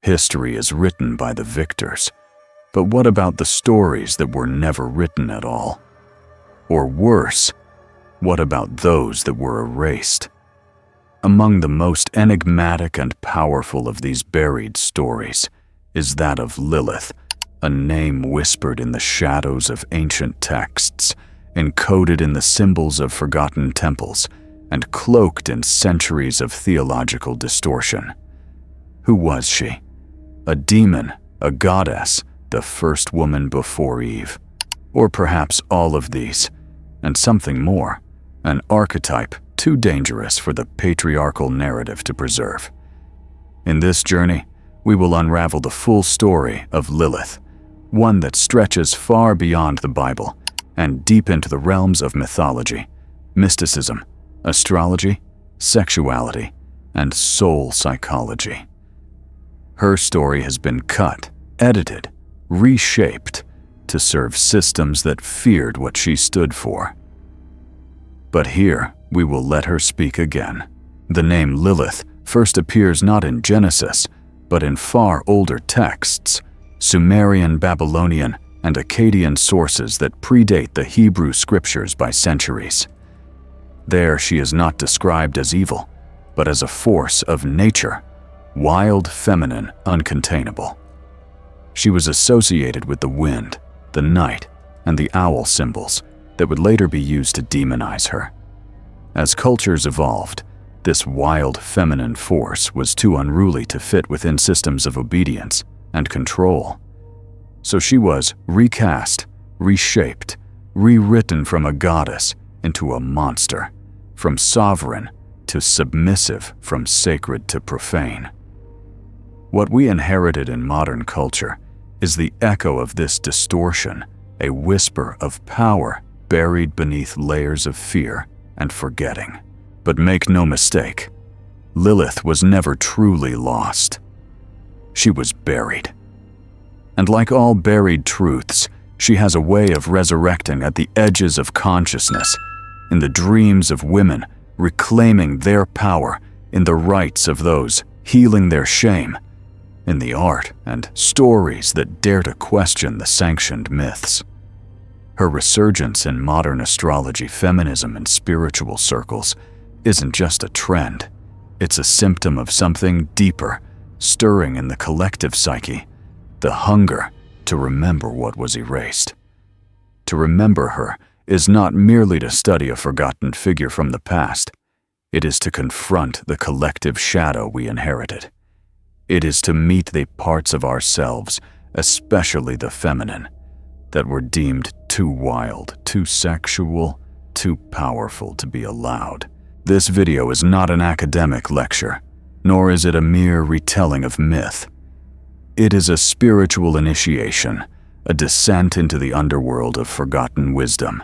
History is written by the victors. But what about the stories that were never written at all? Or worse, what about those that were erased? Among the most enigmatic and powerful of these buried stories is that of Lilith, a name whispered in the shadows of ancient texts, encoded in the symbols of forgotten temples, and cloaked in centuries of theological distortion. Who was she? A demon, a goddess, the first woman before Eve? Or perhaps all of these, and something more, an archetype too dangerous for the patriarchal narrative to preserve. In this journey, we will unravel the full story of Lilith, one that stretches far beyond the Bible and deep into the realms of mythology, mysticism, astrology, sexuality, and soul psychology. Her story has been cut, edited, reshaped to serve systems that feared what she stood for. But here, we will let her speak again. The name Lilith first appears not in Genesis, but in far older texts, Sumerian, Babylonian, and Akkadian sources that predate the Hebrew scriptures by centuries. There she is not described as evil, but as a force of nature, wild, feminine, uncontainable. She was associated with the wind, the night, and the owl symbols that would later be used to demonize her. As cultures evolved, this wild feminine force was too unruly to fit within systems of obedience and control. So she was recast, reshaped, rewritten from a goddess into a monster, from sovereign to submissive, from sacred to profane. What we inherited in modern culture is the echo of this distortion, a whisper of power buried beneath layers of fear and forgetting. But make no mistake, Lilith was never truly lost. She was buried. And like all buried truths, she has a way of resurrecting at the edges of consciousness, in the dreams of women reclaiming their power, in the rites of those healing their shame, in the art and stories that dare to question the sanctioned myths. Her resurgence in modern astrology, feminism, and spiritual circles isn't just a trend. It's a symptom of something deeper, stirring in the collective psyche, the hunger to remember what was erased. To remember her is not merely to study a forgotten figure from the past. It is to confront the collective shadow we inherited. It is to meet the parts of ourselves, especially the feminine, that were deemed too wild, too sexual, too powerful to be allowed. This video is not an academic lecture, nor is it a mere retelling of myth. It is a spiritual initiation, a descent into the underworld of forgotten wisdom.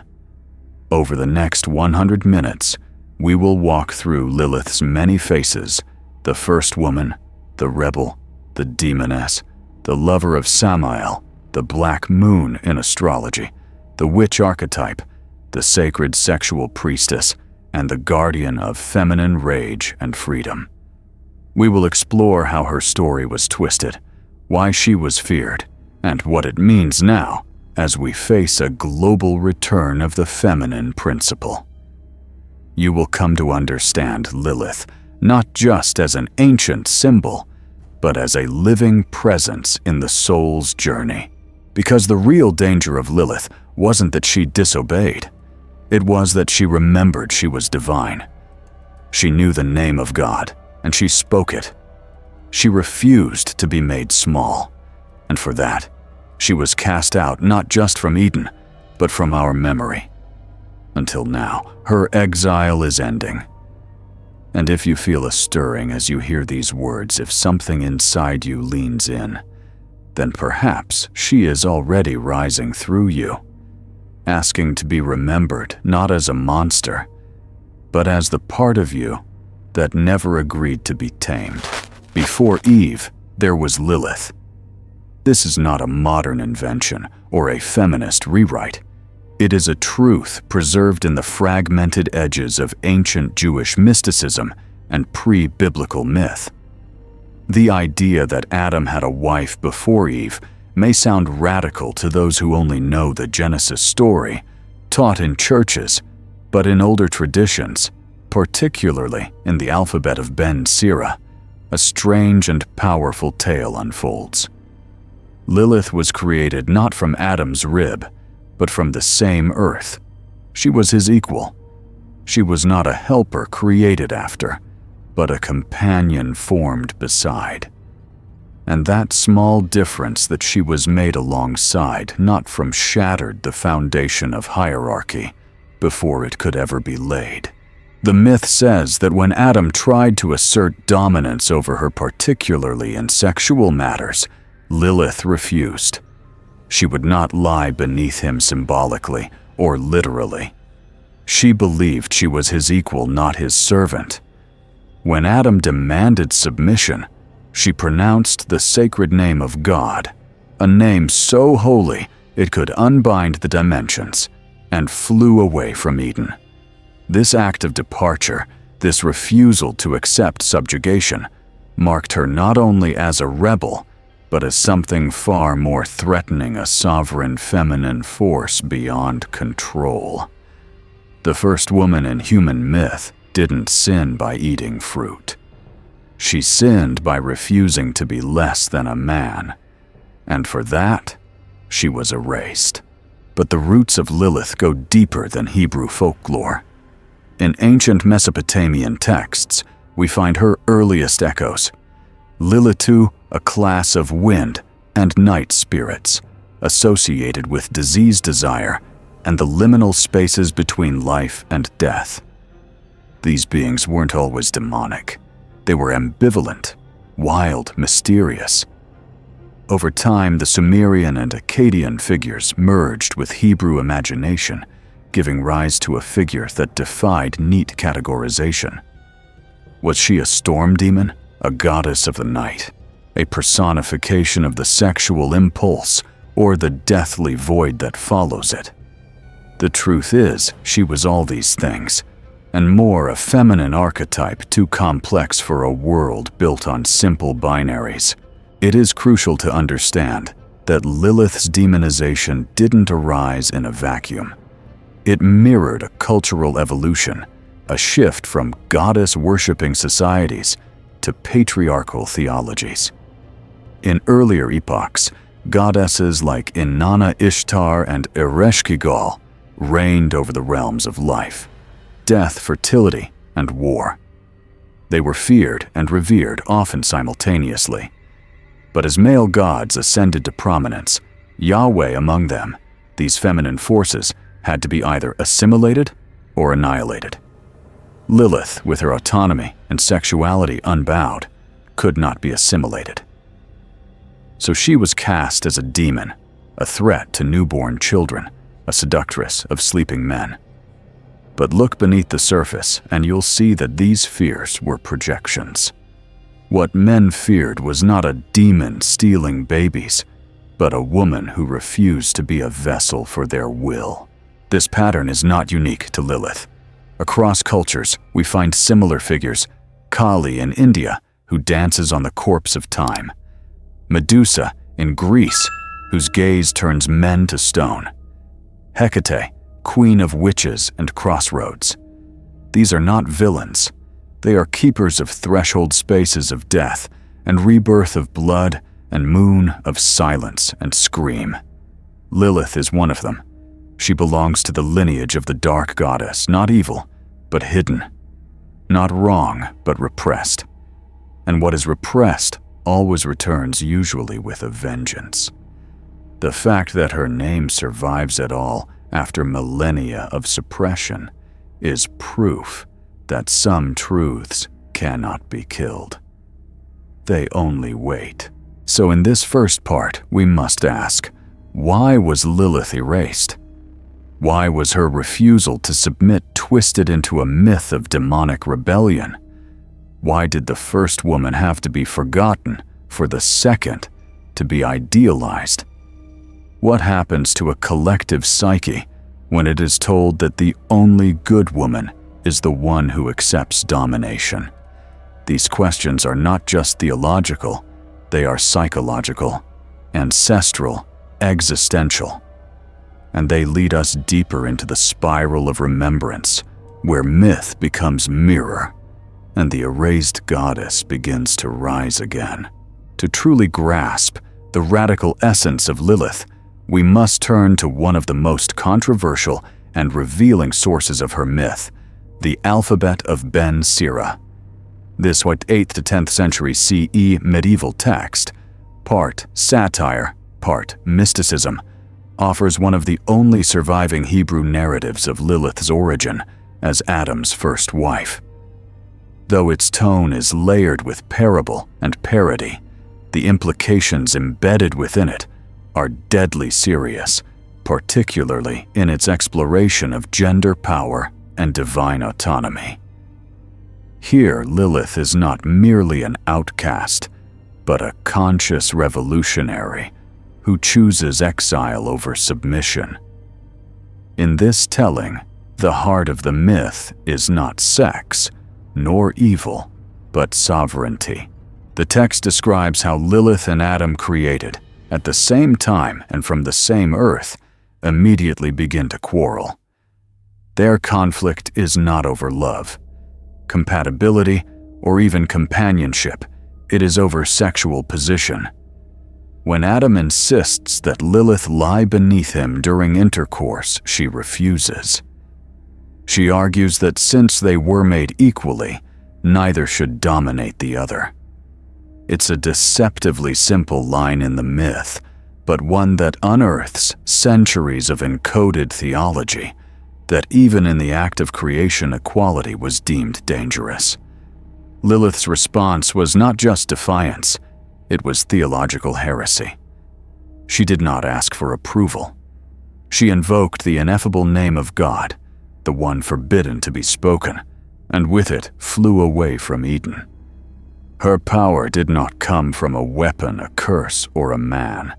Over the next 100 minutes, we will walk through Lilith's many faces, the first woman, the rebel, the demoness, the lover of Samael, the black moon in astrology, the witch archetype, the sacred sexual priestess, and the guardian of feminine rage and freedom. We will explore how her story was twisted, why she was feared, and what it means now as we face a global return of the feminine principle. You will come to understand Lilith not just as an ancient symbol, but as a living presence in the soul's journey. Because the real danger of Lilith wasn't that she disobeyed. It was that she remembered she was divine. She knew the name of God, and she spoke it. She refused to be made small, and for that, she was cast out not just from Eden, but from our memory. Until now, her exile is ending. And if you feel a stirring as you hear these words, if something inside you leans in, then perhaps she is already rising through you, asking to be remembered not as a monster, but as the part of you that never agreed to be tamed. Before Eve, there was Lilith. This is not a modern invention or a feminist rewrite. It is a truth preserved in the fragmented edges of ancient Jewish mysticism and pre-biblical myth. The idea that Adam had a wife before Eve may sound radical to those who only know the Genesis story, taught in churches, but in older traditions, particularly in the alphabet of Ben Sira, a strange and powerful tale unfolds. Lilith was created not from Adam's rib, but from the same earth. She was his equal. She was not a helper created after, but a companion formed beside. And that small difference that she was made alongside not from shattered the foundation of hierarchy before it could ever be laid. The myth says that when Adam tried to assert dominance over her, particularly in sexual matters, Lilith refused. She would not lie beneath him symbolically or literally. She believed she was his equal, not his servant. When Adam demanded submission, she pronounced the sacred name of God, a name so holy it could unbind the dimensions, and flew away from Eden. This act of departure, this refusal to accept subjugation, marked her not only as a rebel, but as something far more threatening, a sovereign feminine force beyond control. The first woman in human myth didn't sin by eating fruit. She sinned by refusing to be less than a man, and for that, she was erased. But the roots of Lilith go deeper than Hebrew folklore. In ancient Mesopotamian texts, we find her earliest echoes. Lilitu, a class of wind and night spirits, associated with disease desire and the liminal spaces between life and death. These beings weren't always demonic. They were ambivalent, wild, mysterious. Over time, the Sumerian and Akkadian figures merged with Hebrew imagination, giving rise to a figure that defied neat categorization. Was she a storm demon, a goddess of the night, a personification of the sexual impulse, or the deathly void that follows it? The truth is, she was all these things, and more, a feminine archetype too complex for a world built on simple binaries. It is crucial to understand that Lilith's demonization didn't arise in a vacuum. It mirrored a cultural evolution, a shift from goddess-worshipping societies to patriarchal theologies. In earlier epochs, goddesses like Inanna Ishtar and Ereshkigal reigned over the realms of life, death, fertility, and war. They were feared and revered, often simultaneously. But as male gods ascended to prominence, Yahweh among them, these feminine forces had to be either assimilated or annihilated. Lilith, with her autonomy and sexuality unbowed, could not be assimilated. So she was cast as a demon, a threat to newborn children, a seductress of sleeping men. But look beneath the surface and you'll see that these fears were projections. What men feared was not a demon stealing babies, but a woman who refused to be a vessel for their will. This pattern is not unique to Lilith. Across cultures, we find similar figures: Kali in India, who dances on the corpse of time; Medusa in Greece, whose gaze turns men to stone; Hecate, queen of witches and crossroads. These are not villains. They are keepers of threshold spaces of death and rebirth of blood and moon of silence and scream. Lilith is one of them. She belongs to the lineage of the dark goddess, not evil, but hidden, not wrong, but repressed. And what is repressed always returns, usually with a vengeance. The fact that her name survives at all after millennia of suppression is proof that some truths cannot be killed. They only wait. So in this first part, we must ask, why was Lilith erased? Why was her refusal to submit twisted into a myth of demonic rebellion? Why did the first woman have to be forgotten for the second to be idealized? What happens to a collective psyche when it is told that the only good woman is the one who accepts domination? These questions are not just theological, they are psychological, ancestral, existential. And they lead us deeper into the spiral of remembrance, where myth becomes mirror, and the erased goddess begins to rise again. To truly grasp the radical essence of Lilith, we must turn to one of the most controversial and revealing sources of her myth, the alphabet of Ben Sira. This 8th to 10th century CE medieval text, part satire, part mysticism, offers one of the only surviving Hebrew narratives of Lilith's origin as Adam's first wife. Though its tone is layered with parable and parody, the implications embedded within it are deadly serious, particularly in its exploration of gender power and divine autonomy. Here, Lilith is not merely an outcast, but a conscious revolutionary who chooses exile over submission. In this telling, the heart of the myth is not sex, nor evil, but sovereignty. The text describes how Lilith and Adam, created at the same time and from the same earth, immediately begin to quarrel. Their conflict is not over love, compatibility, or even companionship. It is over sexual position. When Adam insists that Lilith lie beneath him during intercourse, she refuses. She argues that since they were made equally, neither should dominate the other. It's a deceptively simple line in the myth, but one that unearths centuries of encoded theology, that even in the act of creation equality was deemed dangerous. Lilith's response was not just defiance, it was theological heresy. She did not ask for approval. She invoked the ineffable name of God, the one forbidden to be spoken, and with it flew away from Eden. Her power did not come from a weapon, a curse, or a man.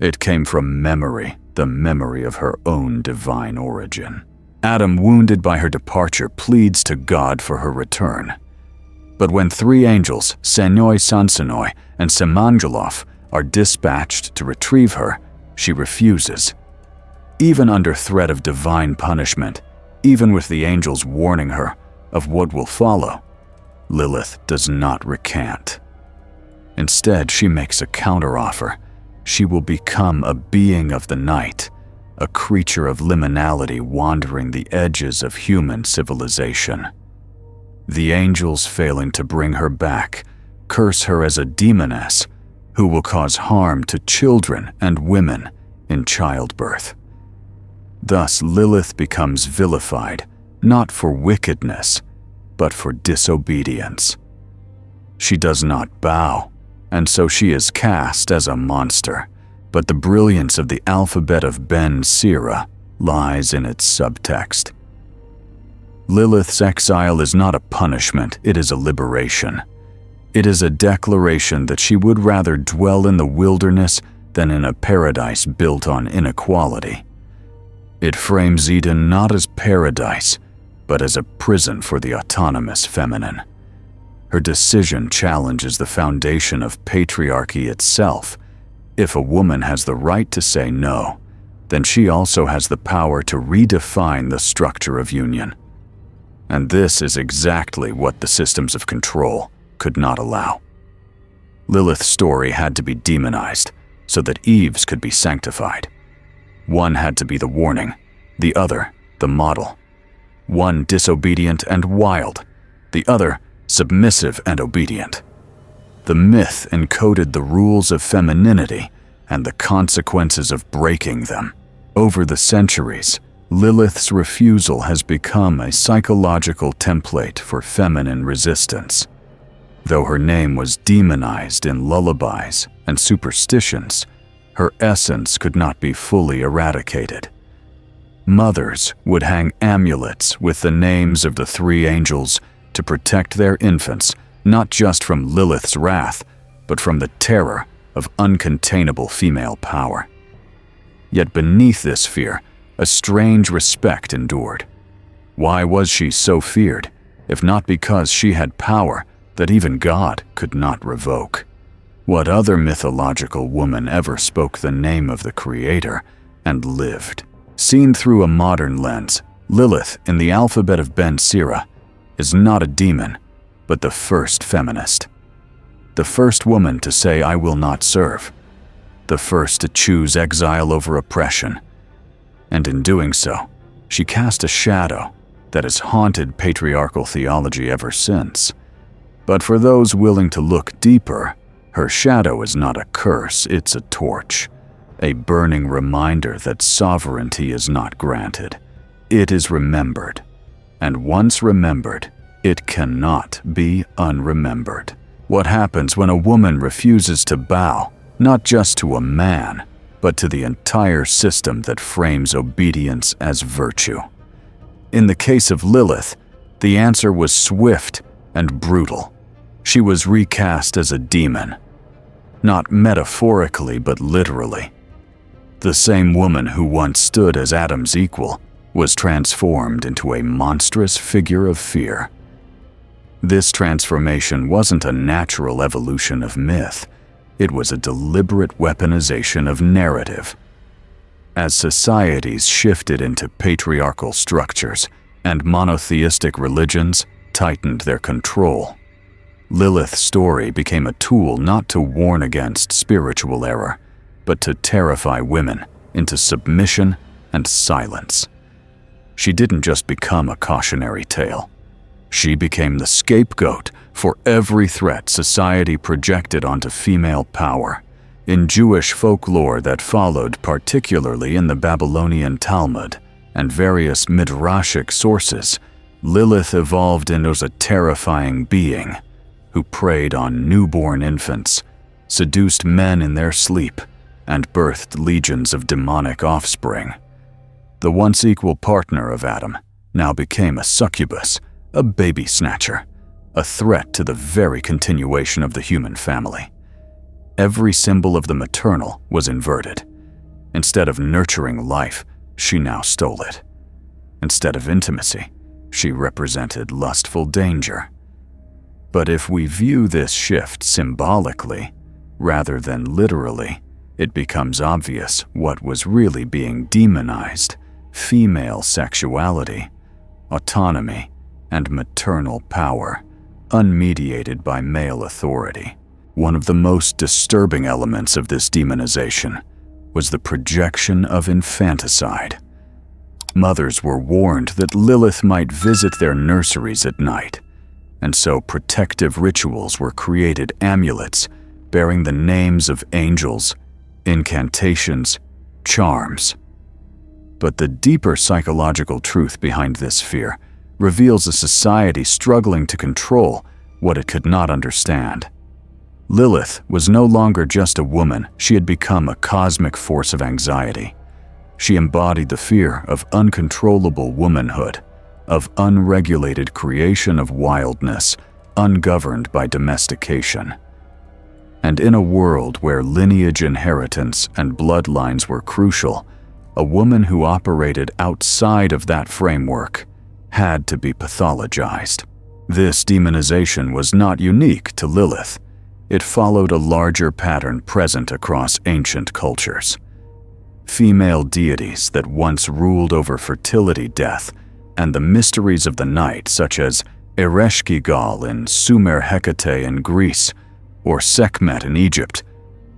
It came from memory, the memory of her own divine origin. Adam, wounded by her departure, pleads to God for her return. But when three angels, Senoi Sansenoi and Semangelof, are dispatched to retrieve her, she refuses. Even under threat of divine punishment, even with the angels warning her of what will follow, Lilith does not recant. Instead, she makes a counteroffer. She will become a being of the night, a creature of liminality wandering the edges of human civilization. The angels, failing to bring her back, curse her as a demoness who will cause harm to children and women in childbirth. Thus, Lilith becomes vilified, not for wickedness, but for disobedience. She does not bow, and so she is cast as a monster, but the brilliance of the alphabet of Ben Sira lies in its subtext. Lilith's exile is not a punishment, it is a liberation. It is a declaration that she would rather dwell in the wilderness than in a paradise built on inequality. It frames Eden not as paradise, but as a prison for the autonomous feminine. Her decision challenges the foundation of patriarchy itself. If a woman has the right to say no, then she also has the power to redefine the structure of union. And this is exactly what the systems of control could not allow. Lilith's story had to be demonized so that Eve's could be sanctified. One had to be the warning, the other the model. One disobedient and wild, the other submissive and obedient. The myth encoded the rules of femininity and the consequences of breaking them. Over the centuries, Lilith's refusal has become a psychological template for feminine resistance. Though her name was demonized in lullabies and superstitions, her essence could not be fully eradicated. Mothers would hang amulets with the names of the three angels to protect their infants, not just from Lilith's wrath, but from the terror of uncontainable female power. Yet beneath this fear, a strange respect endured. Why was she so feared, if not because she had power, that even God could not revoke. What other mythological woman ever spoke the name of the Creator and lived? Seen through a modern lens, Lilith in the alphabet of Ben Sira is not a demon, but the first feminist. The first woman to say, "I will not serve." The first to choose exile over oppression. And in doing so, she cast a shadow that has haunted patriarchal theology ever since. But for those willing to look deeper, her shadow is not a curse, it's a torch. A burning reminder that sovereignty is not granted. It is remembered. And once remembered, it cannot be unremembered. What happens when a woman refuses to bow, not just to a man, but to the entire system that frames obedience as virtue? In the case of Lilith, the answer was swift and brutal. She was recast as a demon. Not metaphorically, but literally. The same woman who once stood as Adam's equal was transformed into a monstrous figure of fear. This transformation wasn't a natural evolution of myth. It was a deliberate weaponization of narrative. As societies shifted into patriarchal structures and monotheistic religions tightened their control, Lilith's story became a tool not to warn against spiritual error, but to terrify women into submission and silence. She didn't just become a cautionary tale. She became the scapegoat for every threat society projected onto female power. In Jewish folklore that followed, particularly in the Babylonian Talmud and various midrashic sources, Lilith evolved into a terrifying being who preyed on newborn infants, seduced men in their sleep, and birthed legions of demonic offspring. The once equal partner of Adam now became a succubus, a baby snatcher, a threat to the very continuation of the human family. Every symbol of the maternal was inverted. Instead of nurturing life, she now stole it. Instead of intimacy, she represented lustful danger. But if we view this shift symbolically, rather than literally, it becomes obvious what was really being demonized: female sexuality, autonomy, and maternal power, unmediated by male authority. One of the most disturbing elements of this demonization was the projection of infanticide. Mothers were warned that Lilith might visit their nurseries at night, and so protective rituals were created, amulets bearing the names of angels, incantations, charms. But the deeper psychological truth behind this fear reveals a society struggling to control what it could not understand. Lilith was no longer just a woman, she had become a cosmic force of anxiety. She embodied the fear of uncontrollable womanhood, of unregulated creation of wildness, ungoverned by domestication. And in a world where lineage inheritance and bloodlines were crucial, a woman who operated outside of that framework had to be pathologized. This demonization was not unique to Lilith. It followed a larger pattern present across ancient cultures. Female deities that once ruled over fertility, death, and the mysteries of the night, such as Ereshkigal in Sumer Hecate in Greece or Sekhmet in Egypt,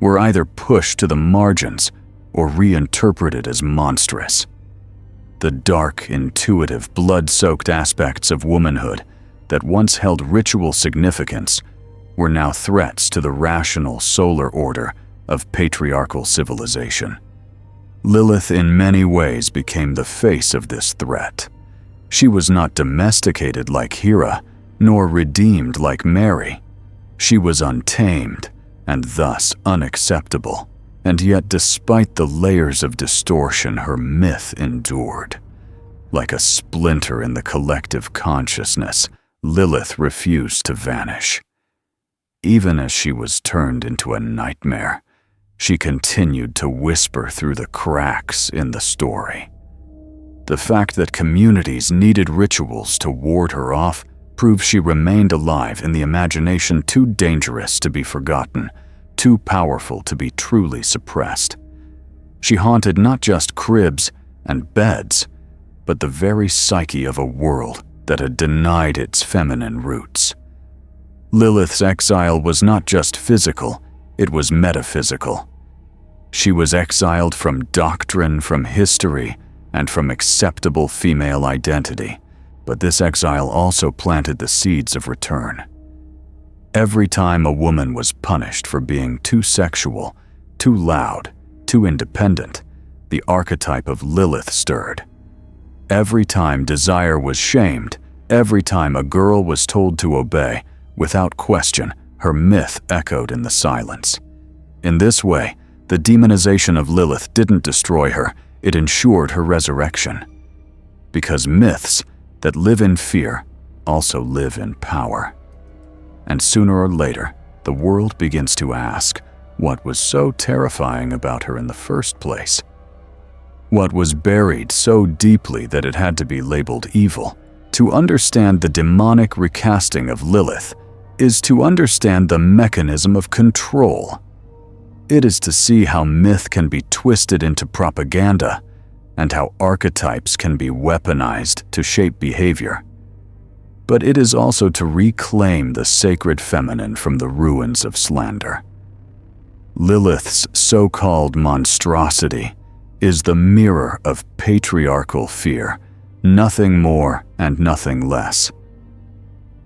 were either pushed to the margins or reinterpreted as monstrous. The dark, intuitive, blood-soaked aspects of womanhood that once held ritual significance were now threats to the rational solar order of patriarchal civilization. Lilith in many ways became the face of this threat. She was not domesticated like Hera, nor redeemed like Mary. She was untamed, and thus unacceptable. And yet, despite the layers of distortion, her myth endured. Like a splinter in the collective consciousness, Lilith refused to vanish. Even as she was turned into a nightmare, she continued to whisper through the cracks in the story. The fact that communities needed rituals to ward her off proves she remained alive in the imagination too dangerous to be forgotten, too powerful to be truly suppressed. She haunted not just cribs and beds, but the very psyche of a world that had denied its feminine roots. Lilith's exile was not just physical, it was metaphysical. She was exiled from doctrine, from history, and from acceptable female identity, but this exile also planted the seeds of return. Every time a woman was punished for being too sexual, too loud, too independent, the archetype of Lilith stirred. Every time desire was shamed, every time a girl was told to obey, without question, her myth echoed in the silence. In this way, the demonization of Lilith didn't destroy her, it ensured her resurrection. Because myths that live in fear also live in power. And sooner or later, the world begins to ask, what was so terrifying about her in the first place? What was buried so deeply that it had to be labeled evil? To understand the demonic recasting of Lilith is to understand the mechanism of control. It is to see how myth can be twisted into propaganda and how archetypes can be weaponized to shape behavior. But it is also to reclaim the sacred feminine from the ruins of slander. Lilith's so-called monstrosity is the mirror of patriarchal fear, nothing more and nothing less.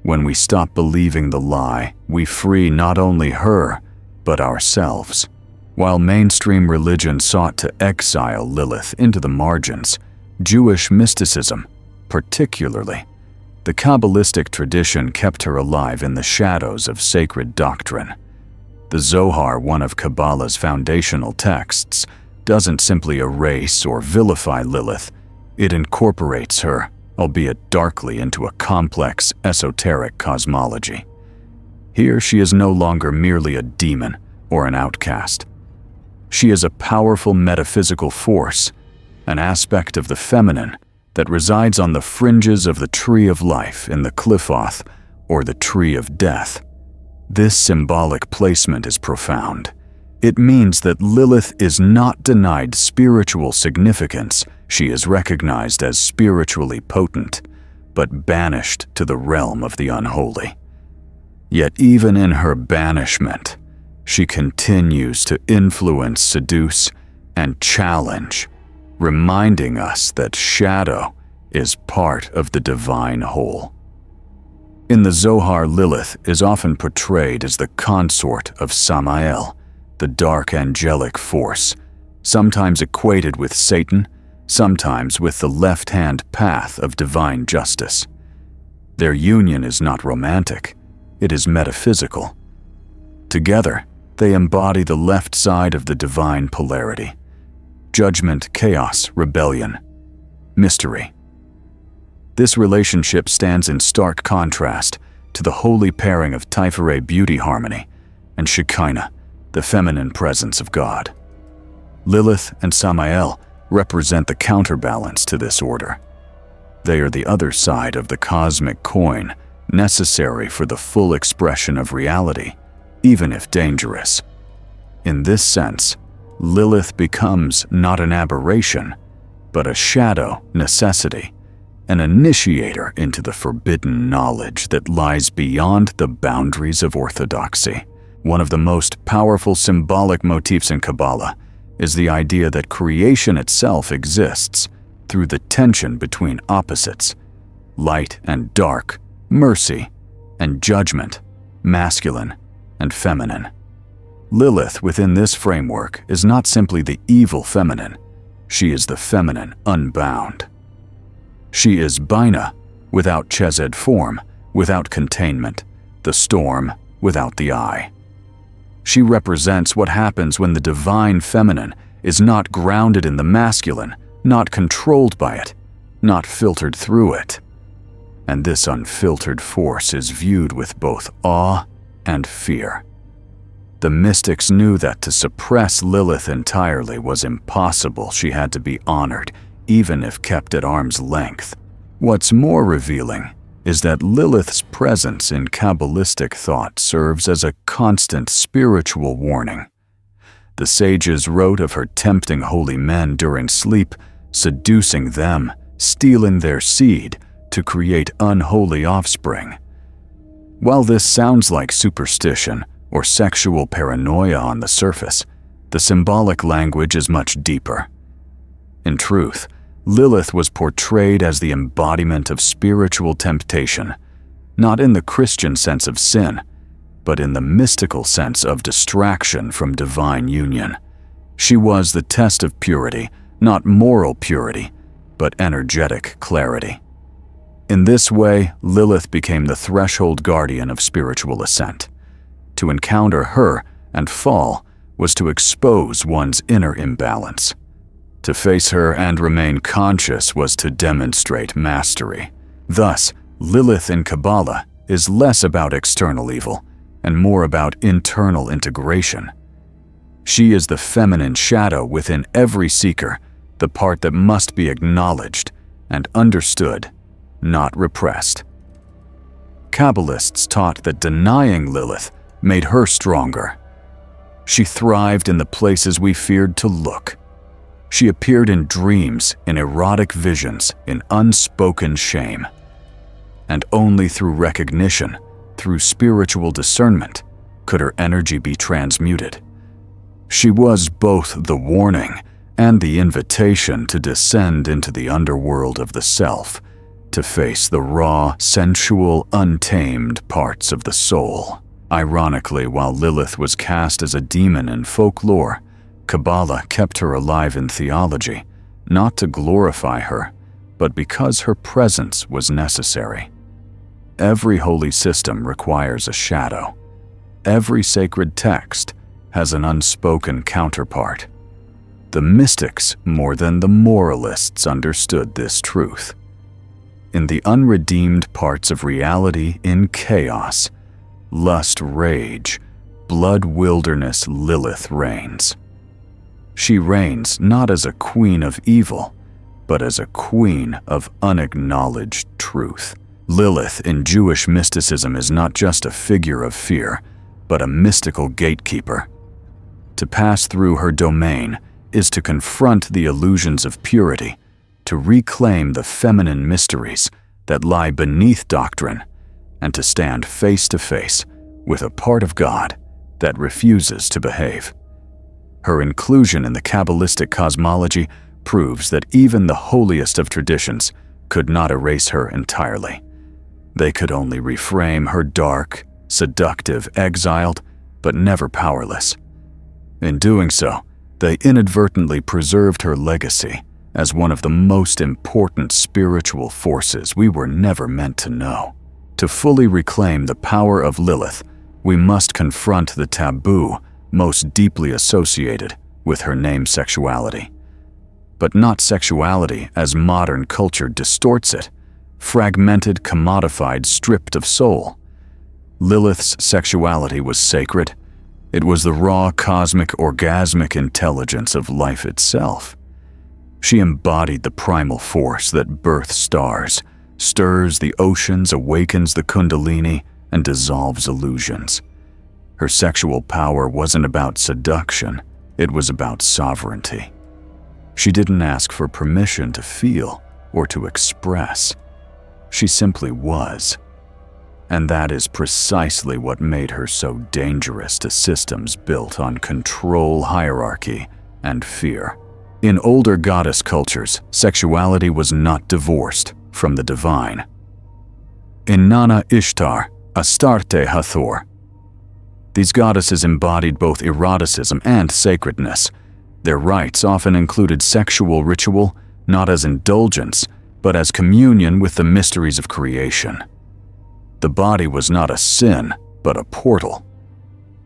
When we stop believing the lie, we free not only her, but ourselves. While mainstream religion sought to exile Lilith into the margins, Jewish mysticism, particularly the Kabbalistic tradition, kept her alive in the shadows of sacred doctrine. The Zohar, one of Kabbalah's foundational texts, doesn't simply erase or vilify Lilith, it incorporates her, albeit darkly, into a complex esoteric cosmology. Here she is no longer merely a demon or an outcast. She is a powerful metaphysical force, an aspect of the feminine that resides on the fringes of the tree of life in the Qliphoth, or the tree of death. This symbolic placement is profound. It means that Lilith is not denied spiritual significance, she is recognized as spiritually potent, but banished to the realm of the unholy. Yet even in her banishment, she continues to influence, seduce, and challenge, reminding us that shadow is part of the divine whole. In the Zohar, Lilith is often portrayed as the consort of Samael, the dark angelic force, sometimes equated with Satan, sometimes with the left-hand path of divine justice. Their union is not romantic, it is metaphysical. Together, they embody the left side of the divine polarity: judgment, chaos, rebellion, mystery. This relationship stands in stark contrast to the holy pairing of Tiferet, beauty, harmony, and Shekinah, the feminine presence of God. Lilith and Samael represent the counterbalance to this order. They are the other side of the cosmic coin, necessary for the full expression of reality, even if dangerous. In this sense, Lilith becomes not an aberration, but a shadow necessity, an initiator into the forbidden knowledge that lies beyond the boundaries of orthodoxy. One of the most powerful symbolic motifs in Kabbalah is the idea that creation itself exists through the tension between opposites: light and dark, mercy and judgment, masculine and feminine. Lilith within this framework is not simply the evil feminine, she is the feminine unbound. She is Bina, without chesed form, without containment, the storm without the eye. She represents what happens when the divine feminine is not grounded in the masculine, not controlled by it, not filtered through it. And this unfiltered force is viewed with both awe and fear. The mystics knew that to suppress Lilith entirely was impossible. She had to be honored, even if kept at arm's length. What's more revealing is that Lilith's presence in Kabbalistic thought serves as a constant spiritual warning. The sages wrote of her tempting holy men during sleep, seducing them, stealing their seed to create unholy offspring. While this sounds like superstition or sexual paranoia on the surface, the symbolic language is much deeper. In truth, Lilith was portrayed as the embodiment of spiritual temptation, not in the Christian sense of sin, but in the mystical sense of distraction from divine union. She was the test of purity, not moral purity, but energetic clarity. In this way, Lilith became the threshold guardian of spiritual ascent. To encounter her and fall was to expose one's inner imbalance. To face her and remain conscious was to demonstrate mastery. Thus, Lilith in Kabbalah is less about external evil and more about internal integration. She is the feminine shadow within every seeker, the part that must be acknowledged and understood, not repressed. Kabbalists taught that denying Lilith made her stronger. She thrived in the places we feared to look. She appeared in dreams, in erotic visions, in unspoken shame. And only through recognition, through spiritual discernment, could her energy be transmuted. She was both the warning and the invitation to descend into the underworld of the self, to face the raw, sensual, untamed parts of the soul. Ironically, while Lilith was cast as a demon in folklore, Kabbalah kept her alive in theology, not to glorify her, but because her presence was necessary. Every holy system requires a shadow. Every sacred text has an unspoken counterpart. The mystics, more than the moralists, understood this truth. In the unredeemed parts of reality in chaos, lust rage, blood wilderness Lilith reigns. She reigns not as a queen of evil, but as a queen of unacknowledged truth. Lilith in Jewish mysticism is not just a figure of fear, but a mystical gatekeeper. To pass through her domain is to confront the illusions of purity, to reclaim the feminine mysteries that lie beneath doctrine, and to stand face to face with a part of God that refuses to behave. Her inclusion in the Kabbalistic cosmology proves that even the holiest of traditions could not erase her entirely. They could only reframe her dark, seductive, exiled, but never powerless. In doing so, they inadvertently preserved her legacy as one of the most important spiritual forces we were never meant to know. To fully reclaim the power of Lilith, we must confront the taboo most deeply associated with her name sexuality. But not sexuality as modern culture distorts it, fragmented, commodified, stripped of soul. Lilith's sexuality was sacred. It was the raw, cosmic, orgasmic intelligence of life itself. She embodied the primal force that births stars, stirs the oceans, awakens the kundalini, and dissolves illusions. Her sexual power wasn't about seduction, it was about sovereignty. She didn't ask for permission to feel or to express. She simply was. And that is precisely what made her so dangerous to systems built on control, hierarchy, and fear. In older goddess cultures, sexuality was not divorced from the divine. In Nana Ishtar, Astarte Hathor, these goddesses embodied both eroticism and sacredness. Their rites often included sexual ritual, not as indulgence, but as communion with the mysteries of creation. The body was not a sin, but a portal.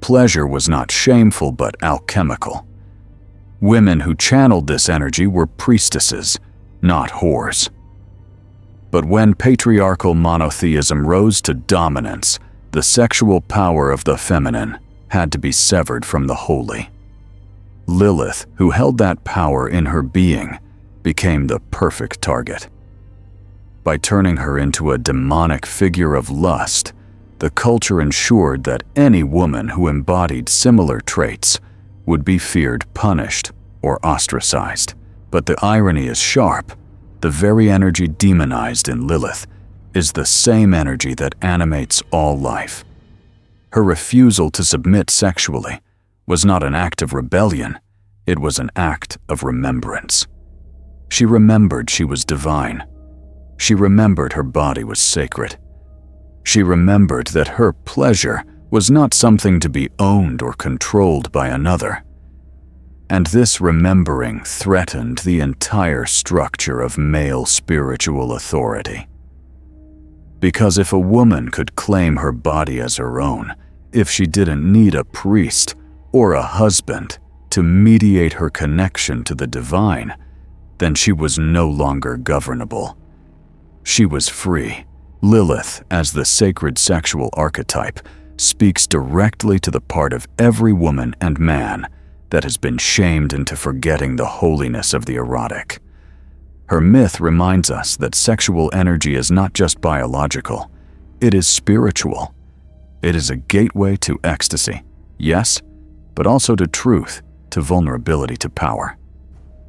Pleasure was not shameful, but alchemical. Women who channeled this energy were priestesses, not whores. But when patriarchal monotheism rose to dominance, the sexual power of the feminine had to be severed from the holy. Lilith, who held that power in her being, became the perfect target. By turning her into a demonic figure of lust, the culture ensured that any woman who embodied similar traits would be feared, punished, or ostracized. But the irony is sharp. The very energy demonized in Lilith is the same energy that animates all life. Her refusal to submit sexually was not an act of rebellion, it was an act of remembrance. She remembered she was divine. She remembered her body was sacred. She remembered that her pleasure was not something to be owned or controlled by another. And this remembering threatened the entire structure of male spiritual authority. Because if a woman could claim her body as her own, if she didn't need a priest or a husband to mediate her connection to the divine, then she was no longer governable. She was free. Lilith, as the sacred sexual archetype, speaks directly to the part of every woman and man that has been shamed into forgetting the holiness of the erotic. Her myth reminds us that sexual energy is not just biological, it is spiritual. It is a gateway to ecstasy, yes, but also to truth, to vulnerability, to power.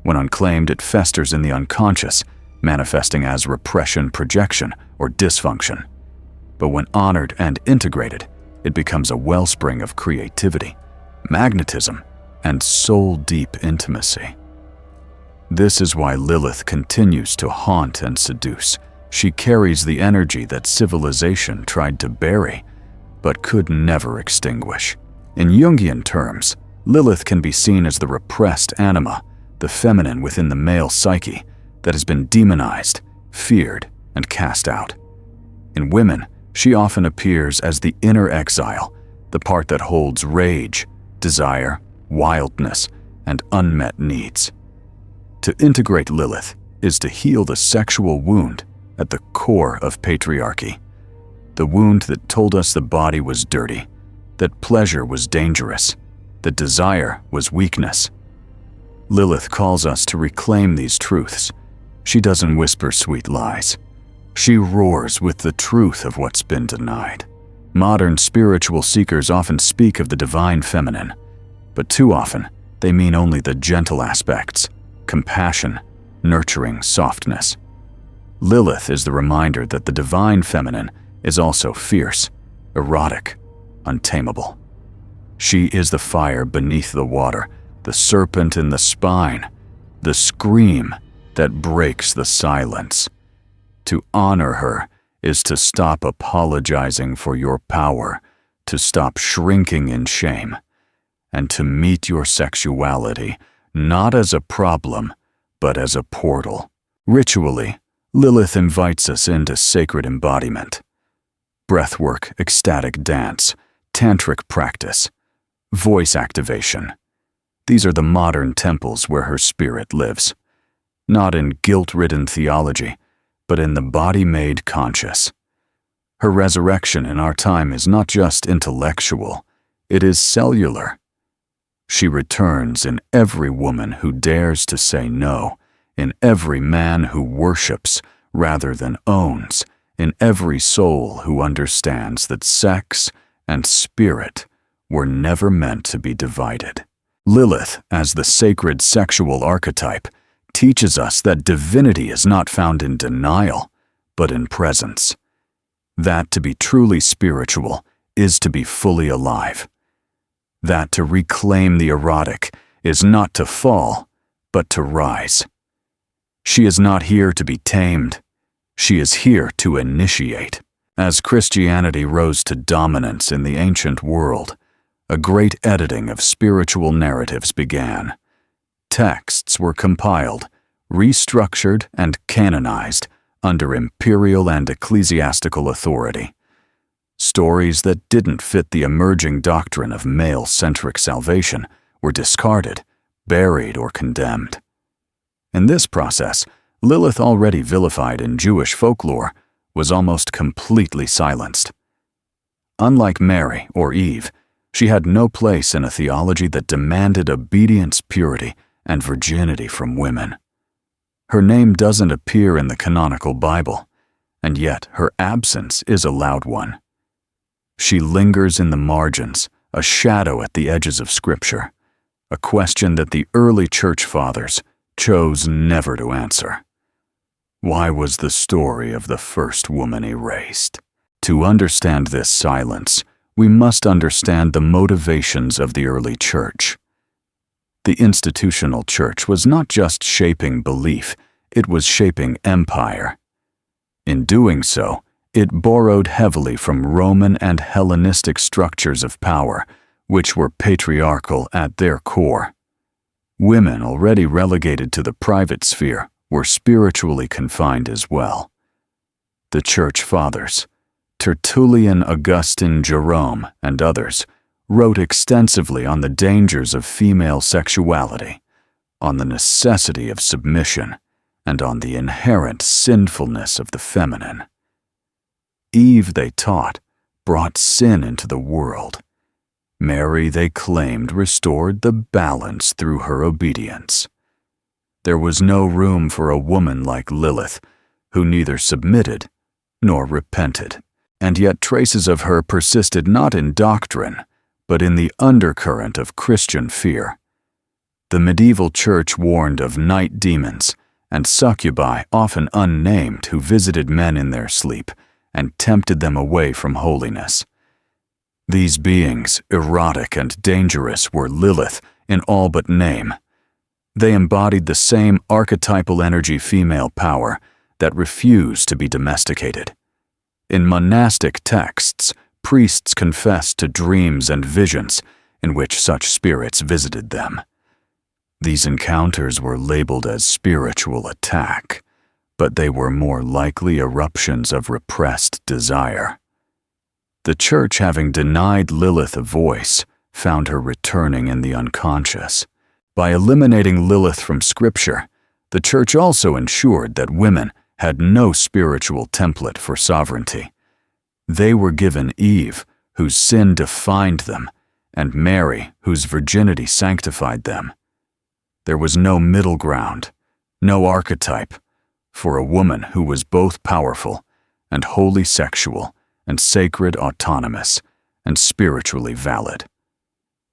When unclaimed, it festers in the unconscious, manifesting as repression, projection, or dysfunction. But when honored and integrated, it becomes a wellspring of creativity, magnetism, and soul-deep intimacy. This is why Lilith continues to haunt and seduce. She carries the energy that civilization tried to bury, but could never extinguish. In Jungian terms, Lilith can be seen as the repressed anima, the feminine within the male psyche that has been demonized, feared, and cast out. In women, she often appears as the inner exile, the part that holds rage, desire, wildness, and unmet needs. To integrate Lilith is to heal the sexual wound at the core of patriarchy, the wound that told us the body was dirty, that pleasure was dangerous, that desire was weakness. Lilith calls us to reclaim these truths. She doesn't whisper sweet lies. She roars with the truth of what's been denied. Modern spiritual seekers often speak of the divine feminine, but too often they mean only the gentle aspects, compassion, nurturing, softness. Lilith is the reminder that the divine feminine is also fierce, erotic, untamable. She is the fire beneath the water, the serpent in the spine, the scream that breaks the silence. To honor her is to stop apologizing for your power, to stop shrinking in shame, and to meet your sexuality not as a problem, but as a portal. Ritually, Lilith invites us into sacred embodiment. Breathwork, ecstatic dance, tantric practice, voice activation. These are the modern temples where her spirit lives. Not in guilt-ridden theology, but in the body-made conscious. Her resurrection in our time is not just intellectual, it is cellular. She returns in every woman who dares to say no, in every man who worships rather than owns, in every soul who understands that sex and spirit were never meant to be divided. Lilith, as the sacred sexual archetype, teaches us that divinity is not found in denial, but in presence. That to be truly spiritual is to be fully alive. That to reclaim the erotic is not to fall, but to rise. She is not here to be tamed. She is here to initiate. As Christianity rose to dominance in the ancient world, a great editing of spiritual narratives began. Texts were compiled, restructured, and canonized under imperial and ecclesiastical authority. Stories that didn't fit the emerging doctrine of male-centric salvation were discarded, buried, or condemned. In this process, Lilith, already vilified in Jewish folklore, was almost completely silenced. Unlike Mary or Eve, she had no place in a theology that demanded obedience, purity, and virginity from women. Her name doesn't appear in the canonical Bible, and yet her absence is a loud one. She lingers in the margins, a shadow at the edges of Scripture, a question that the early church fathers chose never to answer. Why was the story of the first woman erased? To understand this silence, we must understand the motivations of the early church. The institutional church was not just shaping belief, it was shaping empire. In doing so, it borrowed heavily from Roman and Hellenistic structures of power, which were patriarchal at their core. Women, already relegated to the private sphere, were spiritually confined as well. The Church Fathers, Tertullian, Augustine, Jerome, and others, wrote extensively on the dangers of female sexuality, on the necessity of submission, and on the inherent sinfulness of the feminine. Eve, they taught, brought sin into the world. Mary, they claimed, restored the balance through her obedience. There was no room for a woman like Lilith, who neither submitted nor repented, and yet traces of her persisted not in doctrine, but in the undercurrent of Christian fear. The medieval church warned of night demons and succubi, often unnamed, who visited men in their sleep and tempted them away from holiness. These beings, erotic and dangerous, were Lilith in all but name. They embodied the same archetypal energy female power that refused to be domesticated. In monastic texts, priests confessed to dreams and visions in which such spirits visited them. These encounters were labeled as spiritual attack, but they were more likely eruptions of repressed desire. The church, having denied Lilith a voice, found her returning in the unconscious. By eliminating Lilith from Scripture, the church also ensured that women had no spiritual template for sovereignty. They were given Eve, whose sin defined them, and Mary, whose virginity sanctified them. There was no middle ground, no archetype, for a woman who was both powerful and wholly sexual and sacred, autonomous, and spiritually valid.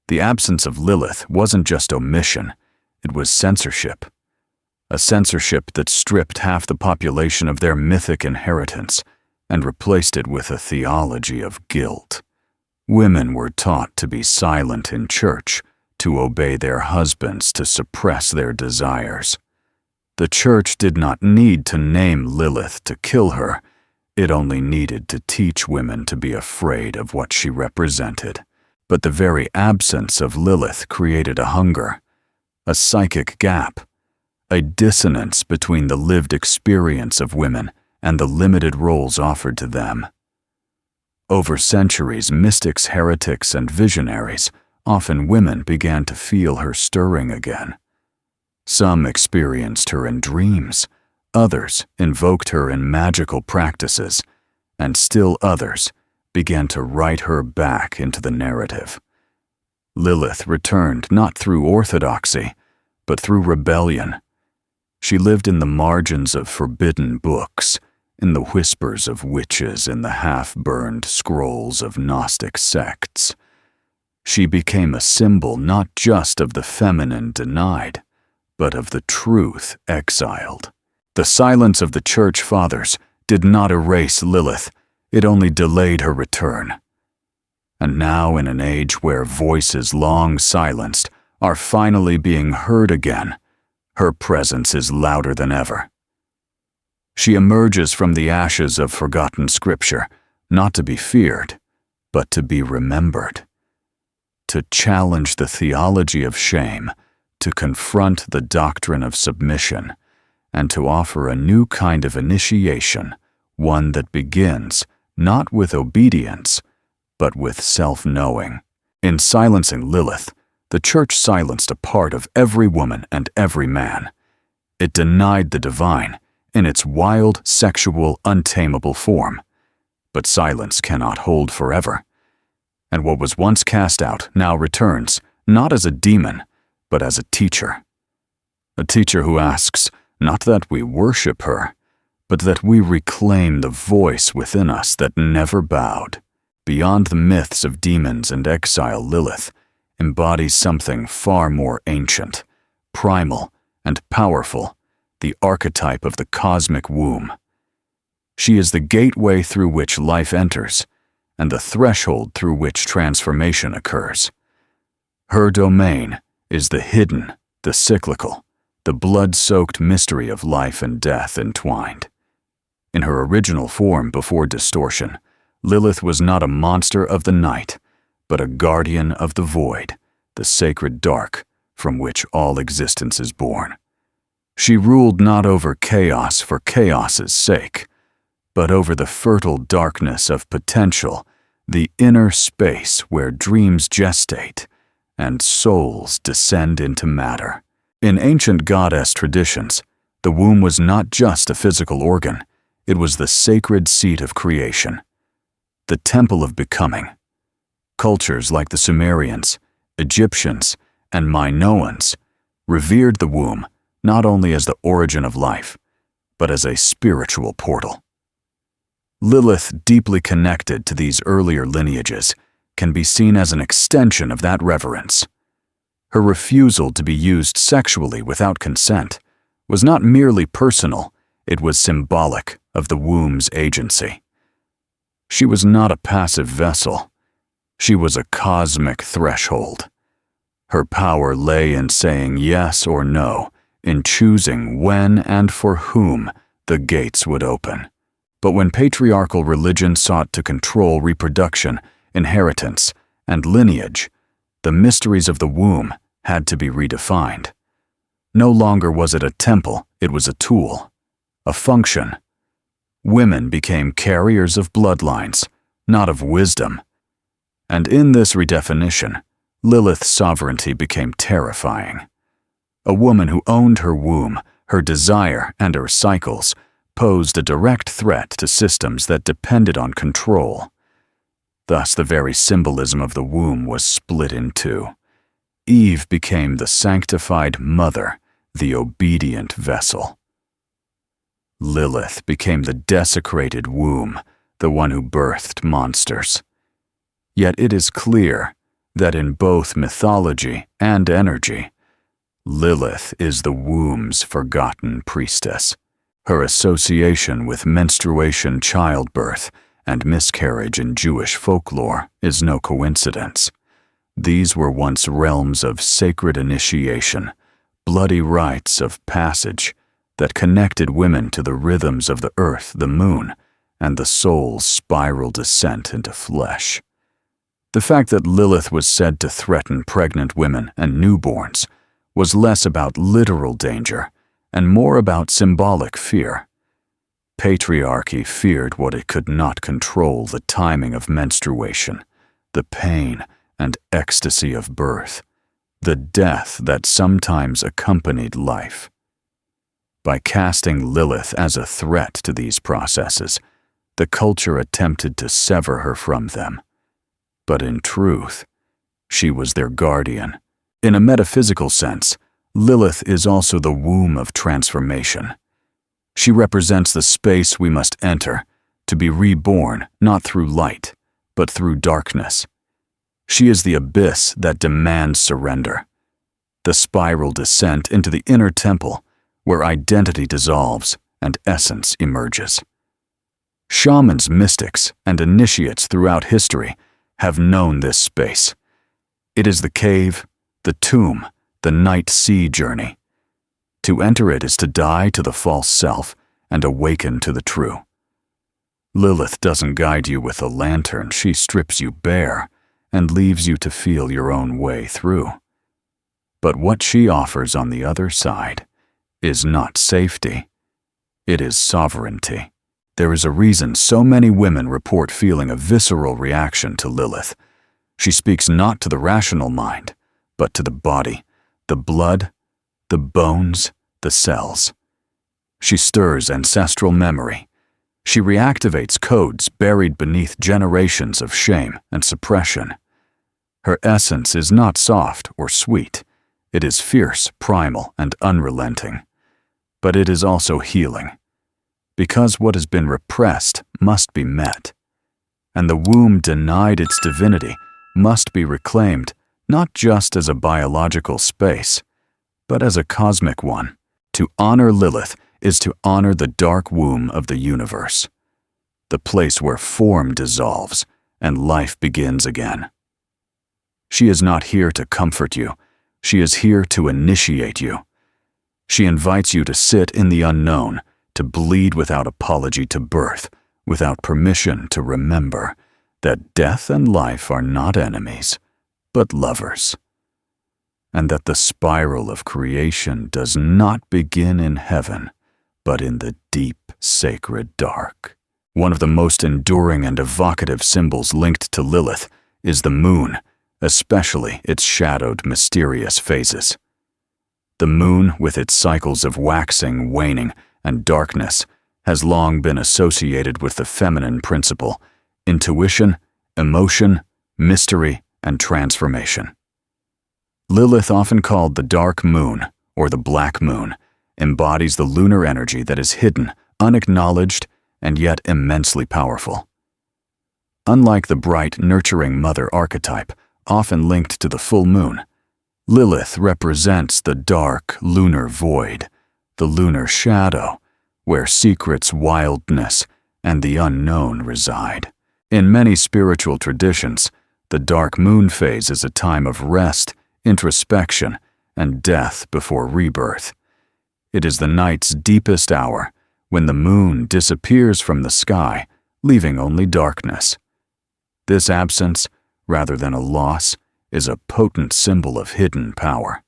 The absence of Lilith wasn't just omission, it was censorship. A censorship that stripped half the population of their mythic inheritance and replaced it with a theology of guilt. Women were taught to be silent in church, to obey their husbands, to suppress their desires. The church did not need to name Lilith to kill her. It only needed to teach women to be afraid of what she represented. But the very absence of Lilith created a hunger, a psychic gap, a dissonance between the lived experience of women and the limited roles offered to them. Over centuries, mystics, heretics, and visionaries, often women, began to feel her stirring again. Some experienced her in dreams, others invoked her in magical practices, and still others began to write her back into the narrative. Lilith returned not through orthodoxy, but through rebellion. She lived in the margins of forbidden books, in the whispers of witches, in the half-burned scrolls of Gnostic sects. She became a symbol not just of the feminine denied, but of the truth exiled. The silence of the Church Fathers did not erase Lilith, it only delayed her return. And now, in an age where voices long silenced are finally being heard again, her presence is louder than ever. She emerges from the ashes of forgotten Scripture, not to be feared, but to be remembered. To challenge the theology of shame, to confront the doctrine of submission, and to offer a new kind of initiation, one that begins not with obedience, but with self-knowing. In silencing Lilith, the church silenced a part of every woman and every man. It denied the divine in its wild, sexual, untamable form. But silence cannot hold forever. And what was once cast out now returns, not as a demon, but as a teacher. A teacher who asks, not that we worship her, but that we reclaim the voice within us that never bowed. Beyond the myths of demons and exile, Lilith embodies something far more ancient, primal, and powerful, the archetype of the cosmic womb. She is the gateway through which life enters, and the threshold through which transformation occurs. Her domain is the hidden, the cyclical, the blood-soaked mystery of life and death entwined. In her original form before distortion, Lilith was not a monster of the night, but a guardian of the void, the sacred dark from which all existence is born. She ruled not over chaos for chaos's sake, but over the fertile darkness of potential, the inner space where dreams gestate and souls descend into matter. In ancient goddess traditions, the womb was not just a physical organ, it was the sacred seat of creation, the temple of becoming. Cultures like the Sumerians, Egyptians, and Minoans revered the womb not only as the origin of life, but as a spiritual portal. Lilith, deeply connected to these earlier lineages, can be seen as an extension of that reverence. Her refusal to be used sexually without consent was not merely personal, it was symbolic of the womb's agency. She was not a passive vessel. She was a cosmic threshold. Her power lay in saying yes or no, in choosing when and for whom the gates would open. But when patriarchal religion sought to control reproduction, inheritance, and lineage, the mysteries of the womb had to be redefined. No longer was it a temple, it was a tool, a function. Women became carriers of bloodlines, not of wisdom. And in this redefinition, Lilith's sovereignty became terrifying. A woman who owned her womb, her desire, and her cycles posed a direct threat to systems that depended on control. Thus, the very symbolism of the womb was split in two. Eve became the sanctified mother, the obedient vessel. Lilith became the desecrated womb, the one who birthed monsters. Yet it is clear that in both mythology and energy, Lilith is the womb's forgotten priestess. Her association with menstruation, childbirth, and miscarriage in Jewish folklore is no coincidence. These were once realms of sacred initiation, bloody rites of passage that connected women to the rhythms of the earth, the moon, and the soul's spiral descent into flesh. The fact that Lilith was said to threaten pregnant women and newborns was less about literal danger and more about symbolic fear. Patriarchy feared what it could not control: the timing of menstruation, the pain and ecstasy of birth, the death that sometimes accompanied life. By casting Lilith as a threat to these processes, the culture attempted to sever her from them. But in truth, she was their guardian. In a metaphysical sense, Lilith is also the womb of transformation. She represents the space we must enter to be reborn not through light, but through darkness. She is the abyss that demands surrender, the spiral descent into the inner temple where identity dissolves and essence emerges. Shamans, mystics, and initiates throughout history have known this space. It is the cave, the tomb, the night sea journey. To enter it is to die to the false self and awaken to the true. Lilith doesn't guide you with a lantern, she strips you bare and leaves you to feel your own way through. But what she offers on the other side is not safety, it is sovereignty. There is a reason so many women report feeling a visceral reaction to Lilith. She speaks not to the rational mind, but to the body, the blood, the bones, the cells. She stirs ancestral memory. She reactivates codes buried beneath generations of shame and suppression. Her essence is not soft or sweet. It is fierce, primal, and unrelenting. But it is also healing. because what has been repressed must be met, and the womb denied its divinity must be reclaimed not just as a biological space, but as a cosmic one. To honor Lilith is to honor the dark womb of the universe, the place where form dissolves and life begins again. She is not here to comfort you. She is here to initiate you. She invites you to sit in the unknown, to bleed without apology to birth, without permission to remember that death and life are not enemies, but lovers, and that the spiral of creation does not begin in heaven, but in the deep, sacred dark. One of the most enduring and evocative symbols linked to Lilith is the moon, especially its shadowed, mysterious phases. The moon, with its cycles of waxing, waning, and darkness, has long been associated with the feminine principle, intuition, emotion, mystery, and transformation. Lilith, often called the dark moon or the black moon, embodies the lunar energy that is hidden, unacknowledged, and yet immensely powerful. Unlike the bright, nurturing mother archetype, often linked to the full moon, Lilith represents the dark, lunar void, the lunar shadow, where secrets, wildness, and the unknown reside. In many spiritual traditions, the dark moon phase is a time of rest, introspection, and death before rebirth. It is the night's deepest hour, when the moon disappears from the sky, leaving only darkness. This absence, rather than a loss, is a potent symbol of hidden power.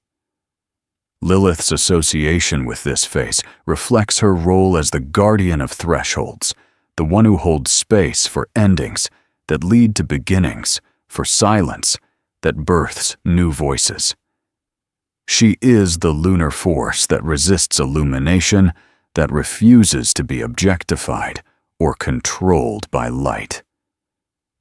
Lilith's association with this phase reflects her role as the guardian of thresholds, the one who holds space for endings that lead to beginnings, for silence that births new voices. She is the lunar force that resists illumination, that refuses to be objectified or controlled by light.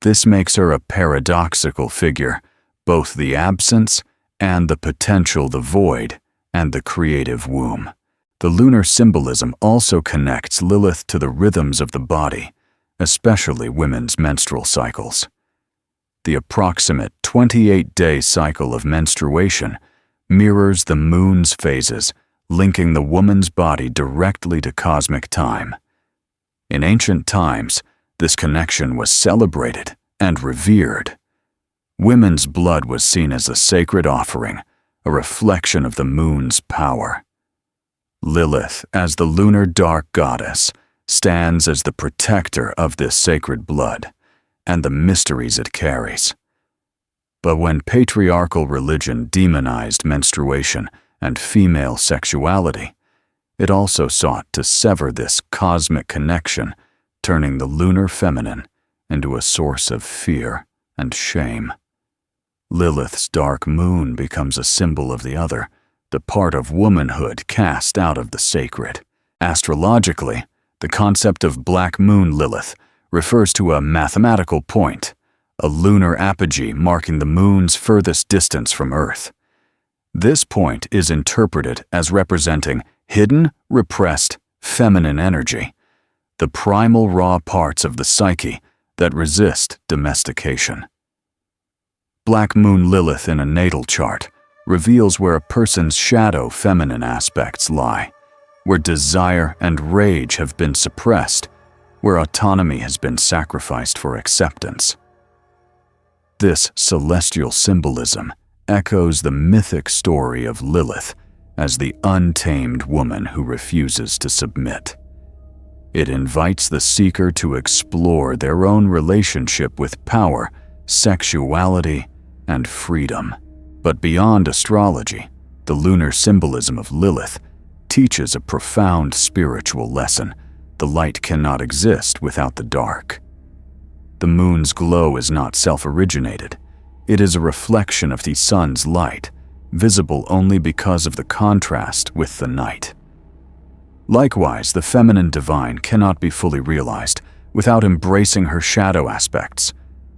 This makes her a paradoxical figure, both the absence and the potential, the void and the creative womb. The lunar symbolism also connects Lilith to the rhythms of the body, especially women's menstrual cycles. The approximate 28-day cycle of menstruation mirrors the moon's phases, linking the woman's body directly to cosmic time. In ancient times, this connection was celebrated and revered. Women's blood was seen as a sacred offering, a reflection of the moon's power. Lilith, as the lunar dark goddess, stands as the protector of this sacred blood and the mysteries it carries. But when patriarchal religion demonized menstruation and female sexuality, it also sought to sever this cosmic connection, turning the lunar feminine into a source of fear and shame. Lilith's dark moon becomes a symbol of the other, the part of womanhood cast out of the sacred. Astrologically, the concept of black moon Lilith refers to a mathematical point, a lunar apogee marking the moon's furthest distance from Earth. This point is interpreted as representing hidden, repressed, feminine energy, the primal raw parts of the psyche that resist domestication. Black moon Lilith in a natal chart reveals where a person's shadow feminine aspects lie, where desire and rage have been suppressed, where autonomy has been sacrificed for acceptance. This celestial symbolism echoes the mythic story of Lilith as the untamed woman who refuses to submit. It invites the seeker to explore their own relationship with power, sexuality, and freedom. But beyond astrology, the lunar symbolism of Lilith teaches a profound spiritual lesson. The light cannot exist without the dark. The moon's glow is not self-originated. It is a reflection of the sun's light, visible only because of the contrast with the night. Likewise, the feminine divine cannot be fully realized without embracing her shadow aspects,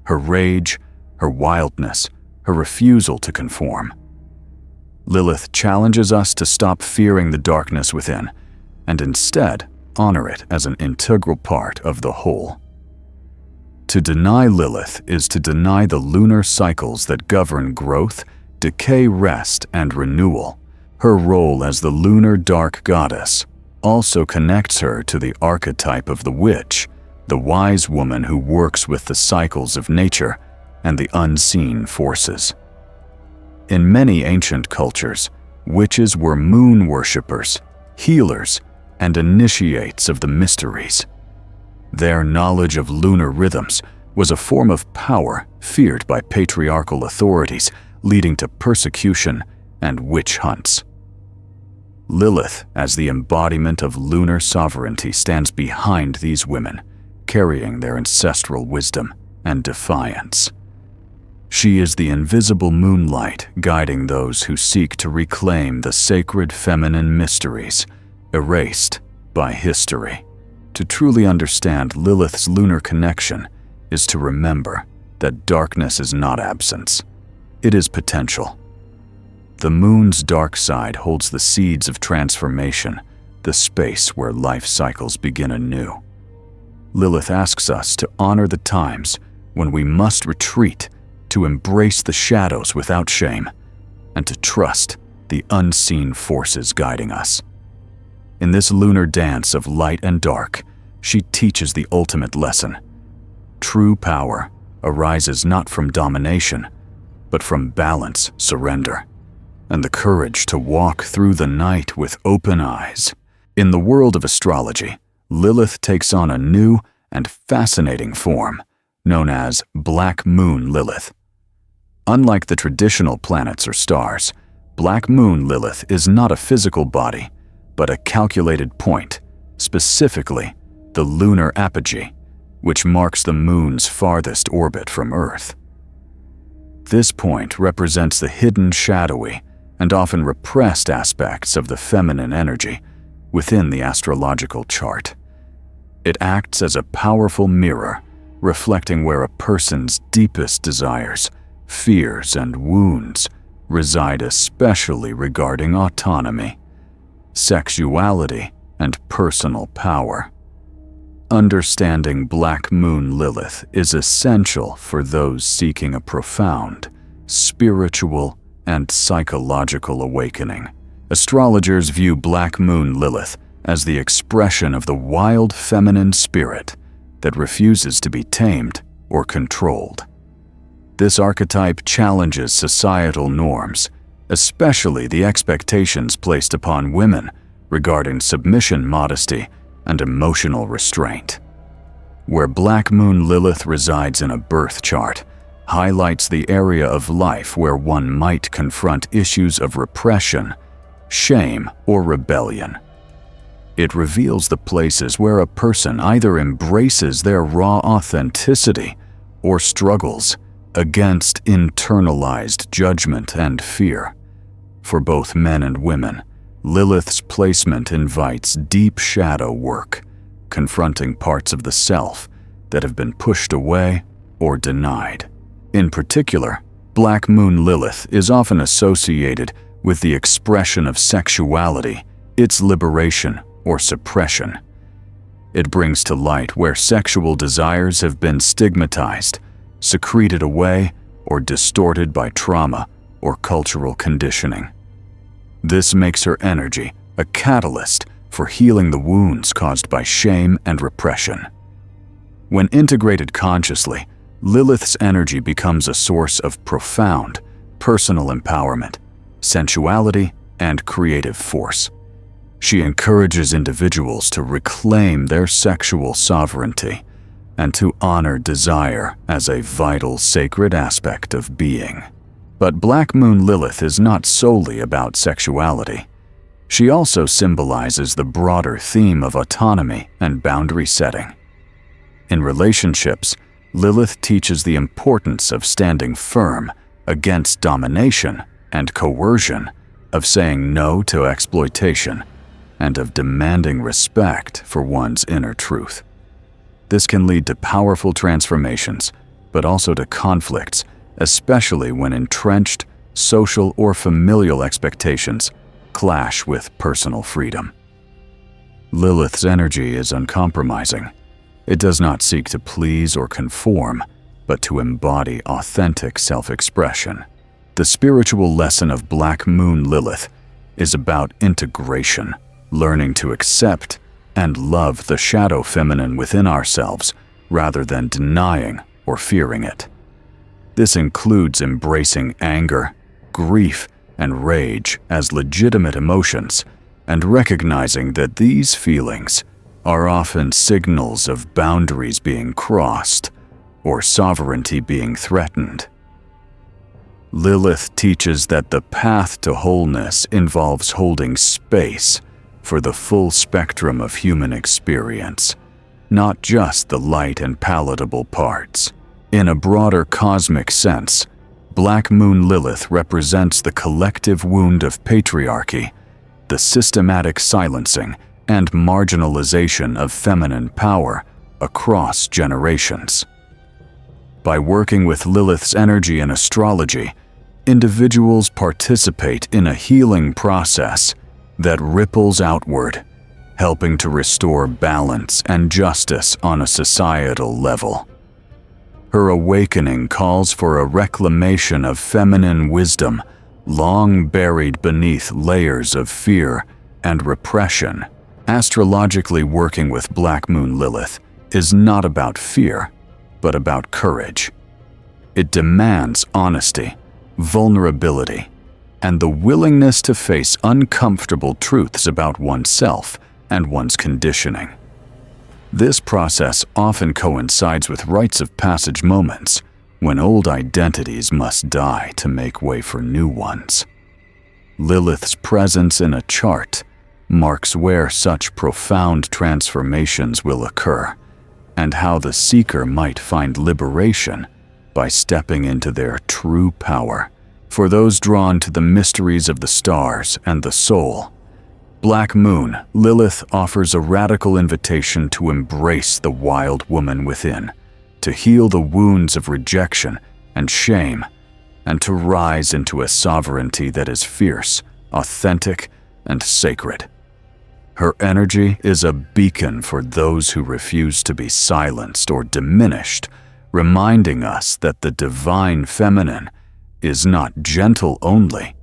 her rage, her wildness, her refusal to conform. Lilith challenges us to stop fearing the darkness within and instead honor it as an integral part of the whole. To deny Lilith is to deny the lunar cycles that govern growth, decay, rest, and renewal. Her role as the lunar dark goddess also connects her to the archetype of the witch, the wise woman who works with the cycles of nature and the unseen forces. In many ancient cultures, witches were moon worshippers, healers, and initiates of the mysteries. Their knowledge of lunar rhythms was a form of power feared by patriarchal authorities, leading to persecution and witch hunts. Lilith, as the embodiment of lunar sovereignty, stands behind these women, carrying their ancestral wisdom and defiance. She is the invisible moonlight guiding those who seek to reclaim the sacred feminine mysteries erased by history. To truly understand Lilith's lunar connection is to remember that darkness is not absence. It is potential. The moon's dark side holds the seeds of transformation, the space where life cycles begin anew. Lilith asks us to honor the times when we must retreat, to embrace the shadows without shame, and to trust the unseen forces guiding us. In this lunar dance of light and dark, she teaches the ultimate lesson. True power arises not from domination, but from balance, surrender, and the courage to walk through the night with open eyes. In the world of astrology, Lilith takes on a new and fascinating form, known as Black Moon Lilith. Unlike the traditional planets or stars, Black Moon Lilith is not a physical body, but a calculated point, specifically the lunar apogee, which marks the moon's farthest orbit from Earth. This point represents the hidden, shadowy, and often repressed aspects of the feminine energy within the astrological chart. It acts as a powerful mirror, reflecting where a person's deepest desires, fears, and wounds reside, especially regarding autonomy, sexuality, and personal power. Understanding Black Moon Lilith is essential for those seeking a profound, spiritual, and psychological awakening. Astrologers view Black Moon Lilith as the expression of the wild feminine spirit that refuses to be tamed or controlled. This archetype challenges societal norms, especially the expectations placed upon women regarding submission, modesty, and emotional restraint. Where Black Moon Lilith resides in a birth chart, highlights the area of life where one might confront issues of repression, shame, or rebellion. It reveals the places where a person either embraces their raw authenticity or struggles against internalized judgment and fear. For both men and women, Lilith's placement invites deep shadow work, confronting parts of the self that have been pushed away or denied. In particular, Black Moon Lilith is often associated with the expression of sexuality, its liberation or suppression. It brings to light where sexual desires have been stigmatized, secreted away, or distorted by trauma or cultural conditioning. This makes her energy a catalyst for healing the wounds caused by shame and repression. When integrated consciously, Lilith's energy becomes a source of profound personal empowerment, sensuality, and creative force. She encourages individuals to reclaim their sexual sovereignty and to honor desire as a vital, sacred aspect of being. But Black Moon Lilith is not solely about sexuality. She also symbolizes the broader theme of autonomy and boundary setting. In relationships, Lilith teaches the importance of standing firm against domination and coercion, of saying no to exploitation, and of demanding respect for one's inner truth. This can lead to powerful transformations, but also to conflicts, especially when entrenched social or familial expectations clash with personal freedom. Lilith's energy is uncompromising. It does not seek to please or conform, but to embody authentic self-expression. The spiritual lesson of Black Moon Lilith is about integration, learning to accept and love the shadow feminine within ourselves rather than denying or fearing it. This includes embracing anger, grief, and rage as legitimate emotions, and recognizing that these feelings are often signals of boundaries being crossed or sovereignty being threatened. Lilith teaches that the path to wholeness involves holding space for the full spectrum of human experience, not just the light and palatable parts. In a broader cosmic sense, Black Moon Lilith represents the collective wound of patriarchy, the systematic silencing and marginalization of feminine power across generations. By working with Lilith's energy in astrology, individuals participate in a healing process that ripples outward, helping to restore balance and justice on a societal level. Her awakening calls for a reclamation of feminine wisdom, long buried beneath layers of fear and repression. Astrologically, working with Black Moon Lilith is not about fear, but about courage. It demands honesty, vulnerability, and the willingness to face uncomfortable truths about oneself and one's conditioning. This process often coincides with rites of passage moments when old identities must die to make way for new ones. Lilith's presence in a chart marks where such profound transformations will occur, and how the seeker might find liberation by stepping into their true power. For those drawn to the mysteries of the stars and the soul, Black Moon Lilith offers a radical invitation to embrace the wild woman within, to heal the wounds of rejection and shame, and to rise into a sovereignty that is fierce, authentic, and sacred. Her energy is a beacon for those who refuse to be silenced or diminished, reminding us that the divine feminine is not gentle only,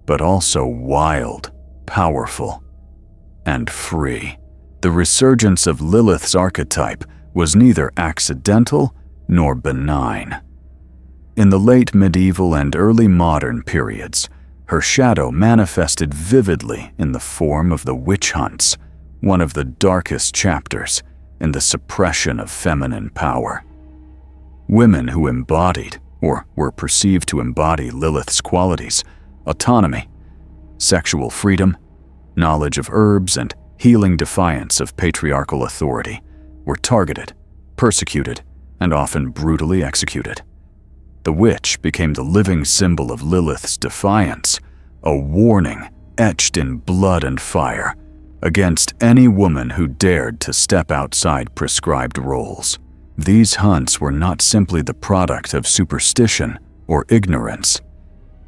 but also wild, powerful, and free. The resurgence of Lilith's archetype was neither accidental nor benign. In the late medieval and early modern periods, her shadow manifested vividly in the form of the witch hunts, one of the darkest chapters in the suppression of feminine power. Women who embodied, or were perceived to embody, Lilith's qualities, autonomy, sexual freedom, knowledge of herbs, and healing defiance of patriarchal authority, were targeted, persecuted, and often brutally executed. The witch became the living symbol of Lilith's defiance, a warning etched in blood and fire against any woman who dared to step outside prescribed roles. These hunts were not simply the product of superstition or ignorance.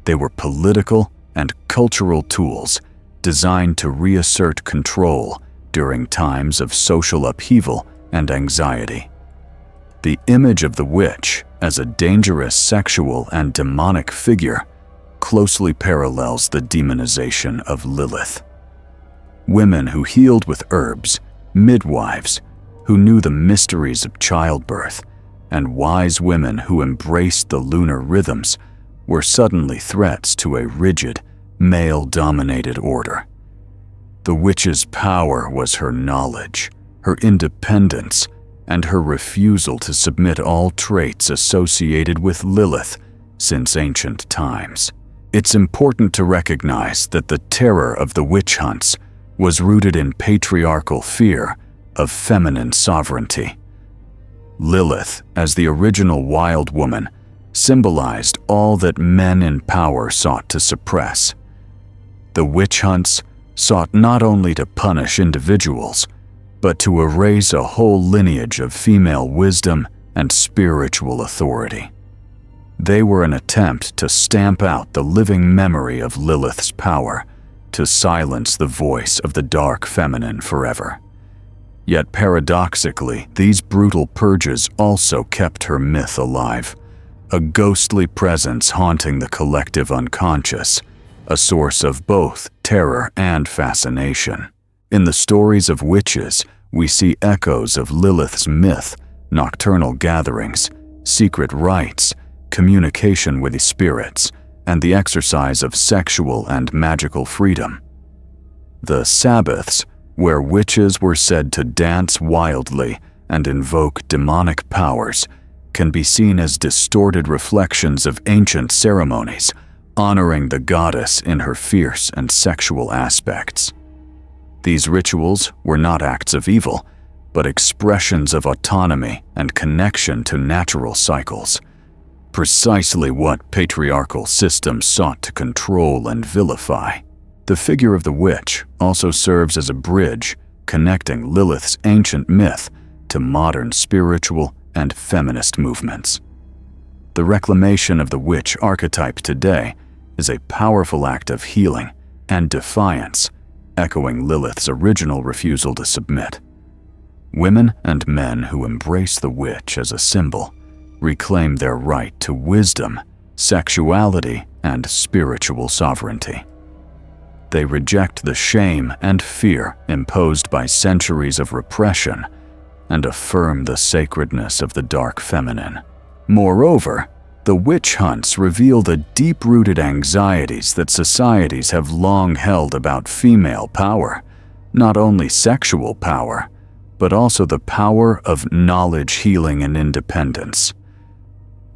They were political and cultural tools designed to reassert control during times of social upheaval and anxiety. The image of the witch as a dangerous sexual and demonic figure closely parallels the demonization of Lilith. Women who healed with herbs, midwives who knew the mysteries of childbirth, and wise women who embraced the lunar rhythms were suddenly threats to a rigid, male-dominated order. The witch's power was her knowledge, her independence, and her refusal to submit all traits associated with Lilith since ancient times. It's important to recognize that the terror of the witch hunts was rooted in patriarchal fear of feminine sovereignty. Lilith, as the original wild woman, symbolized all that men in power sought to suppress. The witch hunts sought not only to punish individuals, but to erase a whole lineage of female wisdom and spiritual authority. They were an attempt to stamp out the living memory of Lilith's power, to silence the voice of the dark feminine forever. Yet paradoxically, these brutal purges also kept her myth alive, a ghostly presence haunting the collective unconscious, a source of both terror and fascination. In the stories of witches, we see echoes of Lilith's myth, nocturnal gatherings, secret rites, communication with the spirits, and the exercise of sexual and magical freedom. The Sabbaths, where witches were said to dance wildly and invoke demonic powers, can be seen as distorted reflections of ancient ceremonies, honoring the goddess in her fierce and sexual aspects. These rituals were not acts of evil, but expressions of autonomy and connection to natural cycles, precisely what patriarchal systems sought to control and vilify. The figure of the witch also serves as a bridge connecting Lilith's ancient myth to modern spiritual and feminist movements. The reclamation of the witch archetype today is a powerful act of healing and defiance, echoing Lilith's original refusal to submit. Women and men who embrace the witch as a symbol reclaim their right to wisdom, sexuality, and spiritual sovereignty. They reject the shame and fear imposed by centuries of repression and affirm the sacredness of the dark feminine. Moreover, the witch hunts reveal the deep-rooted anxieties that societies have long held about female power, not only sexual power, but also the power of knowledge, healing, and independence.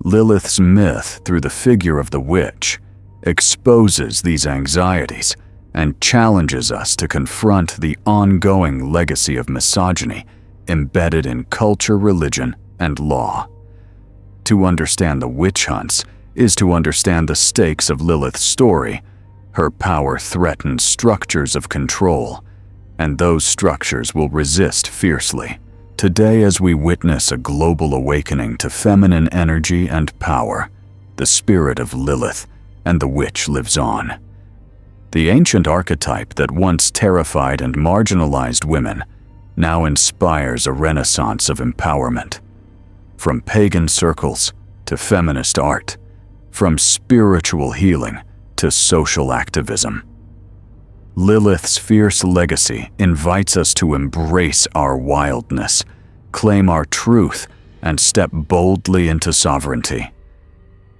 Lilith's myth through the figure of the witch exposes these anxieties and challenges us to confront the ongoing legacy of misogyny embedded in culture, religion, and law. To understand the witch hunts is to understand the stakes of Lilith's story. Her power threatens structures of control, and those structures will resist fiercely. Today, as we witness a global awakening to feminine energy and power, the spirit of Lilith and the witch lives on. The ancient archetype that once terrified and marginalized women now inspires a renaissance of empowerment. From pagan circles to feminist art, from spiritual healing to social activism. Lilith's fierce legacy invites us to embrace our wildness, claim our truth, and step boldly into sovereignty.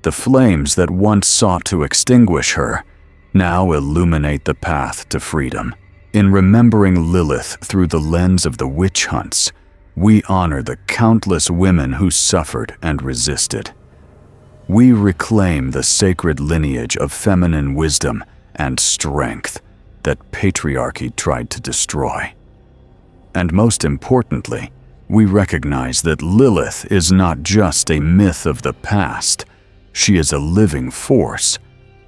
The flames that once sought to extinguish her now illuminate the path to freedom. In remembering Lilith through the lens of the witch hunts, we honor the countless women who suffered and resisted. We reclaim the sacred lineage of feminine wisdom and strength that patriarchy tried to destroy. And most importantly, we recognize that Lilith is not just a myth of the past. She is a living force,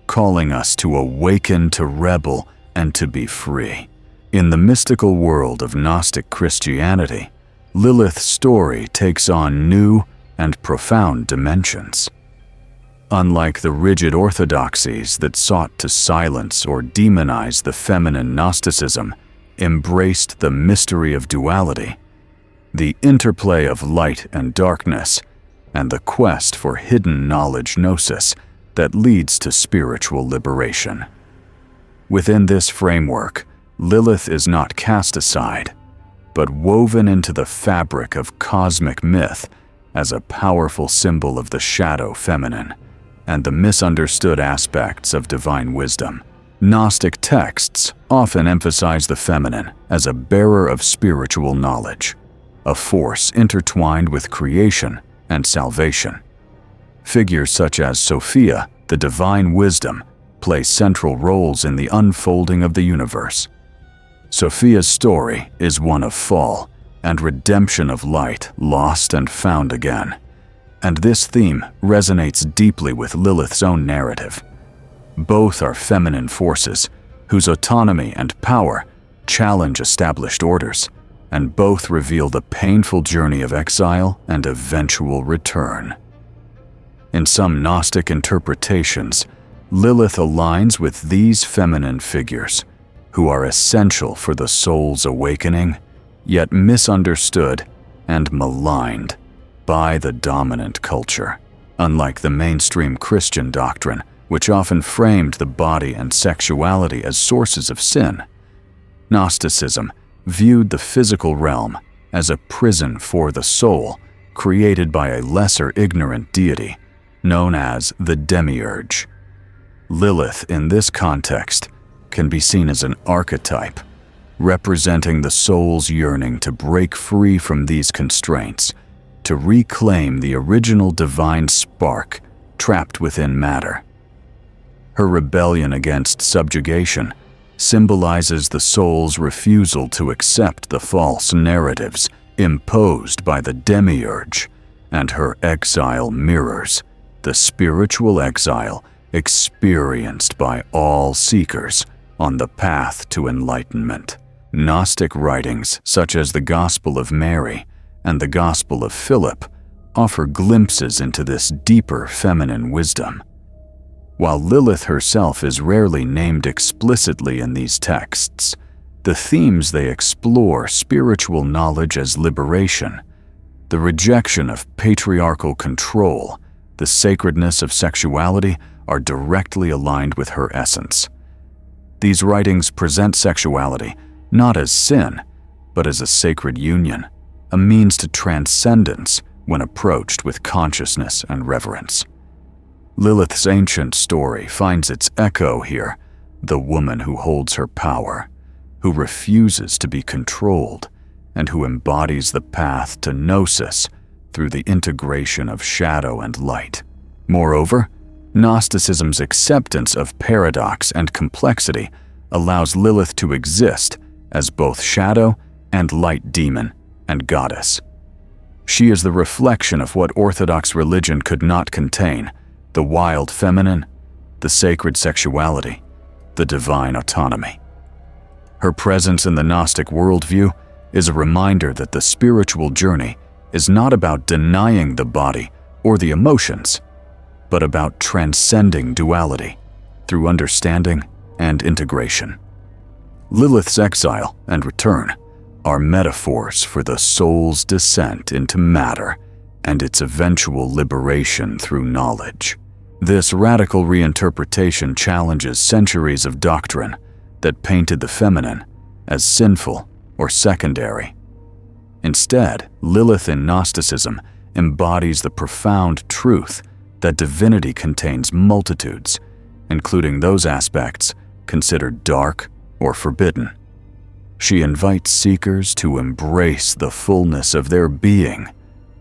calling us to awaken, to rebel, and to be free. In the mystical world of Gnostic Christianity, Lilith's story takes on new and profound dimensions. Unlike the rigid orthodoxies that sought to silence or demonize the feminine, Gnosticism embraced the mystery of duality, the interplay of light and darkness, and the quest for hidden knowledge gnosis that leads to spiritual liberation. Within this framework, Lilith is not cast aside, but woven into the fabric of cosmic myth as a powerful symbol of the shadow feminine and the misunderstood aspects of divine wisdom. Gnostic texts often emphasize the feminine as a bearer of spiritual knowledge, a force intertwined with creation and salvation. Figures such as Sophia, the divine wisdom, play central roles in the unfolding of the universe. Sophia's story is one of fall and redemption of light lost and found again. And this theme resonates deeply with Lilith's own narrative. Both are feminine forces whose autonomy and power challenge established orders, and both reveal the painful journey of exile and eventual return. In some Gnostic interpretations, Lilith aligns with these feminine figures, who are essential for the soul's awakening, yet misunderstood and maligned by the dominant culture. Unlike the mainstream Christian doctrine, which often framed the body and sexuality as sources of sin, Gnosticism viewed the physical realm as a prison for the soul created by a lesser ignorant deity known as the demiurge. Lilith, in this context, can be seen as an archetype, representing the soul's yearning to break free from these constraints, to reclaim the original divine spark trapped within matter. Her rebellion against subjugation symbolizes the soul's refusal to accept the false narratives imposed by the demiurge, and her exile mirrors the spiritual exile experienced by all seekers on the path to enlightenment. Gnostic writings such as the Gospel of Mary and the Gospel of Philip offer glimpses into this deeper feminine wisdom. While Lilith herself is rarely named explicitly in these texts, the themes they explore, spiritual knowledge as liberation, the rejection of patriarchal control, the sacredness of sexuality, are directly aligned with her essence. These writings present sexuality not as sin, but as a sacred union, a means to transcendence when approached with consciousness and reverence. Lilith's ancient story finds its echo here, the woman who holds her power, who refuses to be controlled, and who embodies the path to gnosis through the integration of shadow and light. Moreover, Gnosticism's acceptance of paradox and complexity allows Lilith to exist as both shadow and light demon and goddess. She is the reflection of what Orthodox religion could not contain: the wild feminine, the sacred sexuality, the divine autonomy. Her presence in the Gnostic worldview is a reminder that the spiritual journey is not about denying the body or the emotions, but about transcending duality through understanding and integration. Lilith's exile and return are metaphors for the soul's descent into matter and its eventual liberation through knowledge. This radical reinterpretation challenges centuries of doctrine that painted the feminine as sinful or secondary. Instead, Lilith in Gnosticism embodies the profound truth that divinity contains multitudes, including those aspects considered dark or forbidden. She invites seekers to embrace the fullness of their being,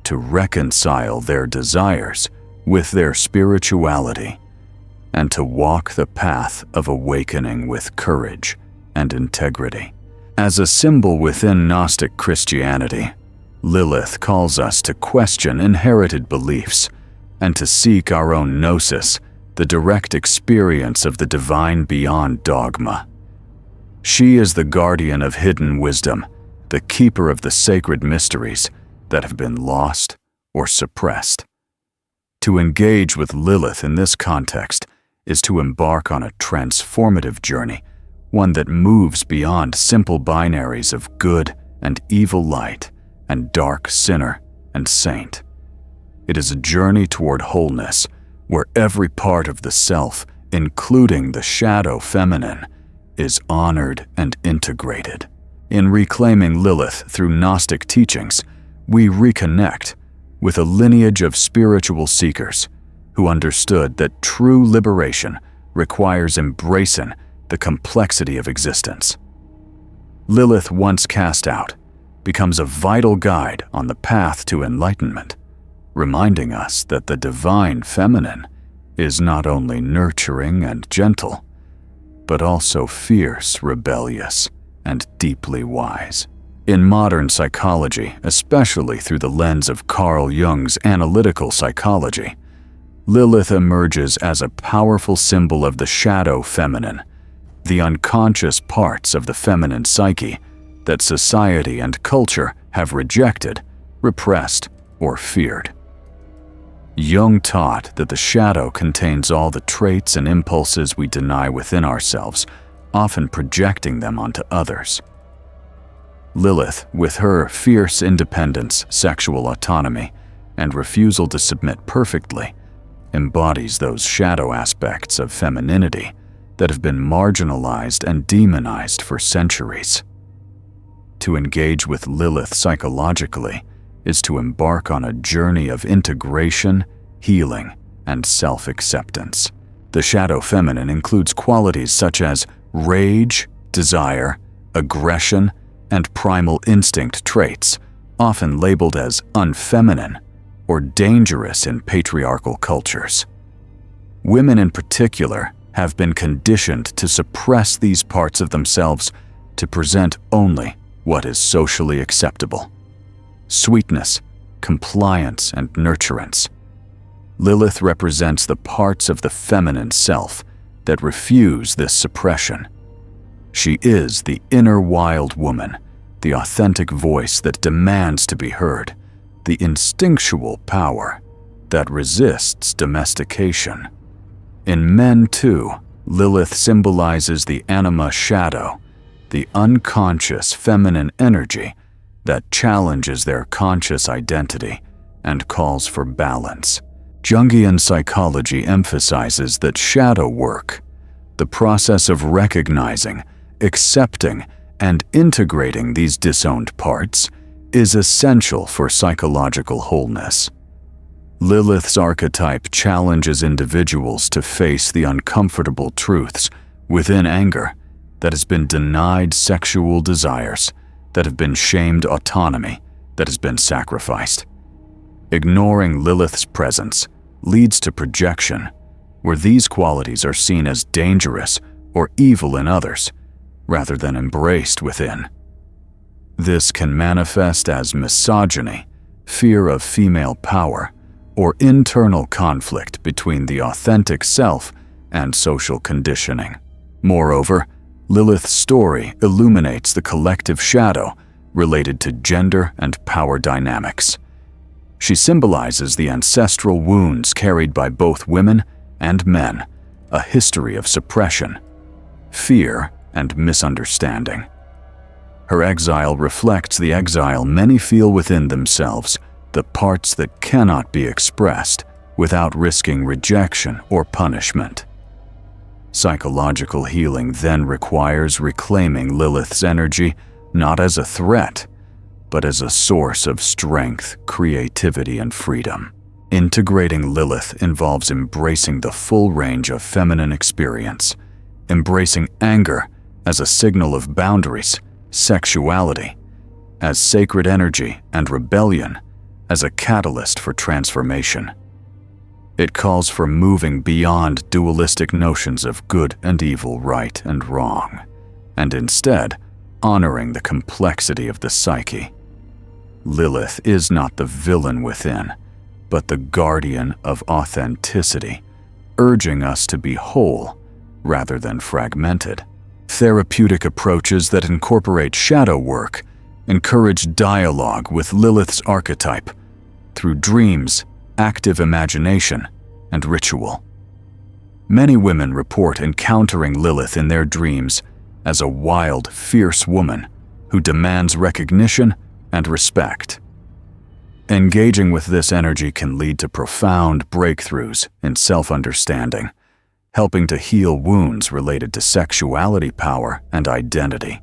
to reconcile their desires with their spirituality, and to walk the path of awakening with courage and integrity. As a symbol within Gnostic Christianity, Lilith calls us to question inherited beliefs and to seek our own gnosis, the direct experience of the divine beyond dogma. She is the guardian of hidden wisdom, the keeper of the sacred mysteries that have been lost or suppressed. To engage with Lilith in this context is to embark on a transformative journey, one that moves beyond simple binaries of good and evil light and dark sinner and saint. It is a journey toward wholeness, where every part of the self, including the shadow feminine, is honored and integrated. In reclaiming Lilith through Gnostic teachings, we reconnect with a lineage of spiritual seekers who understood that true liberation requires embracing the complexity of existence. Lilith, once cast out, becomes a vital guide on the path to enlightenment, reminding us that the divine feminine is not only nurturing and gentle, but also fierce, rebellious, and deeply wise. In modern psychology, especially through the lens of Carl Jung's analytical psychology, Lilith emerges as a powerful symbol of the shadow feminine, the unconscious parts of the feminine psyche that society and culture have rejected, repressed, or feared. Jung taught that the shadow contains all the traits and impulses we deny within ourselves, often projecting them onto others. Lilith, with her fierce independence, sexual autonomy, and refusal to submit perfectly, embodies those shadow aspects of femininity that have been marginalized and demonized for centuries. To engage with Lilith psychologically is to embark on a journey of integration, healing, and self-acceptance. The shadow feminine includes qualities such as rage, desire, aggression, and primal instinct traits, often labeled as unfeminine or dangerous in patriarchal cultures. Women in particular have been conditioned to suppress these parts of themselves to present only what is socially acceptable: sweetness, compliance, and nurturance. Lilith represents the parts of the feminine self that refuse this suppression. She is the inner wild woman, the authentic voice that demands to be heard, the instinctual power that resists domestication. In men, too, Lilith symbolizes the anima shadow, the unconscious feminine energy that challenges their conscious identity and calls for balance. Jungian psychology emphasizes that shadow work, the process of recognizing, accepting, and integrating these disowned parts, is essential for psychological wholeness. Lilith's archetype challenges individuals to face the uncomfortable truths within anger that has been denied sexual desires, that have been shamed autonomy, that has been sacrificed. Ignoring Lilith's presence leads to projection, where these qualities are seen as dangerous or evil in others, rather than embraced within. This can manifest as misogyny, fear of female power, or internal conflict between the authentic self and social conditioning. Moreover, Lilith's story illuminates the collective shadow related to gender and power dynamics. She symbolizes the ancestral wounds carried by both women and men, a history of suppression, fear, and misunderstanding. Her exile reflects the exile many feel within themselves, the parts that cannot be expressed without risking rejection or punishment. Psychological healing then requires reclaiming Lilith's energy not as a threat, but as a source of strength, creativity, and freedom. Integrating Lilith involves embracing the full range of feminine experience, embracing anger as a signal of boundaries, sexuality as sacred energy, and rebellion as a catalyst for transformation. It calls for moving beyond dualistic notions of good and evil, right and wrong, and instead honoring the complexity of the psyche. Lilith is not the villain within, but the guardian of authenticity, urging us to be whole rather than fragmented. Therapeutic approaches that incorporate shadow work encourage dialogue with Lilith's archetype through dreams, active imagination, and ritual. Many women report encountering Lilith in their dreams as a wild, fierce woman who demands recognition and respect. Engaging with this energy can lead to profound breakthroughs in self-understanding, helping to heal wounds related to sexuality, power, and identity.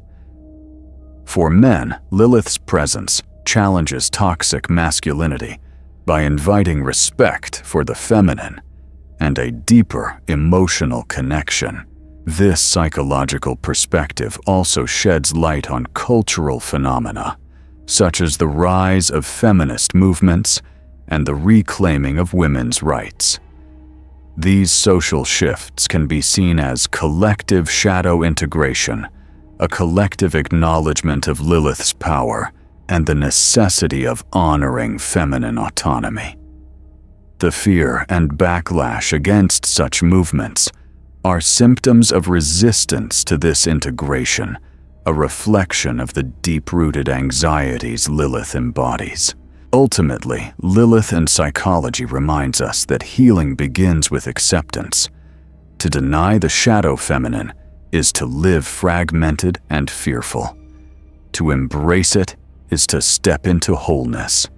For men, Lilith's presence challenges toxic masculinity by inviting respect for the feminine and a deeper emotional connection. This psychological perspective also sheds light on cultural phenomena, such as the rise of feminist movements and the reclaiming of women's rights. These social shifts can be seen as collective shadow integration, a collective acknowledgement of Lilith's power, and the necessity of honoring feminine autonomy. The fear and backlash against such movements are symptoms of resistance to this integration, a reflection of the deep-rooted anxieties Lilith embodies. Ultimately, Lilith in psychology reminds us that healing begins with acceptance. To deny the shadow feminine is to live fragmented and fearful. To embrace it is to step into wholeness.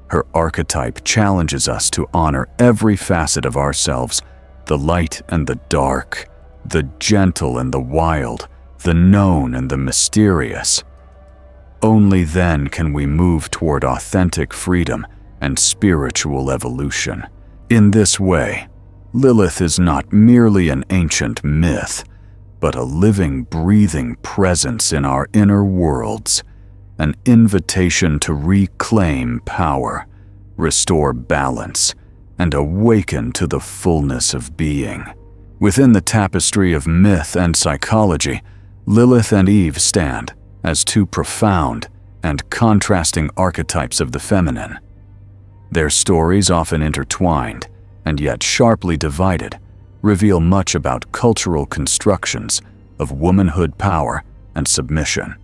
Her archetype challenges us to honor every facet of ourselves, the light and the dark, the gentle and the wild, the known and the mysterious. Only then can we move toward authentic freedom and spiritual evolution. In this way, Lilith is not merely an ancient myth, but a living, breathing presence in our inner worlds, an invitation to reclaim power, restore balance, and awaken to the fullness of being. Within the tapestry of myth and psychology, Lilith and Eve stand as two profound and contrasting archetypes of the feminine. Their stories, often intertwined and yet sharply divided, reveal much about cultural constructions of womanhood power and submission.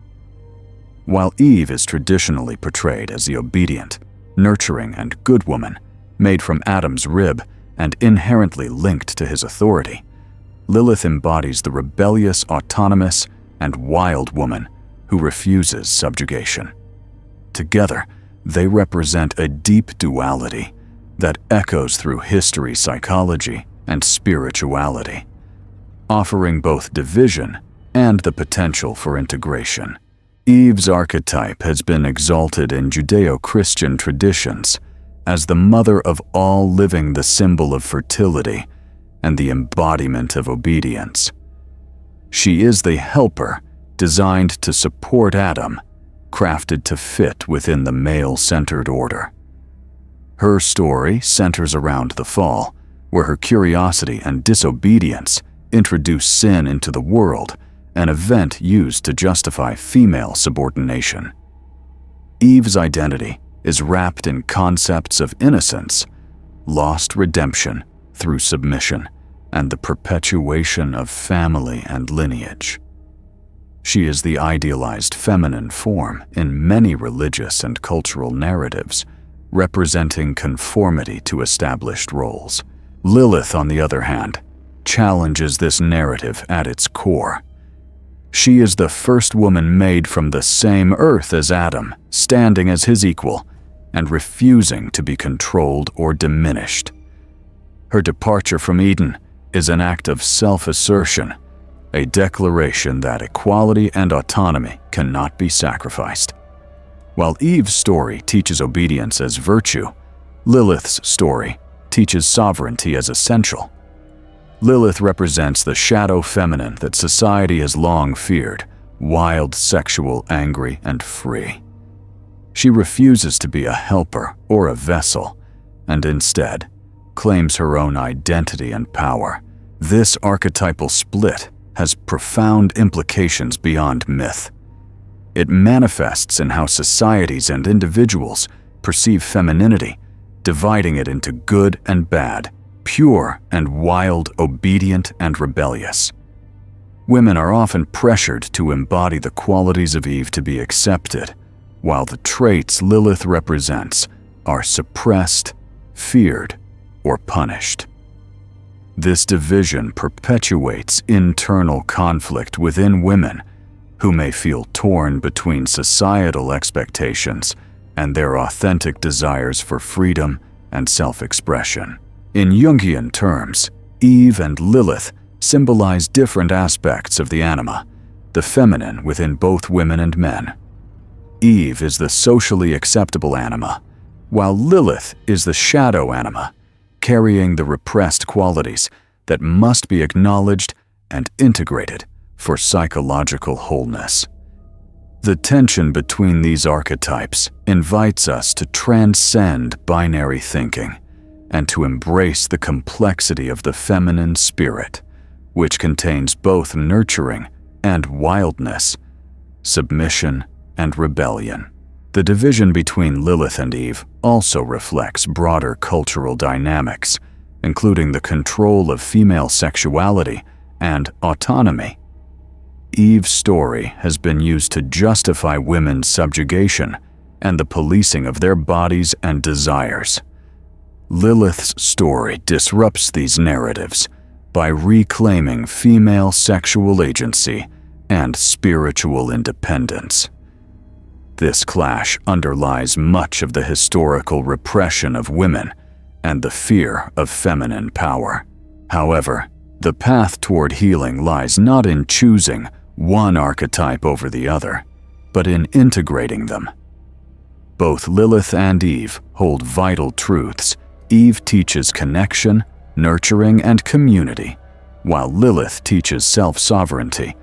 While Eve is traditionally portrayed as the obedient, nurturing, and good woman, made from Adam's rib and inherently linked to his authority, Lilith embodies the rebellious, autonomous, and wild woman who refuses subjugation. Together, they represent a deep duality that echoes through history, psychology, and spirituality, offering both division and the potential for integration. Eve's archetype has been exalted in Judeo-Christian traditions as the mother of all living, the symbol of fertility and the embodiment of obedience. She is the helper designed to support Adam, crafted to fit within the male-centered order. Her story centers around the fall, where her curiosity and disobedience introduce sin into the world, an event used to justify female subordination. Eve's identity is wrapped in concepts of innocence, lost redemption through submission, and the perpetuation of family and lineage. She is the idealized feminine form in many religious and cultural narratives, representing conformity to established roles. Lilith, on the other hand, challenges this narrative at its core. She is the first woman made from the same earth as Adam, standing as his equal and refusing to be controlled or diminished. Her departure from Eden is an act of self-assertion, a declaration that equality and autonomy cannot be sacrificed. While Eve's story teaches obedience as virtue, Lilith's story teaches sovereignty as essential. Lilith represents the shadow feminine that society has long feared, wild, sexual, angry, and free. She refuses to be a helper or a vessel, and instead claims her own identity and power. This archetypal split has profound implications beyond myth. It manifests in how societies and individuals perceive femininity, dividing it into good and bad, pure and wild, obedient and rebellious. Women are often pressured to embody the qualities of Eve to be accepted, while the traits Lilith represents are suppressed, feared, or punished. This division perpetuates internal conflict within women who may feel torn between societal expectations and their authentic desires for freedom and self-expression. In Jungian terms, Eve and Lilith symbolize different aspects of the anima, the feminine within both women and men. Eve is the socially acceptable anima, while Lilith is the shadow anima, carrying the repressed qualities that must be acknowledged and integrated for psychological wholeness. The tension between these archetypes invites us to transcend binary thinking and to embrace the complexity of the feminine spirit, which contains both nurturing and wildness, submission and rebellion. The division between Lilith and Eve also reflects broader cultural dynamics, including the control of female sexuality and autonomy. Eve's story has been used to justify women's subjugation and the policing of their bodies and desires. Lilith's story disrupts these narratives, by reclaiming female sexual agency and spiritual independence. This clash underlies much of the historical repression of women and the fear of feminine power. However, the path toward healing lies not in choosing one archetype over the other, but in integrating them. Both Lilith and Eve hold vital truths. Eve teaches connection, nurturing, and community, while Lilith teaches self-sovereignty,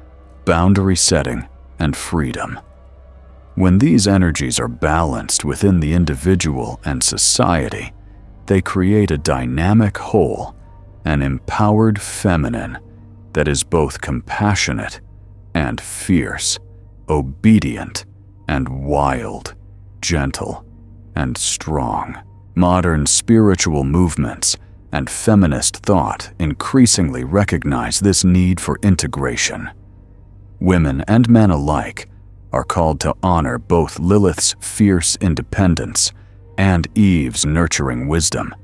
boundary setting, and freedom. When these energies are balanced within the individual and society, they create a dynamic whole, an empowered feminine that is both compassionate and fierce, obedient and wild, gentle and strong. Modern spiritual movements and feminist thought increasingly recognize this need for integration. Women and men alike are called to honor both Lilith's fierce independence and Eve's nurturing wisdom.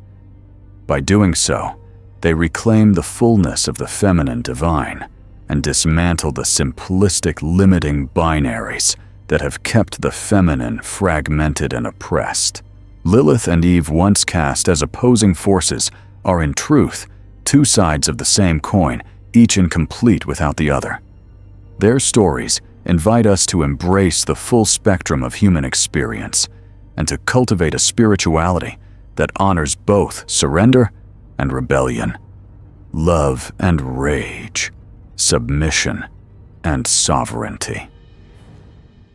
By doing so, they reclaim the fullness of the feminine divine and dismantle the simplistic limiting binaries that have kept the feminine fragmented and oppressed. Lilith and Eve, once cast as opposing forces, are in truth two sides of the same coin, each incomplete without the other. Their stories invite us to embrace the full spectrum of human experience and to cultivate a spirituality that honors both surrender and rebellion, love and rage, submission and sovereignty.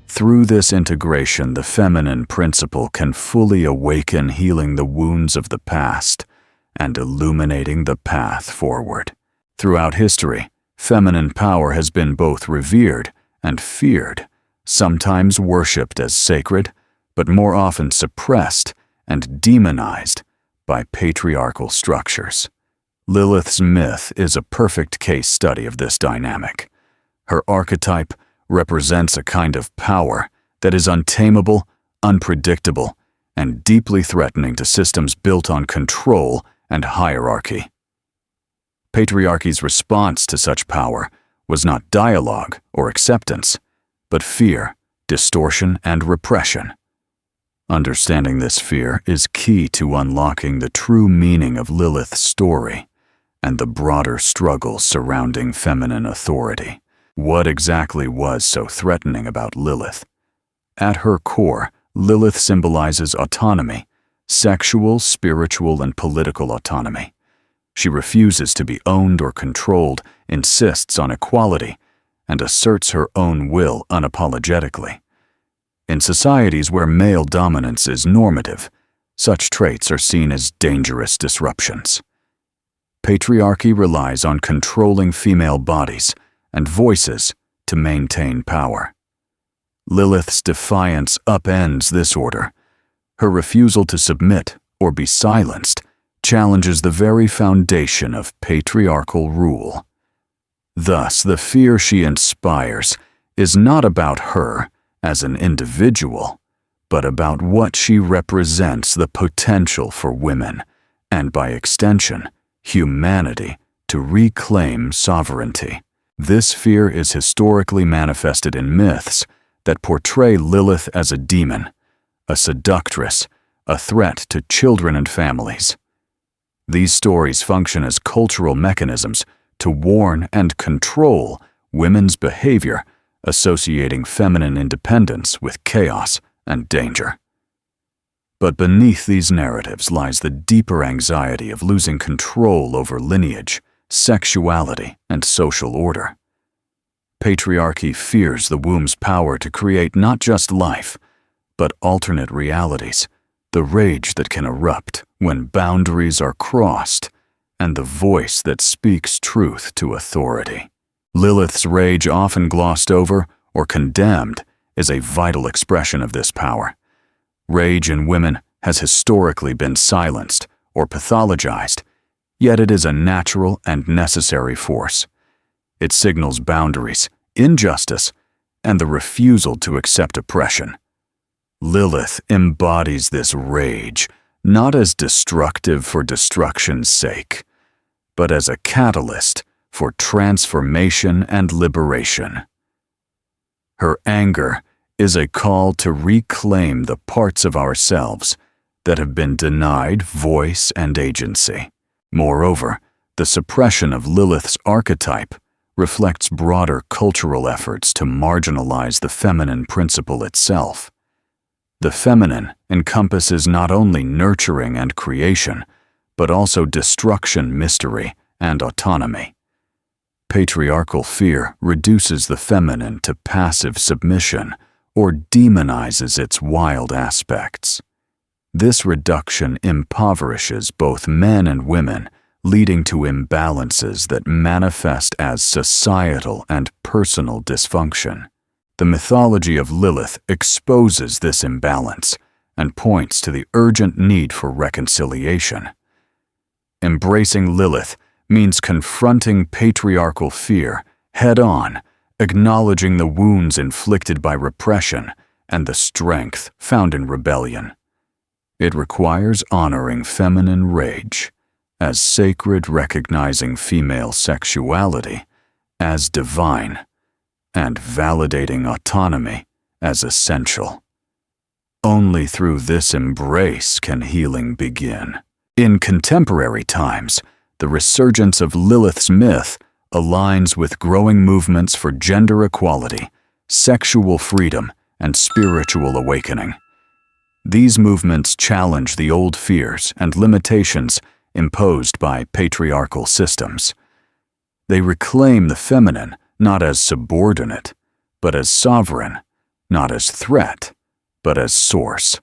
Through this integration, the feminine principle can fully awaken, healing the wounds of the past and illuminating the path forward. Throughout history, feminine power has been both revered and feared, sometimes worshipped as sacred, but more often suppressed and demonized by patriarchal structures. Lilith's myth is a perfect case study of this dynamic. Her archetype represents a kind of power that is untamable, unpredictable, and deeply threatening to systems built on control and hierarchy. Patriarchy's response to such power was not dialogue or acceptance, but fear, distortion, and repression. Understanding this fear is key to unlocking the true meaning of Lilith's story and the broader struggles surrounding feminine authority. What exactly was so threatening about Lilith? At her core, Lilith symbolizes autonomy, sexual, spiritual, and political autonomy. She refuses to be owned or controlled, insists on equality, and asserts her own will unapologetically. In societies where male dominance is normative, such traits are seen as dangerous disruptions. Patriarchy relies on controlling female bodies and voices to maintain power. Lilith's defiance upends this order. Her refusal to submit or be silenced challenges the very foundation of patriarchal rule. Thus, the fear she inspires is not about her as an individual, but about what she represents: the potential for women, and by extension, humanity, to reclaim sovereignty. This fear is historically manifested in myths that portray Lilith as a demon, a seductress, a threat to children and families. These stories function as cultural mechanisms to warn and control women's behavior, associating feminine independence with chaos and danger. But beneath these narratives lies the deeper anxiety of losing control over lineage, sexuality, and social order. Patriarchy fears the womb's power to create not just life, but alternate realities, the rage that can erupt when boundaries are crossed, and the voice that speaks truth to authority. Lilith's rage, often glossed over or condemned, is a vital expression of this power. Rage in women has historically been silenced or pathologized, yet it is a natural and necessary force. It signals boundaries, injustice, and the refusal to accept oppression. Lilith embodies this rage, not as destructive for destruction's sake, but as a catalyst for transformation and liberation. Her anger is a call to reclaim the parts of ourselves that have been denied voice and agency. Moreover, the suppression of Lilith's archetype reflects broader cultural efforts to marginalize the feminine principle itself. The feminine encompasses not only nurturing and creation, but also destruction, mystery, and autonomy. Patriarchal fear reduces the feminine to passive submission or demonizes its wild aspects. This reduction impoverishes both men and women, leading to imbalances that manifest as societal and personal dysfunction. The mythology of Lilith exposes this imbalance and points to the urgent need for reconciliation. Embracing Lilith means confronting patriarchal fear head-on, acknowledging the wounds inflicted by repression and the strength found in rebellion. It requires honoring feminine rage as sacred, recognizing female sexuality as divine, and validating autonomy as essential. Only through this embrace can healing begin. In contemporary times, the resurgence of Lilith's myth aligns with growing movements for gender equality, sexual freedom, and spiritual awakening. These movements challenge the old fears and limitations imposed by patriarchal systems. They reclaim the feminine not as subordinate, but as sovereign, not as threat, but as source.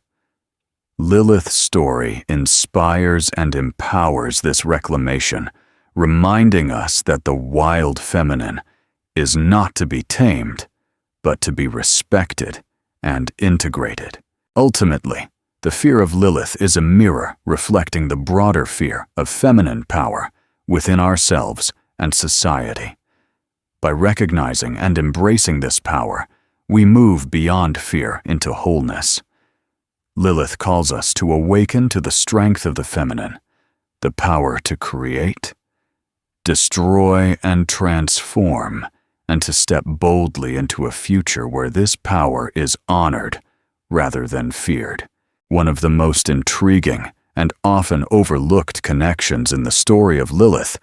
Lilith's story inspires and empowers this reclamation, reminding us that the wild feminine is not to be tamed, but to be respected and integrated. Ultimately, the fear of Lilith is a mirror reflecting the broader fear of feminine power within ourselves and society. By recognizing and embracing this power, we move beyond fear into wholeness. Lilith calls us to awaken to the strength of the feminine, the power to create, destroy, and transform, and to step boldly into a future where this power is honored rather than feared. One of the most intriguing and often overlooked connections in the story of Lilith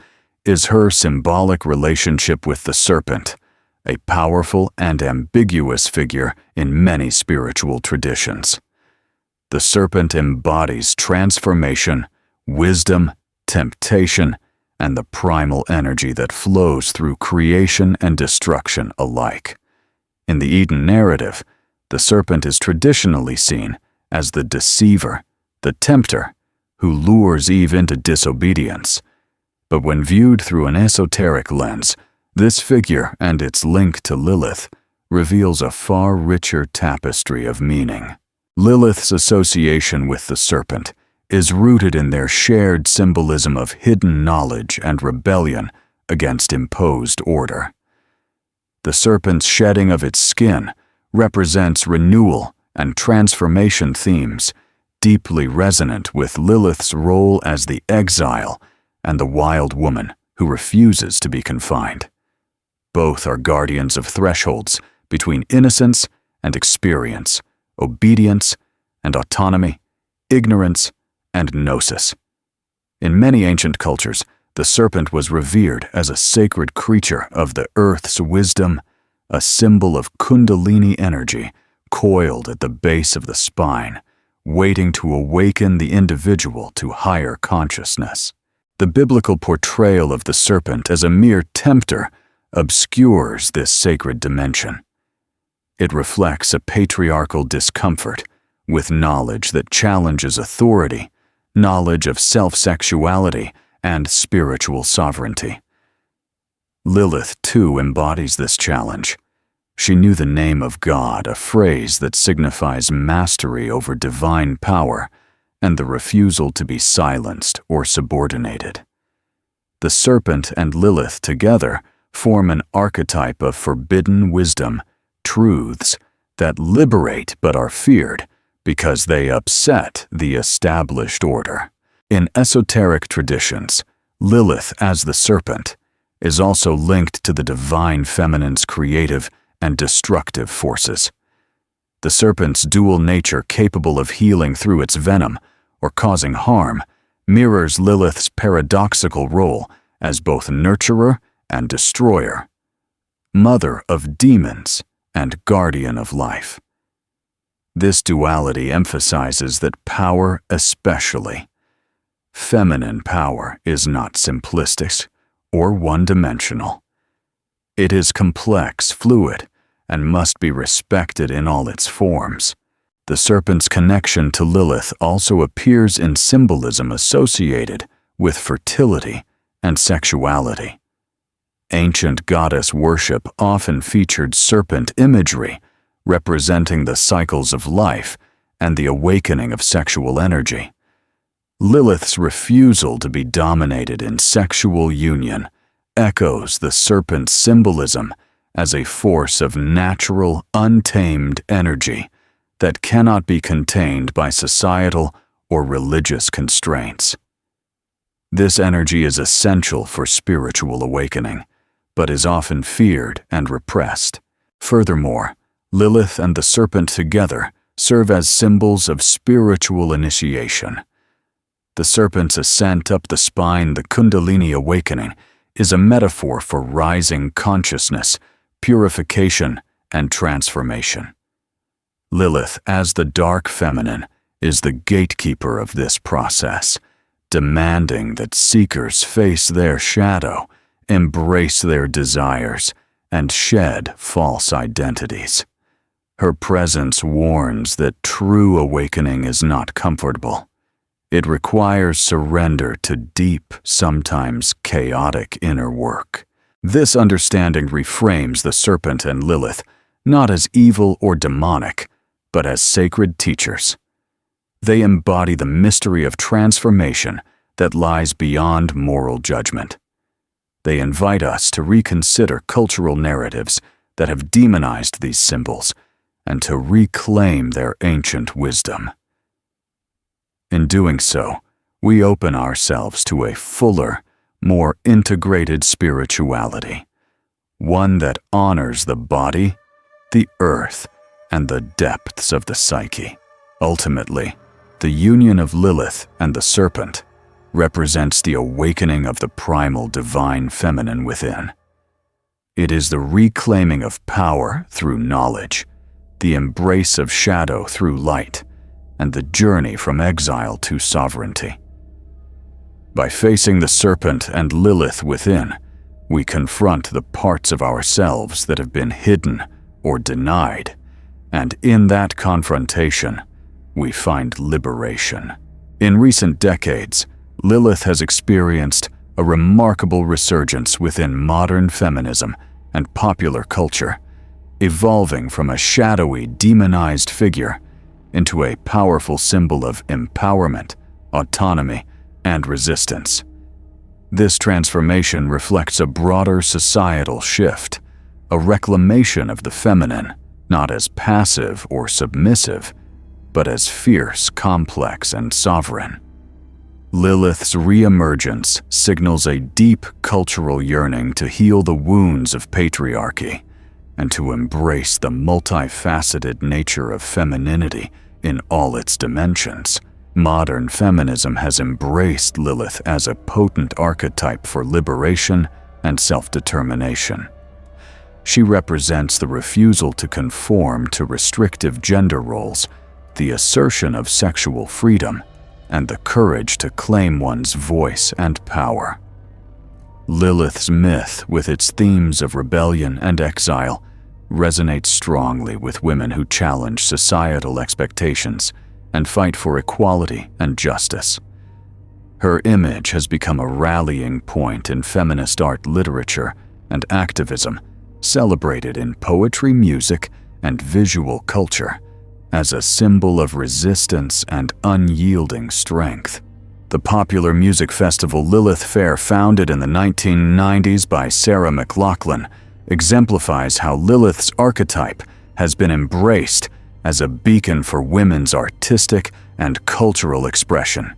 is her symbolic relationship with the serpent, a powerful and ambiguous figure in many spiritual traditions. The serpent embodies transformation, wisdom, temptation, and the primal energy that flows through creation and destruction alike. In the Eden narrative, the serpent is traditionally seen as the deceiver, the tempter, who lures Eve into disobedience. But when viewed through an esoteric lens, this figure and its link to Lilith reveals a far richer tapestry of meaning. Lilith's association with the serpent is rooted in their shared symbolism of hidden knowledge and rebellion against imposed order. The serpent's shedding of its skin represents renewal and transformation themes, deeply resonant with Lilith's role as the exile and the wild woman who refuses to be confined. Both are guardians of thresholds between innocence and experience, obedience and autonomy, ignorance and gnosis. In many ancient cultures, the serpent was revered as a sacred creature of the earth's wisdom, a symbol of kundalini energy coiled at the base of the spine, waiting to awaken the individual to higher consciousness. The biblical portrayal of the serpent as a mere tempter obscures this sacred dimension. It reflects a patriarchal discomfort with knowledge that challenges authority, knowledge of self-sexuality, and spiritual sovereignty. Lilith, too, embodies this challenge. She knew the name of God, a phrase that signifies mastery over divine power and the refusal to be silenced or subordinated. The serpent and Lilith together form an archetype of forbidden wisdom, truths that liberate but are feared because they upset the established order. In esoteric traditions, Lilith, as the serpent, is also linked to the divine feminine's creative and destructive forces. The serpent's dual nature, capable of healing through its venom or causing harm, mirrors Lilith's paradoxical role as both nurturer and destroyer, mother of demons and guardian of life. This duality emphasizes that power, especially feminine power, is not simplistic or one-dimensional. It is complex, fluid, and must be respected in all its forms. The serpent's connection to Lilith also appears in symbolism associated with fertility and sexuality. Ancient goddess worship often featured serpent imagery, representing the cycles of life and the awakening of sexual energy. Lilith's refusal to be dominated in sexual union echoes the serpent's symbolism as a force of natural, untamed energy that cannot be contained by societal or religious constraints. This energy is essential for spiritual awakening, but is often feared and repressed. Furthermore, Lilith and the serpent together serve as symbols of spiritual initiation. The serpent's ascent up the spine, the Kundalini awakening, is a metaphor for rising consciousness, purification, and transformation. Lilith, as the dark feminine, is the gatekeeper of this process, demanding that seekers face their shadow, embrace their desires, and shed false identities. Her presence warns that true awakening is not comfortable. It requires surrender to deep, sometimes chaotic inner work. This understanding reframes the serpent and Lilith not as evil or demonic, but as sacred teachers. They embody the mystery of transformation that lies beyond moral judgment. They invite us to reconsider cultural narratives that have demonized these symbols and to reclaim their ancient wisdom. In doing so, we open ourselves to a fuller, more integrated spirituality, one that honors the body, the earth, and the depths of the psyche. Ultimately, the union of Lilith and the serpent represents the awakening of the primal divine feminine within. It is the reclaiming of power through knowledge, the embrace of shadow through light, and the journey from exile to sovereignty. By facing the serpent and Lilith within, we confront the parts of ourselves that have been hidden or denied, and in that confrontation, we find liberation. In recent decades, Lilith has experienced a remarkable resurgence within modern feminism and popular culture, evolving from a shadowy, demonized figure into a powerful symbol of empowerment, autonomy, and resistance. This transformation reflects a broader societal shift, a reclamation of the feminine, not as passive or submissive, but as fierce, complex, and sovereign. Lilith's reemergence signals a deep cultural yearning to heal the wounds of patriarchy and to embrace the multifaceted nature of femininity in all its dimensions. Modern feminism has embraced Lilith as a potent archetype for liberation and self-determination. She represents the refusal to conform to restrictive gender roles, the assertion of sexual freedom, and the courage to claim one's voice and power. Lilith's myth, with its themes of rebellion and exile, resonates strongly with women who challenge societal expectations and fight for equality and justice. Her image has become a rallying point in feminist art, literature, and activism, celebrated in poetry, music, and visual culture as a symbol of resistance and unyielding strength. The popular music festival Lilith Fair, founded in the 1990s by Sarah McLachlan, exemplifies how Lilith's archetype has been embraced as a beacon for women's artistic and cultural expression.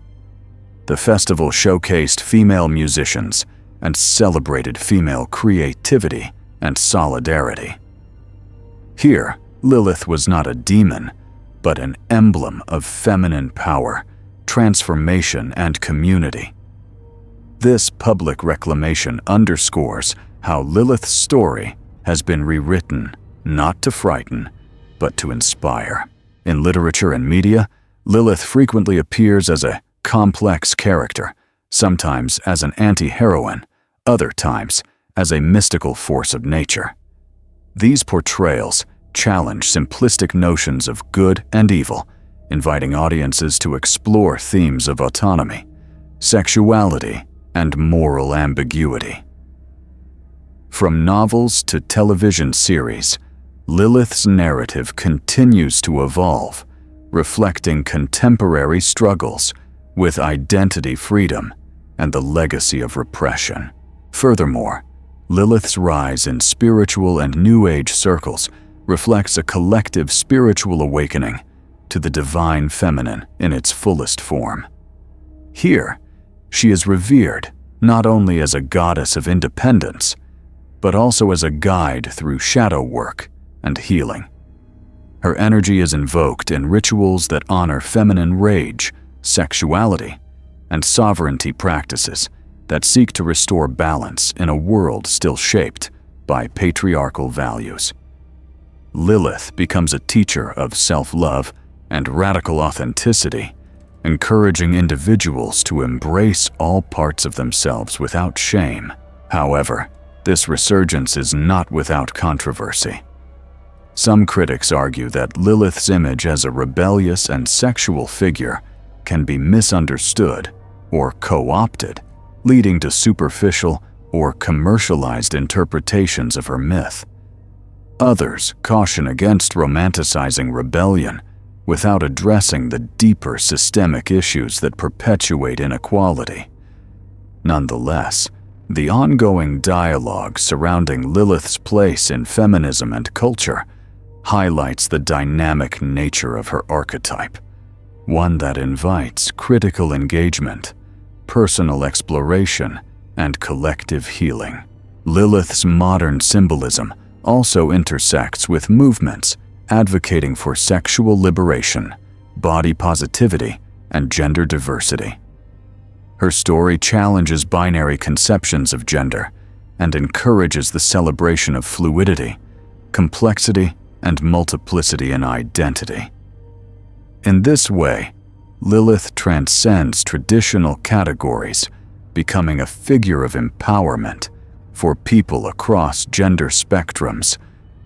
The festival showcased female musicians and celebrated female creativity and solidarity. Here, Lilith was not a demon, but an emblem of feminine power, transformation, and community. This public reclamation underscores how Lilith's story has been rewritten not to frighten, but to inspire. In literature and media, Lilith frequently appears as a complex character, sometimes as an anti-heroine, other times as a mystical force of nature. These portrayals challenge simplistic notions of good and evil, inviting audiences to explore themes of autonomy, sexuality, and moral ambiguity. From novels to television series, Lilith's narrative continues to evolve, reflecting contemporary struggles with identity freedom and the legacy of repression. Furthermore, Lilith's rise in spiritual and New Age circles reflects a collective spiritual awakening to the divine feminine in its fullest form. Here, she is revered not only as a goddess of independence, but also as a guide through shadow work and healing. Her energy is invoked in rituals that honor feminine rage, sexuality, and sovereignty practices that seek to restore balance in a world still shaped by patriarchal values. Lilith becomes a teacher of self-love and radical authenticity, encouraging individuals to embrace all parts of themselves without shame. However, this resurgence is not without controversy. Some critics argue that Lilith's image as a rebellious and sexual figure can be misunderstood or co-opted, leading to superficial or commercialized interpretations of her myth. Others caution against romanticizing rebellion without addressing the deeper systemic issues that perpetuate inequality. Nonetheless, the ongoing dialogue surrounding Lilith's place in feminism and culture highlights the dynamic nature of her archetype, one that invites critical engagement, personal exploration, and collective healing. Lilith's modern symbolism also intersects with movements advocating for sexual liberation, body positivity, and gender diversity. Her story challenges binary conceptions of gender and encourages the celebration of fluidity, complexity, and multiplicity in identity. In this way, Lilith transcends traditional categories, becoming a figure of empowerment for people across gender spectrums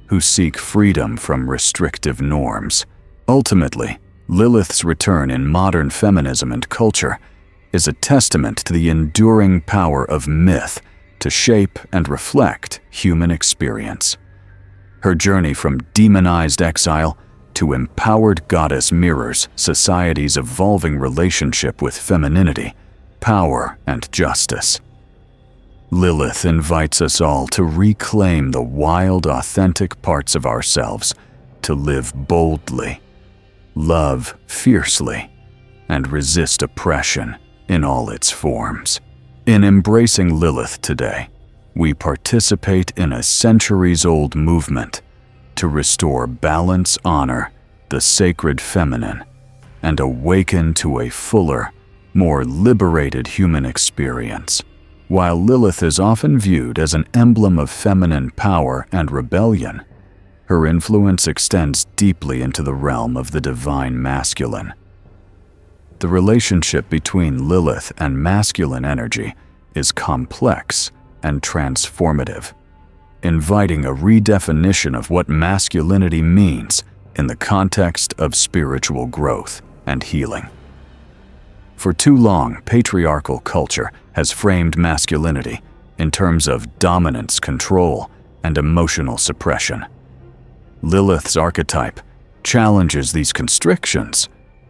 who seek freedom from restrictive norms. Ultimately, Lilith's return in modern feminism and culture is a testament to the enduring power of myth to shape and reflect human experience. Her journey from demonized exile to empowered goddess mirrors society's evolving relationship with femininity, power, and justice. Lilith invites us all to reclaim the wild, authentic parts of ourselves, to live boldly, love fiercely, and resist oppression in all its forms. In embracing Lilith today, we participate in a centuries-old movement to restore balance, honor the sacred feminine, and awaken to a fuller, more liberated human experience. While Lilith is often viewed as an emblem of feminine power and rebellion, her influence extends deeply into the realm of the divine masculine. The relationship between Lilith and masculine energy is complex and transformative, inviting a redefinition of what masculinity means in the context of spiritual growth and healing. For too long, patriarchal culture has framed masculinity in terms of dominance, control, and emotional suppression. Lilith's archetype challenges these constrictions,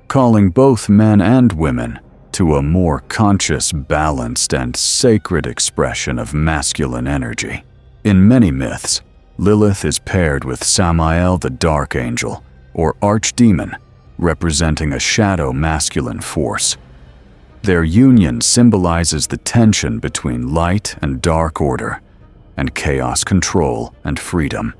calling both men and women to a more conscious, balanced, and sacred expression of masculine energy. In many myths, Lilith is paired with Samael the Dark Angel, or Archdemon, representing a shadow masculine force. Their union symbolizes the tension between light and dark order, and chaos control and freedom.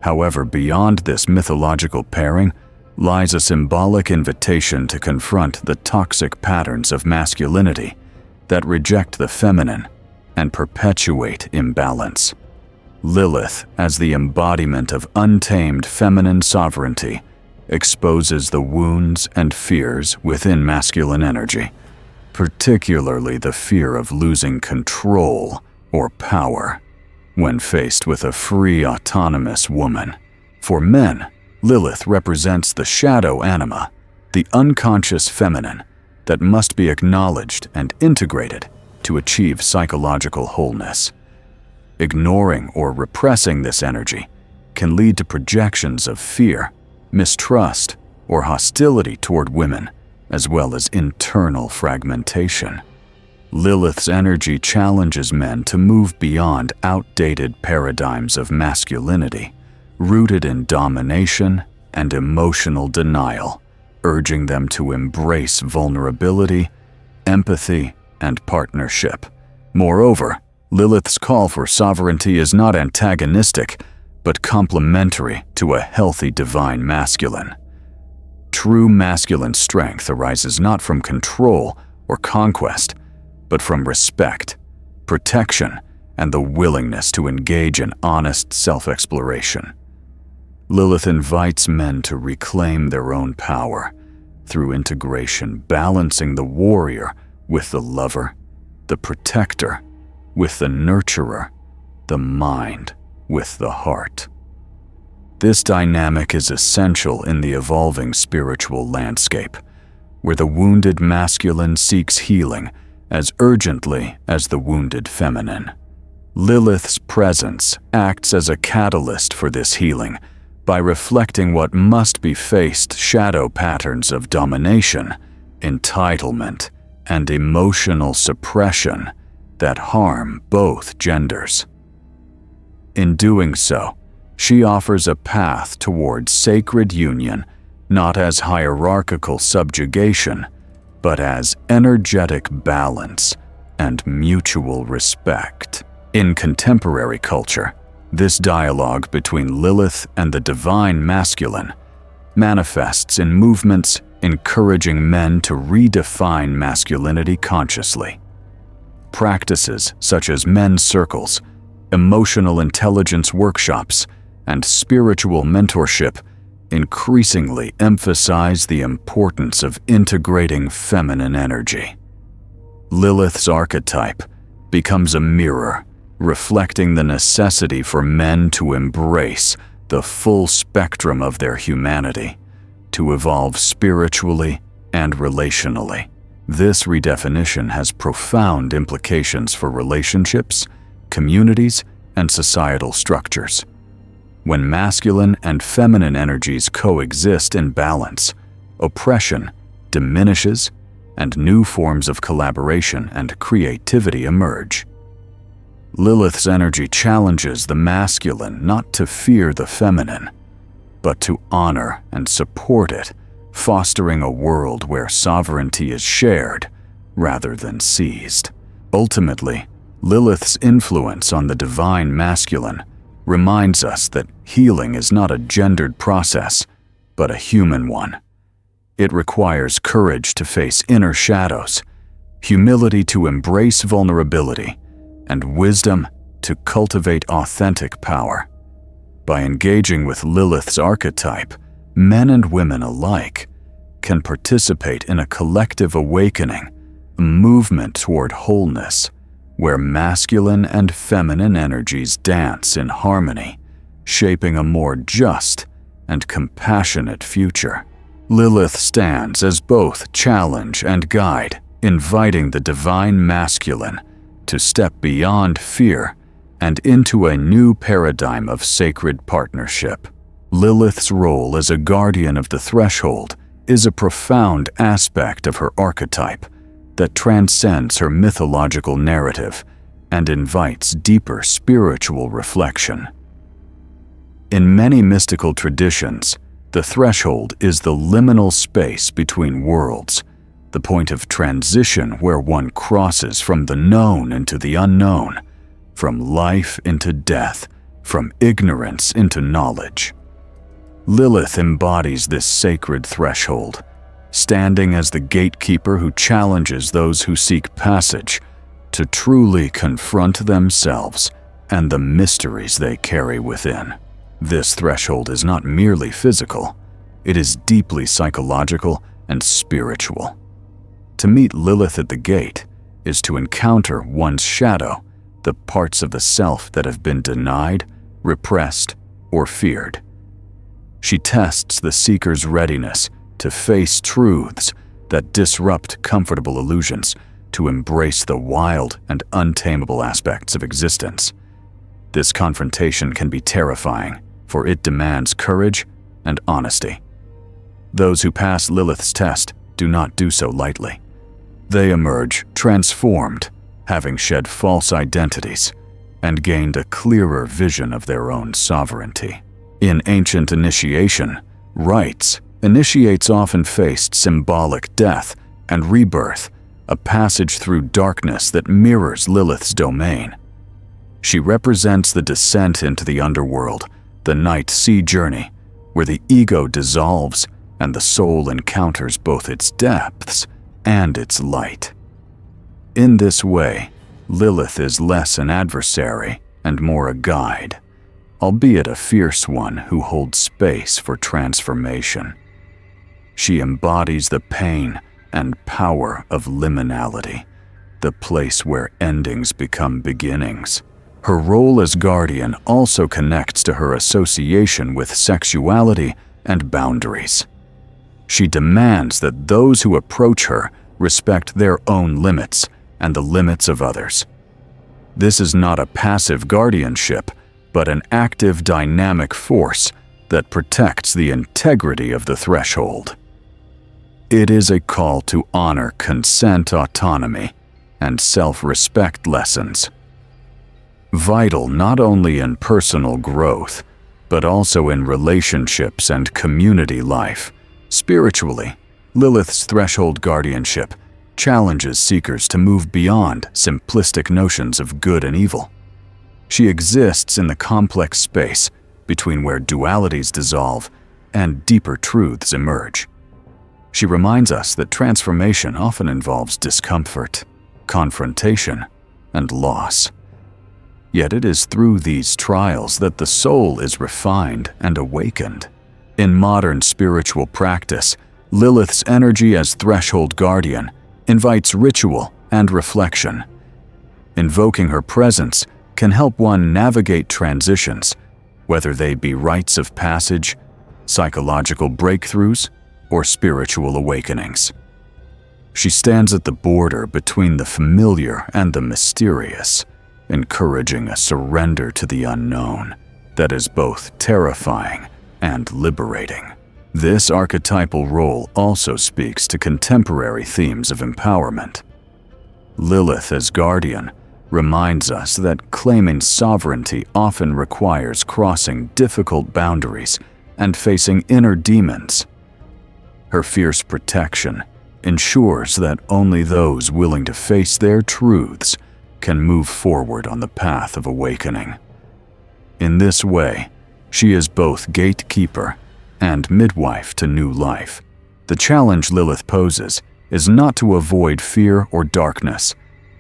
However, beyond this mythological pairing lies a symbolic invitation to confront the toxic patterns of masculinity that reject the feminine and perpetuate imbalance. Lilith, as the embodiment of untamed feminine sovereignty, exposes the wounds and fears within masculine energy, particularly the fear of losing control or power when faced with a free, autonomous woman. For men, Lilith represents the shadow anima, the unconscious feminine that must be acknowledged and integrated to achieve psychological wholeness. Ignoring or repressing this energy can lead to projections of fear, mistrust, or hostility toward women, as well as internal fragmentation. Lilith's energy challenges men to move beyond outdated paradigms of masculinity, rooted in domination and emotional denial, urging them to embrace vulnerability, empathy, and partnership. Moreover, Lilith's call for sovereignty is not antagonistic, but complementary to a healthy divine masculine. True masculine strength arises not from control or conquest, but from respect, protection, and the willingness to engage in honest self-exploration. Lilith invites men to reclaim their own power through integration, balancing the warrior with the lover, the protector with the nurturer, the mind with the heart. This dynamic is essential in the evolving spiritual landscape, where the wounded masculine seeks healing as urgently as the wounded feminine. Lilith's presence acts as a catalyst for this healing by reflecting what must be faced: shadow patterns of domination, entitlement, and emotional suppression that harm both genders. In doing so, she offers a path towards sacred union, not as hierarchical subjugation, but as energetic balance and mutual respect. In contemporary culture, this dialogue between Lilith and the divine masculine manifests in movements encouraging men to redefine masculinity consciously. Practices such as men's circles, emotional intelligence workshops, and spiritual mentorship increasingly emphasize the importance of integrating feminine energy. Lilith's archetype becomes a mirror, reflecting the necessity for men to embrace the full spectrum of their humanity, to evolve spiritually and relationally. This redefinition has profound implications for relationships, communities, and societal structures. When masculine and feminine energies coexist in balance, oppression diminishes and new forms of collaboration and creativity emerge. Lilith's energy challenges the masculine not to fear the feminine, but to honor and support it, fostering a world where sovereignty is shared rather than seized. Ultimately, Lilith's influence on the divine masculine reminds us that healing is not a gendered process, but a human one. It requires courage to face inner shadows, humility to embrace vulnerability, and wisdom to cultivate authentic power. By engaging with Lilith's archetype, men and women alike can participate in a collective awakening, a movement toward wholeness, where masculine and feminine energies dance in harmony, shaping a more just and compassionate future. Lilith stands as both challenge and guide, inviting the divine masculine to step beyond fear and into a new paradigm of sacred partnership. Lilith's role as a guardian of the threshold is a profound aspect of her archetype that transcends her mythological narrative and invites deeper spiritual reflection. In many mystical traditions, the threshold is the liminal space between worlds, the point of transition where one crosses from the known into the unknown, from life into death, from ignorance into knowledge. Lilith embodies this sacred threshold, standing as the gatekeeper who challenges those who seek passage to truly confront themselves and the mysteries they carry within. This threshold is not merely physical, it is deeply psychological and spiritual. To meet Lilith at the gate is to encounter one's shadow, the parts of the self that have been denied, repressed, or feared. She tests the seeker's readiness to face truths that disrupt comfortable illusions, to embrace the wild and untamable aspects of existence. This confrontation can be terrifying, for it demands courage and honesty. Those who pass Lilith's test do not do so lightly. They emerge transformed, having shed false identities and gained a clearer vision of their own sovereignty. In ancient initiation rites, initiates often faced symbolic death and rebirth, a passage through darkness that mirrors Lilith's domain. She represents the descent into the underworld, the night sea journey, where the ego dissolves and the soul encounters both its depths and its light. In this way, Lilith is less an adversary and more a guide, albeit a fierce one who holds space for transformation. She embodies the pain and power of liminality, the place where endings become beginnings. Her role as guardian also connects to her association with sexuality and boundaries. She demands that those who approach her respect their own limits and the limits of others. This is not a passive guardianship, but an active dynamic force that protects the integrity of the threshold. It is a call to honor consent, autonomy, and self-respect lessons. Vital not only in personal growth, but also in relationships and community life. Spiritually, Lilith's threshold guardianship challenges seekers to move beyond simplistic notions of good and evil. She exists in the complex space between where dualities dissolve and deeper truths emerge. She reminds us that transformation often involves discomfort, confrontation, and loss. Yet it is through these trials that the soul is refined and awakened. In modern spiritual practice, Lilith's energy as threshold guardian invites ritual and reflection. Invoking her presence can help one navigate transitions, whether they be rites of passage, psychological breakthroughs, or spiritual awakenings. She stands at the border between the familiar and the mysterious, encouraging a surrender to the unknown that is both terrifying and liberating. This archetypal role also speaks to contemporary themes of empowerment. Lilith as guardian reminds us that claiming sovereignty often requires crossing difficult boundaries and facing inner demons. Her fierce protection ensures that only those willing to face their truths can move forward on the path of awakening. In this way, she is both gatekeeper and midwife to new life. The challenge Lilith poses is not to avoid fear or darkness,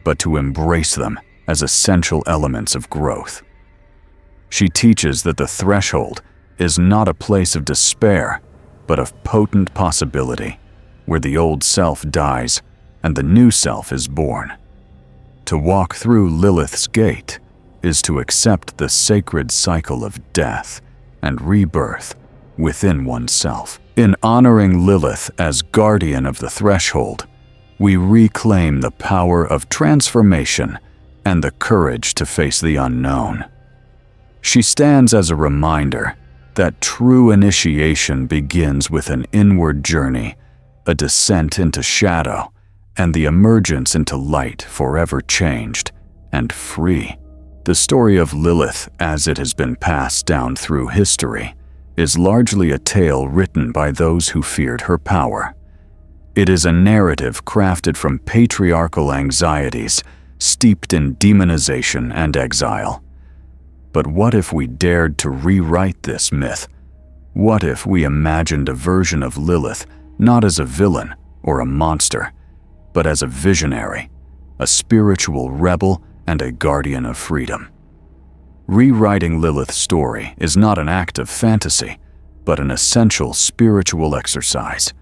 but to embrace them as essential elements of growth. She teaches that the threshold is not a place of despair, but of potent possibility, where the old self dies and the new self is born. To walk through Lilith's gate is to accept the sacred cycle of death and rebirth within oneself. In honoring Lilith as guardian of the threshold, we reclaim the power of transformation and the courage to face the unknown. She stands as a reminder that true initiation begins with an inward journey, a descent into shadow, and the emergence into light forever changed and free. The story of Lilith, as it has been passed down through history, is largely a tale written by those who feared her power. It is a narrative crafted from patriarchal anxieties, steeped in demonization and exile. But what if we dared to rewrite this myth? What if we imagined a version of Lilith not as a villain or a monster, but as a visionary, a spiritual rebel, and a guardian of freedom? Rewriting Lilith's story is not an act of fantasy, but an essential spiritual exercise,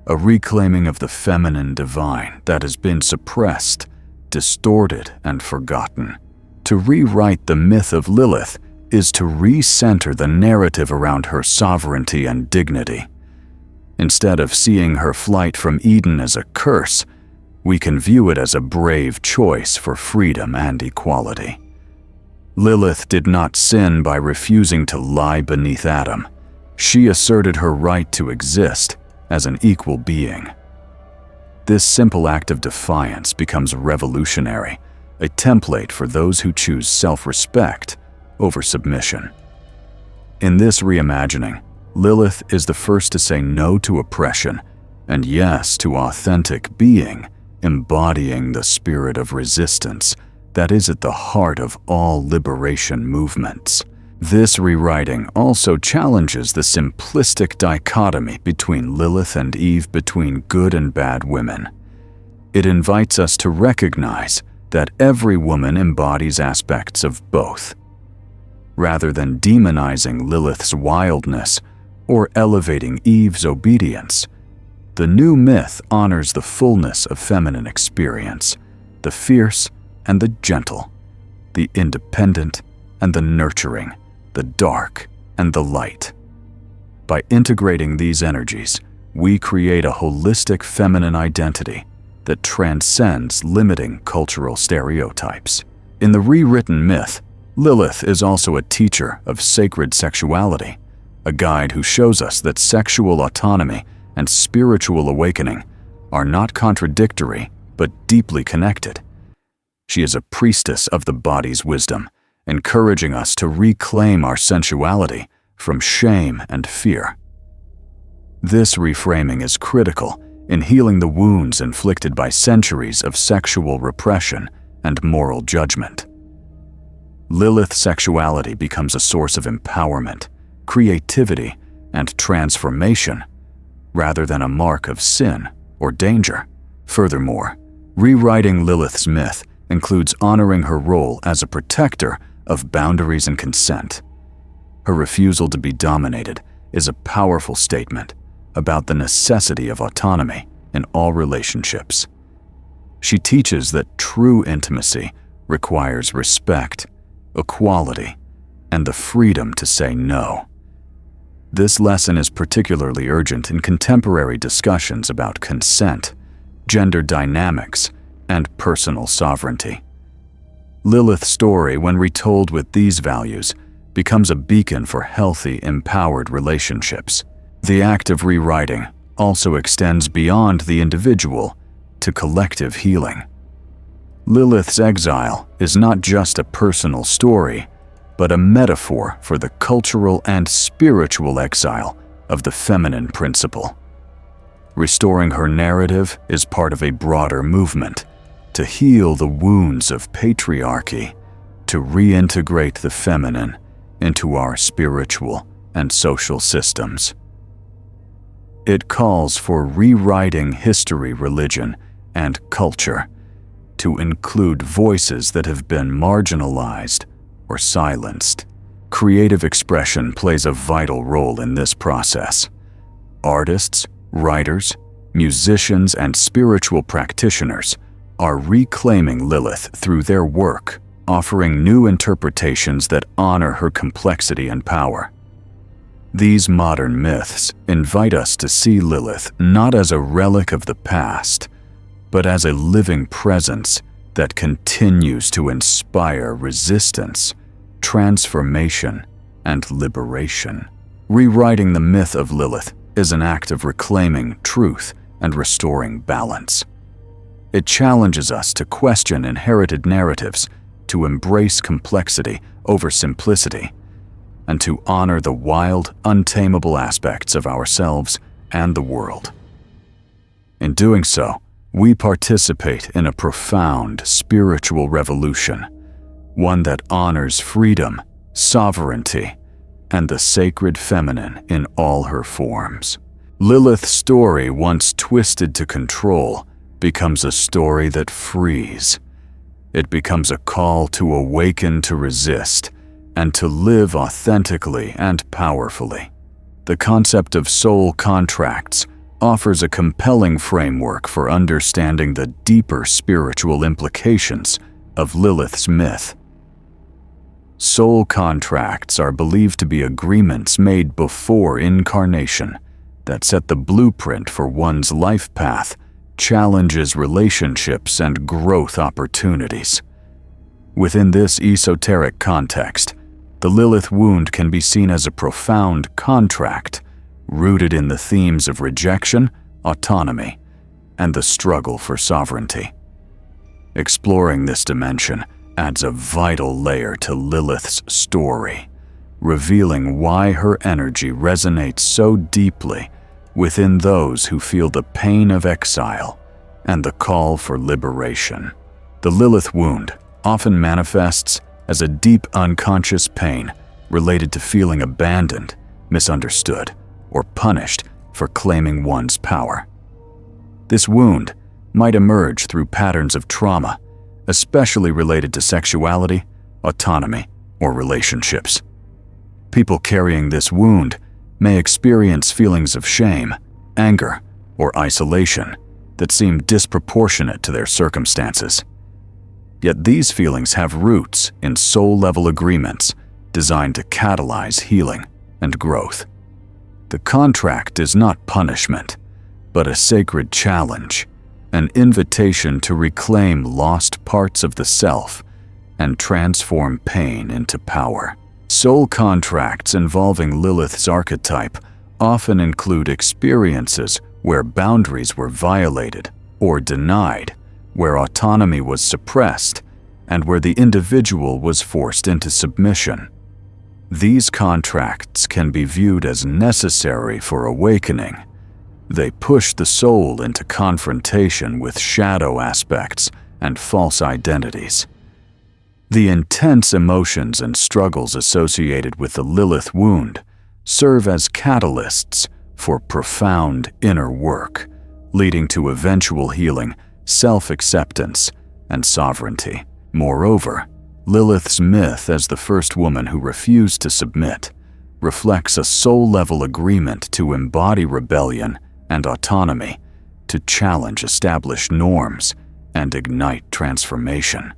a reclaiming of the feminine divine that has been suppressed, distorted, and forgotten. To rewrite the myth of Lilith is to recenter the narrative around her sovereignty and dignity. Instead of seeing her flight from Eden as a curse, we can view it as a brave choice for freedom and equality. Lilith did not sin by refusing to lie beneath Adam. She asserted her right to exist as an equal being. This simple act of defiance becomes revolutionary, a template for those who choose self-respect over submission. In this reimagining, Lilith is the first to say no to oppression and yes to authentic being, embodying the spirit of resistance that is at the heart of all liberation movements. This rewriting also challenges the simplistic dichotomy between Lilith and Eve, between good and bad women. It invites us to recognize that every woman embodies aspects of both. Rather than demonizing Lilith's wildness or elevating Eve's obedience, the new myth honors the fullness of feminine experience, the fierce and the gentle, the independent and the nurturing, the dark and the light. By integrating these energies, we create a holistic feminine identity that transcends limiting cultural stereotypes. In the rewritten myth, Lilith is also a teacher of sacred sexuality, a guide who shows us that sexual autonomy and spiritual awakening are not contradictory but deeply connected. She is a priestess of the body's wisdom, encouraging us to reclaim our sensuality from shame and fear. This reframing is critical in healing the wounds inflicted by centuries of sexual repression and moral judgment. Lilith's sexuality becomes a source of empowerment, creativity, and transformation, rather than a mark of sin or danger. Furthermore, rewriting Lilith's myth includes honoring her role as a protector of boundaries and consent. Her refusal to be dominated is a powerful statement about the necessity of autonomy in all relationships. She teaches that true intimacy requires respect, equality, and the freedom to say no. This lesson is particularly urgent in contemporary discussions about consent, gender dynamics, and personal sovereignty. Lilith's story, when retold with these values, becomes a beacon for healthy, empowered relationships. The act of rewriting also extends beyond the individual to collective healing. Lilith's exile is not just a personal story, but a metaphor for the cultural and spiritual exile of the feminine principle. Restoring her narrative is part of a broader movement to heal the wounds of patriarchy, to reintegrate the feminine into our spiritual and social systems. It calls for rewriting history, religion, and culture to include voices that have been marginalized or silenced. Creative expression plays a vital role in this process. Artists, writers, musicians, and spiritual practitioners are reclaiming Lilith through their work, offering new interpretations that honor her complexity and power. These modern myths invite us to see Lilith not as a relic of the past, but as a living presence that continues to inspire resistance, transformation, and liberation. Rewriting the myth of Lilith is an act of reclaiming truth and restoring balance. It challenges us to question inherited narratives, to embrace complexity over simplicity, and to honor the wild, untamable aspects of ourselves and the world. In doing so, we participate in a profound spiritual revolution, one that honors freedom, sovereignty, and the sacred feminine in all her forms. Lilith's story, once twisted to control, becomes a story that frees. It becomes a call to awaken, to resist, and to live authentically and powerfully. The concept of soul contracts offers a compelling framework for understanding the deeper spiritual implications of Lilith's myth. Soul contracts are believed to be agreements made before incarnation that set the blueprint for one's life path, challenges relationships, and growth opportunities. Within this esoteric context, the Lilith wound can be seen as a profound contract rooted in the themes of rejection, autonomy, and the struggle for sovereignty. Exploring this dimension adds a vital layer to Lilith's story, revealing why her energy resonates so deeply within those who feel the pain of exile and the call for liberation. The Lilith wound often manifests as a deep unconscious pain related to feeling abandoned, misunderstood, or punished for claiming one's power. This wound might emerge through patterns of trauma, especially related to sexuality, autonomy, or relationships. People carrying this wound may experience feelings of shame, anger, or isolation that seem disproportionate to their circumstances. Yet these feelings have roots in soul-level agreements designed to catalyze healing and growth. The contract is not punishment, but a sacred challenge, an invitation to reclaim lost parts of the self and transform pain into power. Soul contracts involving Lilith's archetype often include experiences where boundaries were violated or denied, where autonomy was suppressed, and where the individual was forced into submission. These contracts can be viewed as necessary for awakening. They push the soul into confrontation with shadow aspects and false identities. The intense emotions and struggles associated with the Lilith wound serve as catalysts for profound inner work, leading to eventual healing, self-acceptance, and sovereignty. Moreover, Lilith's myth as the first woman who refused to submit reflects a soul-level agreement to embody rebellion and autonomy, to challenge established norms and ignite transformation.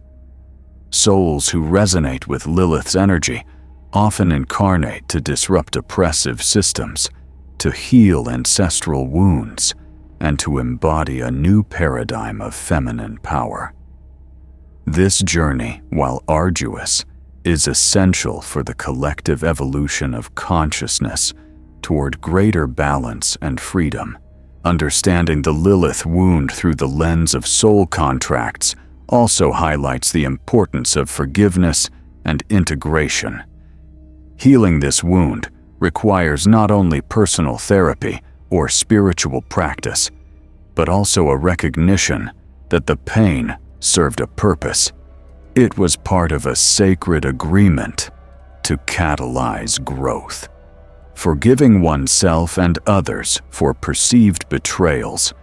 Souls who resonate with Lilith's energy often incarnate to disrupt oppressive systems, to heal ancestral wounds, and to embody a new paradigm of feminine power. This journey, while arduous, is essential for the collective evolution of consciousness toward greater balance and freedom. Understanding the Lilith wound through the lens of soul contracts also highlights the importance of forgiveness and integration. Healing this wound requires not only personal therapy or spiritual practice, but also a recognition that the pain served a purpose. It was part of a sacred agreement to catalyze growth. Forgiving oneself and others for perceived betrayals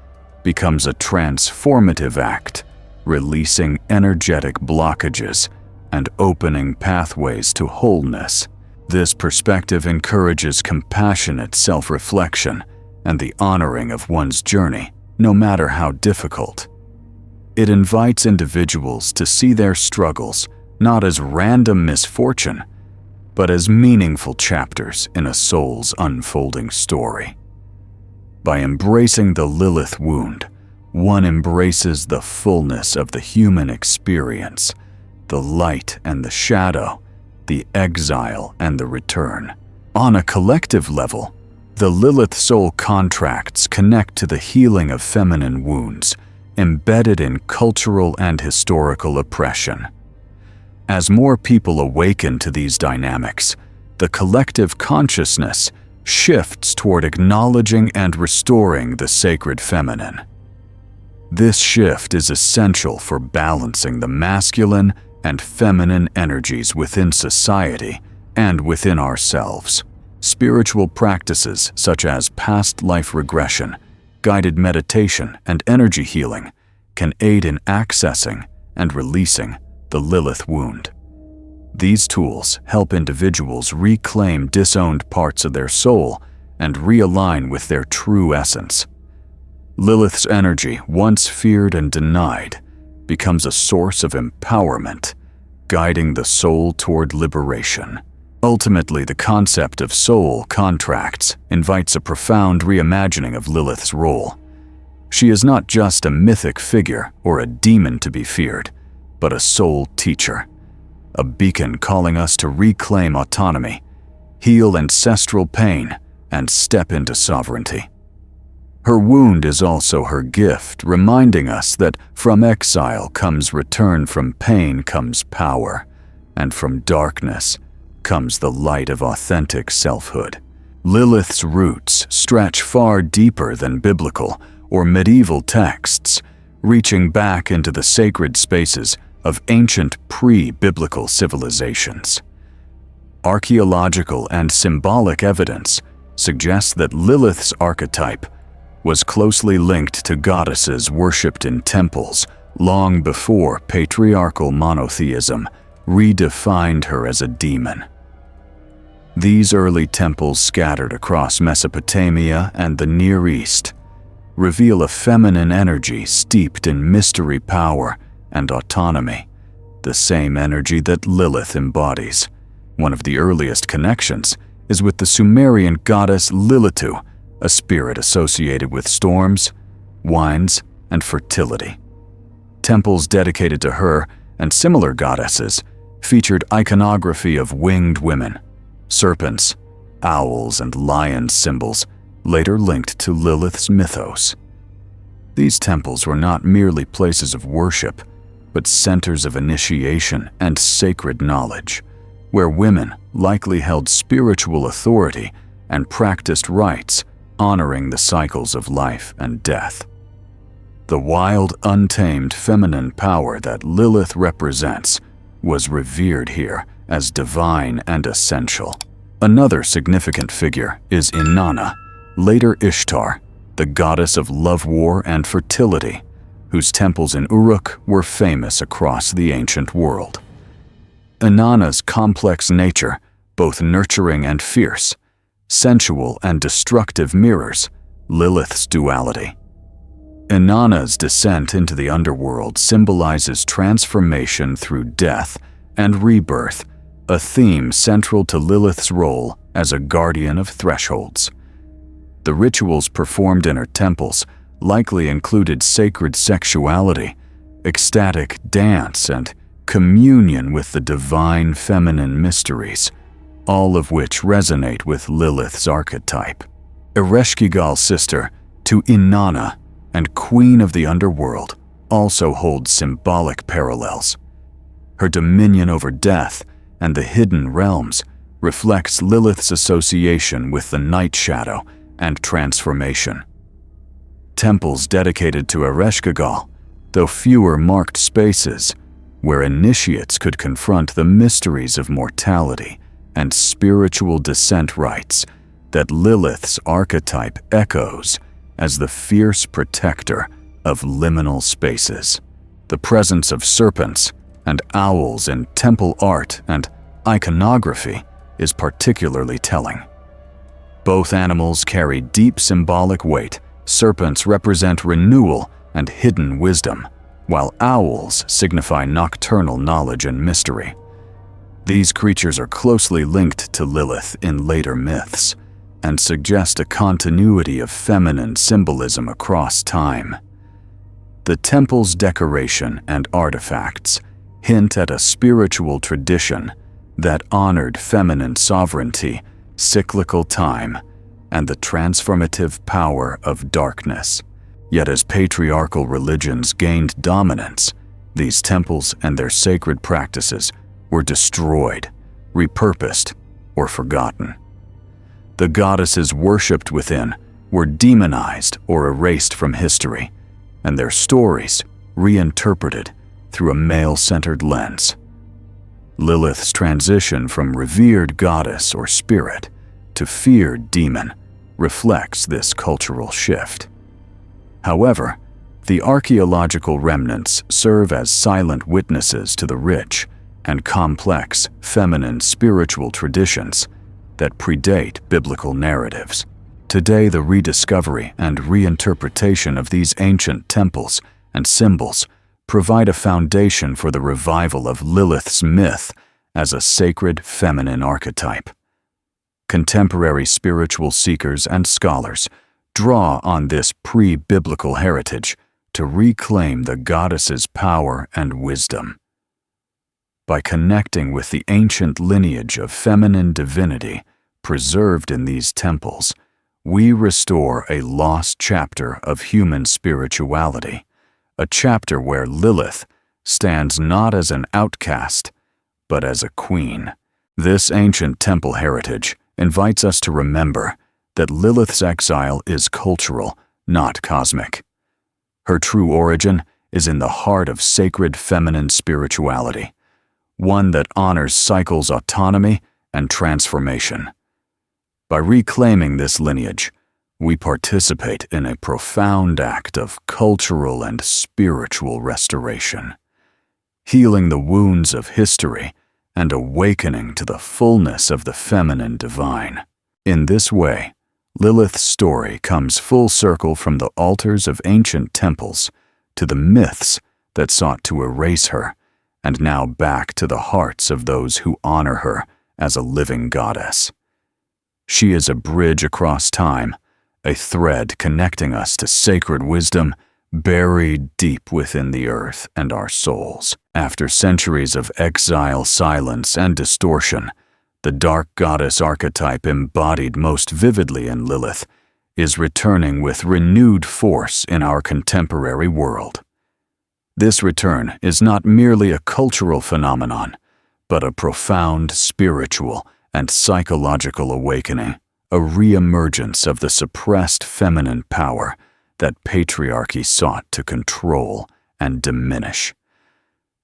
becomes a transformative act, releasing energetic blockages and opening pathways to wholeness. This perspective encourages compassionate self-reflection and the honoring of one's journey, no matter how difficult. It invites individuals to see their struggles not as random misfortune, but as meaningful chapters in a soul's unfolding story. By embracing the Lilith wound, one embraces the fullness of the human experience, the light and the shadow, the exile and the return. On a collective level, the Lilith soul contracts connect to the healing of feminine wounds embedded in cultural and historical oppression. As more people awaken to these dynamics, the collective consciousness shifts toward acknowledging and restoring the sacred feminine. This shift is essential for balancing the masculine and feminine energies within society and within ourselves. Spiritual practices such as past life regression, guided meditation, and energy healing can aid in accessing and releasing the Lilith wound. These tools help individuals reclaim disowned parts of their soul and realign with their true essence. Lilith's energy, once feared and denied, becomes a source of empowerment, guiding the soul toward liberation. Ultimately, the concept of soul contracts invites a profound reimagining of Lilith's role. She is not just a mythic figure or a demon to be feared, but a soul teacher, a beacon calling us to reclaim autonomy, heal ancestral pain, and step into sovereignty. Her wound is also her gift, reminding us that from exile comes return, from pain comes power, and from darkness comes the light of authentic selfhood. Lilith's roots stretch far deeper than biblical or medieval texts, reaching back into the sacred spaces of ancient pre-biblical civilizations. Archaeological and symbolic evidence suggests that Lilith's archetype was closely linked to goddesses worshipped in temples long before patriarchal monotheism redefined her as a demon. These early temples scattered across Mesopotamia and the Near East reveal a feminine energy steeped in mystery, power, and autonomy, the same energy that Lilith embodies. One of the earliest connections is with the Sumerian goddess Lilitu, a spirit associated with storms, winds, and fertility. Temples dedicated to her and similar goddesses featured iconography of winged women, serpents, owls, and lion symbols later linked to Lilith's mythos. These temples were not merely places of worship, but centers of initiation and sacred knowledge, where women likely held spiritual authority and practiced rites honoring the cycles of life and death. The wild, untamed feminine power that Lilith represents was revered here as divine and essential. Another significant figure is Inanna, later Ishtar, the goddess of love, war, and fertility, whose temples in Uruk were famous across the ancient world. Inanna's complex nature, both nurturing and fierce, sensual and destructive, mirrors Lilith's duality. Inanna's descent into the underworld symbolizes transformation through death and rebirth, a theme central to Lilith's role as a guardian of thresholds. The rituals performed in her temples likely included sacred sexuality, ecstatic dance, and communion with the divine feminine mysteries, all of which resonate with Lilith's archetype. Ereshkigal's sister to Inanna and queen of the underworld also holds symbolic parallels. Her dominion over death and the hidden realms reflects Lilith's association with the night shadow and transformation. Temples dedicated to Ereshkigal, though fewer, marked spaces where initiates could confront the mysteries of mortality and spiritual descent rites that Lilith's archetype echoes as the fierce protector of liminal spaces. The presence of serpents and owls in temple art and iconography is particularly telling. Both animals carry deep symbolic weight. Serpents represent renewal and hidden wisdom, while owls signify nocturnal knowledge and mystery. These creatures are closely linked to Lilith in later myths and suggest a continuity of feminine symbolism across time. The temple's decoration and artifacts hint at a spiritual tradition that honored feminine sovereignty, cyclical time, and the transformative power of darkness. Yet as patriarchal religions gained dominance, these temples and their sacred practices were destroyed, repurposed, or forgotten. The goddesses worshipped within were demonized or erased from history, and their stories reinterpreted through a male-centered lens. Lilith's transition from revered goddess or spirit to feared demon reflects this cultural shift. However, the archaeological remnants serve as silent witnesses to the rich and complex feminine spiritual traditions that predate biblical narratives. Today, the rediscovery and reinterpretation of these ancient temples and symbols provide a foundation for the revival of Lilith's myth as a sacred feminine archetype. Contemporary spiritual seekers and scholars draw on this pre-biblical heritage to reclaim the goddess's power and wisdom. By connecting with the ancient lineage of feminine divinity preserved in these temples, we restore a lost chapter of human spirituality, a chapter where Lilith stands not as an outcast, but as a queen. This ancient temple heritage invites us to remember that Lilith's exile is cultural, not cosmic. Her true origin is in the heart of sacred feminine spirituality, one that honors cycles' autonomy and transformation. By reclaiming this lineage, we participate in a profound act of cultural and spiritual restoration, healing the wounds of history and awakening to the fullness of the feminine divine. In this way, Lilith's story comes full circle from the altars of ancient temples to the myths that sought to erase her, and now back to the hearts of those who honor her as a living goddess. She is a bridge across time, a thread connecting us to sacred wisdom buried deep within the earth and our souls. After centuries of exile, silence, and distortion, the dark goddess archetype embodied most vividly in Lilith is returning with renewed force in our contemporary world. This return is not merely a cultural phenomenon, but a profound spiritual and psychological awakening, a re-emergence of the suppressed feminine power that patriarchy sought to control and diminish.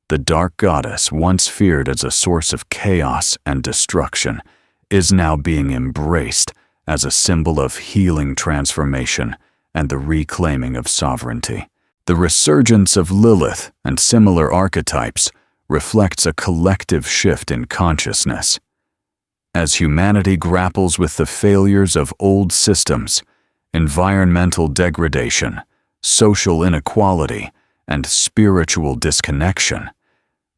The dark goddess, once feared as a source of chaos and destruction, is now being embraced as a symbol of healing transformation and the reclaiming of sovereignty. The resurgence of Lilith and similar archetypes reflects a collective shift in consciousness. As humanity grapples with the failures of old systems, environmental degradation, social inequality, and spiritual disconnection,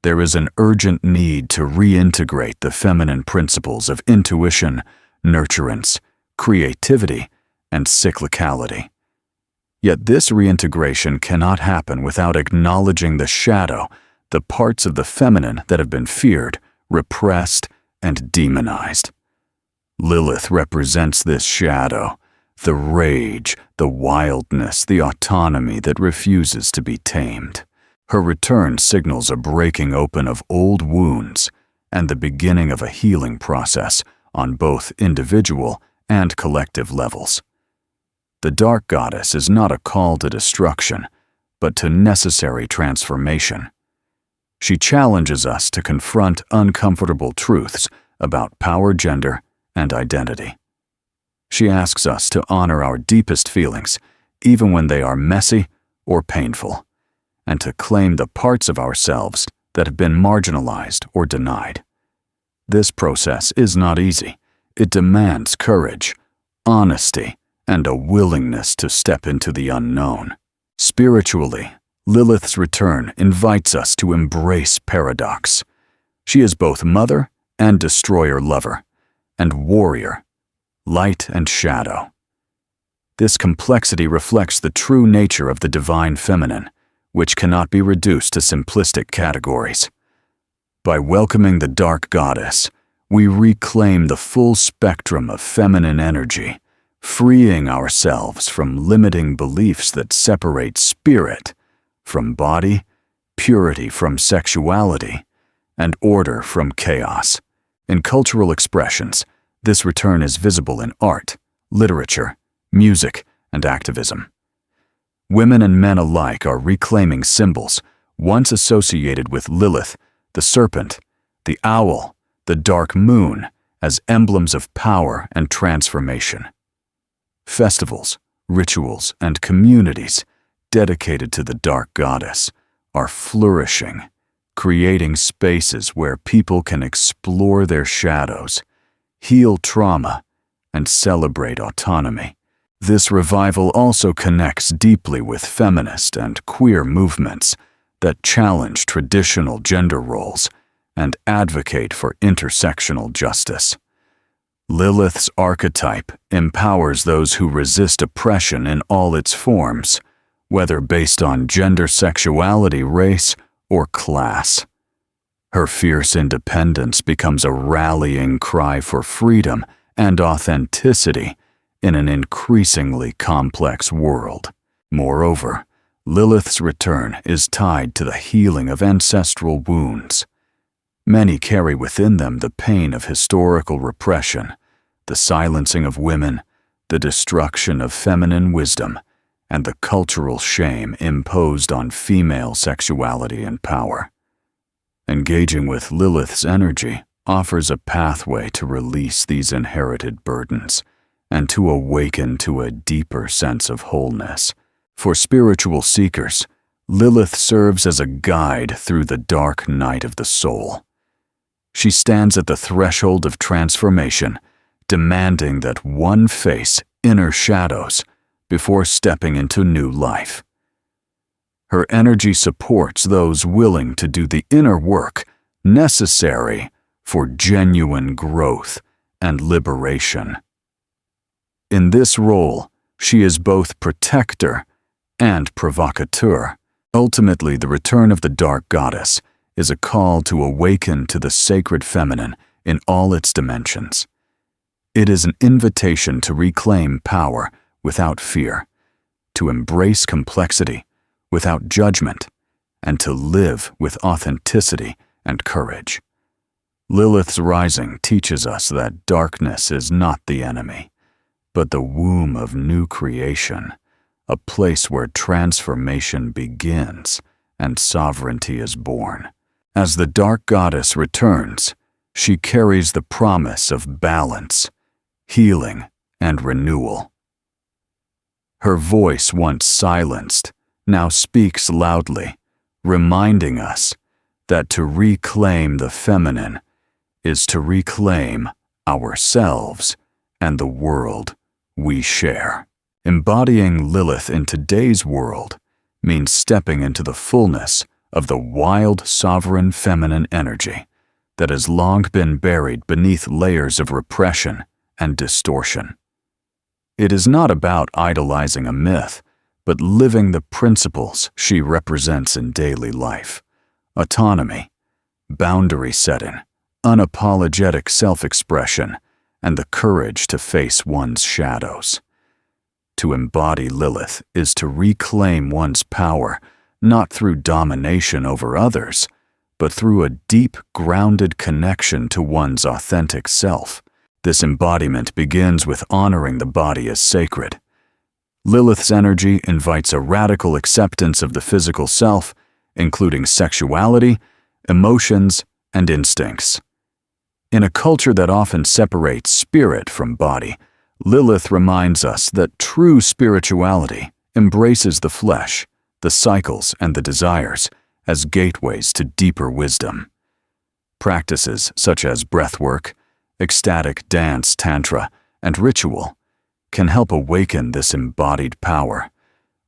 there is an urgent need to reintegrate the feminine principles of intuition, nurturance, creativity, and cyclicality. Yet this reintegration cannot happen without acknowledging the shadow, the parts of the feminine that have been feared, repressed, and demonized. Lilith represents this shadow, the rage, the wildness, the autonomy that refuses to be tamed. Her return signals a breaking open of old wounds and the beginning of a healing process on both individual and collective levels. The dark goddess is not a call to destruction, but to necessary transformation. She challenges us to confront uncomfortable truths about power, gender, and identity. She asks us to honor our deepest feelings, even when they are messy or painful, and to claim the parts of ourselves that have been marginalized or denied. This process is not easy. It demands courage, honesty, and a willingness to step into the unknown. Spiritually, Lilith's return invites us to embrace paradox. She is both mother and destroyer lover, and warrior, light and shadow. This complexity reflects the true nature of the divine feminine, which cannot be reduced to simplistic categories. By welcoming the dark goddess, we reclaim the full spectrum of feminine energy, freeing ourselves from limiting beliefs that separate spirit from body, purity from sexuality, and order from chaos. In cultural expressions, this return is visible in art, literature, music, and activism. Women and men alike are reclaiming symbols once associated with Lilith, the serpent, the owl, the dark moon, as emblems of power and transformation. Festivals, rituals, and communities dedicated to the dark goddess are flourishing, creating spaces where people can explore their shadows, heal trauma, and celebrate autonomy. This revival also connects deeply with feminist and queer movements that challenge traditional gender roles and advocate for intersectional justice. Lilith's archetype empowers those who resist oppression in all its forms, whether based on gender, sexuality, race, or class. Her fierce independence becomes a rallying cry for freedom and authenticity in an increasingly complex world. Moreover, Lilith's return is tied to the healing of ancestral wounds. Many carry within them the pain of historical repression, the silencing of women, the destruction of feminine wisdom, and the cultural shame imposed on female sexuality and power. Engaging with Lilith's energy offers a pathway to release these inherited burdens and to awaken to a deeper sense of wholeness. For spiritual seekers, Lilith serves as a guide through the dark night of the soul. She stands at the threshold of transformation, demanding that one face inner shadows before stepping into new life. Her energy supports those willing to do the inner work necessary for genuine growth and liberation. In this role, she is both protector and provocateur. Ultimately, the return of the dark goddess is a call to awaken to the sacred feminine in all its dimensions. It is an invitation to reclaim power without fear, to embrace complexity without judgment, and to live with authenticity and courage. Lilith's rising teaches us that darkness is not the enemy, but the womb of new creation, a place where transformation begins and sovereignty is born. As the dark goddess returns, she carries the promise of balance, healing, and renewal. Her voice, once silenced, now speaks loudly, reminding us that to reclaim the feminine is to reclaim ourselves and the world we share. Embodying Lilith in today's world means stepping into the fullness of the wild, sovereign feminine energy that has long been buried beneath layers of repression and distortion. It is not about idolizing a myth, but living the principles she represents in daily life: autonomy, boundary setting, unapologetic self-expression, and the courage to face one's shadows. To embody Lilith is to reclaim one's power, not through domination over others, but through a deep, grounded connection to one's authentic self. This embodiment begins with honoring the body as sacred. Lilith's energy invites a radical acceptance of the physical self, including sexuality, emotions, and instincts. In a culture that often separates spirit from body, Lilith reminds us that true spirituality embraces the flesh, the cycles, and the desires as gateways to deeper wisdom. Practices such as breathwork, ecstatic dance, tantra, and ritual can help awaken this embodied power,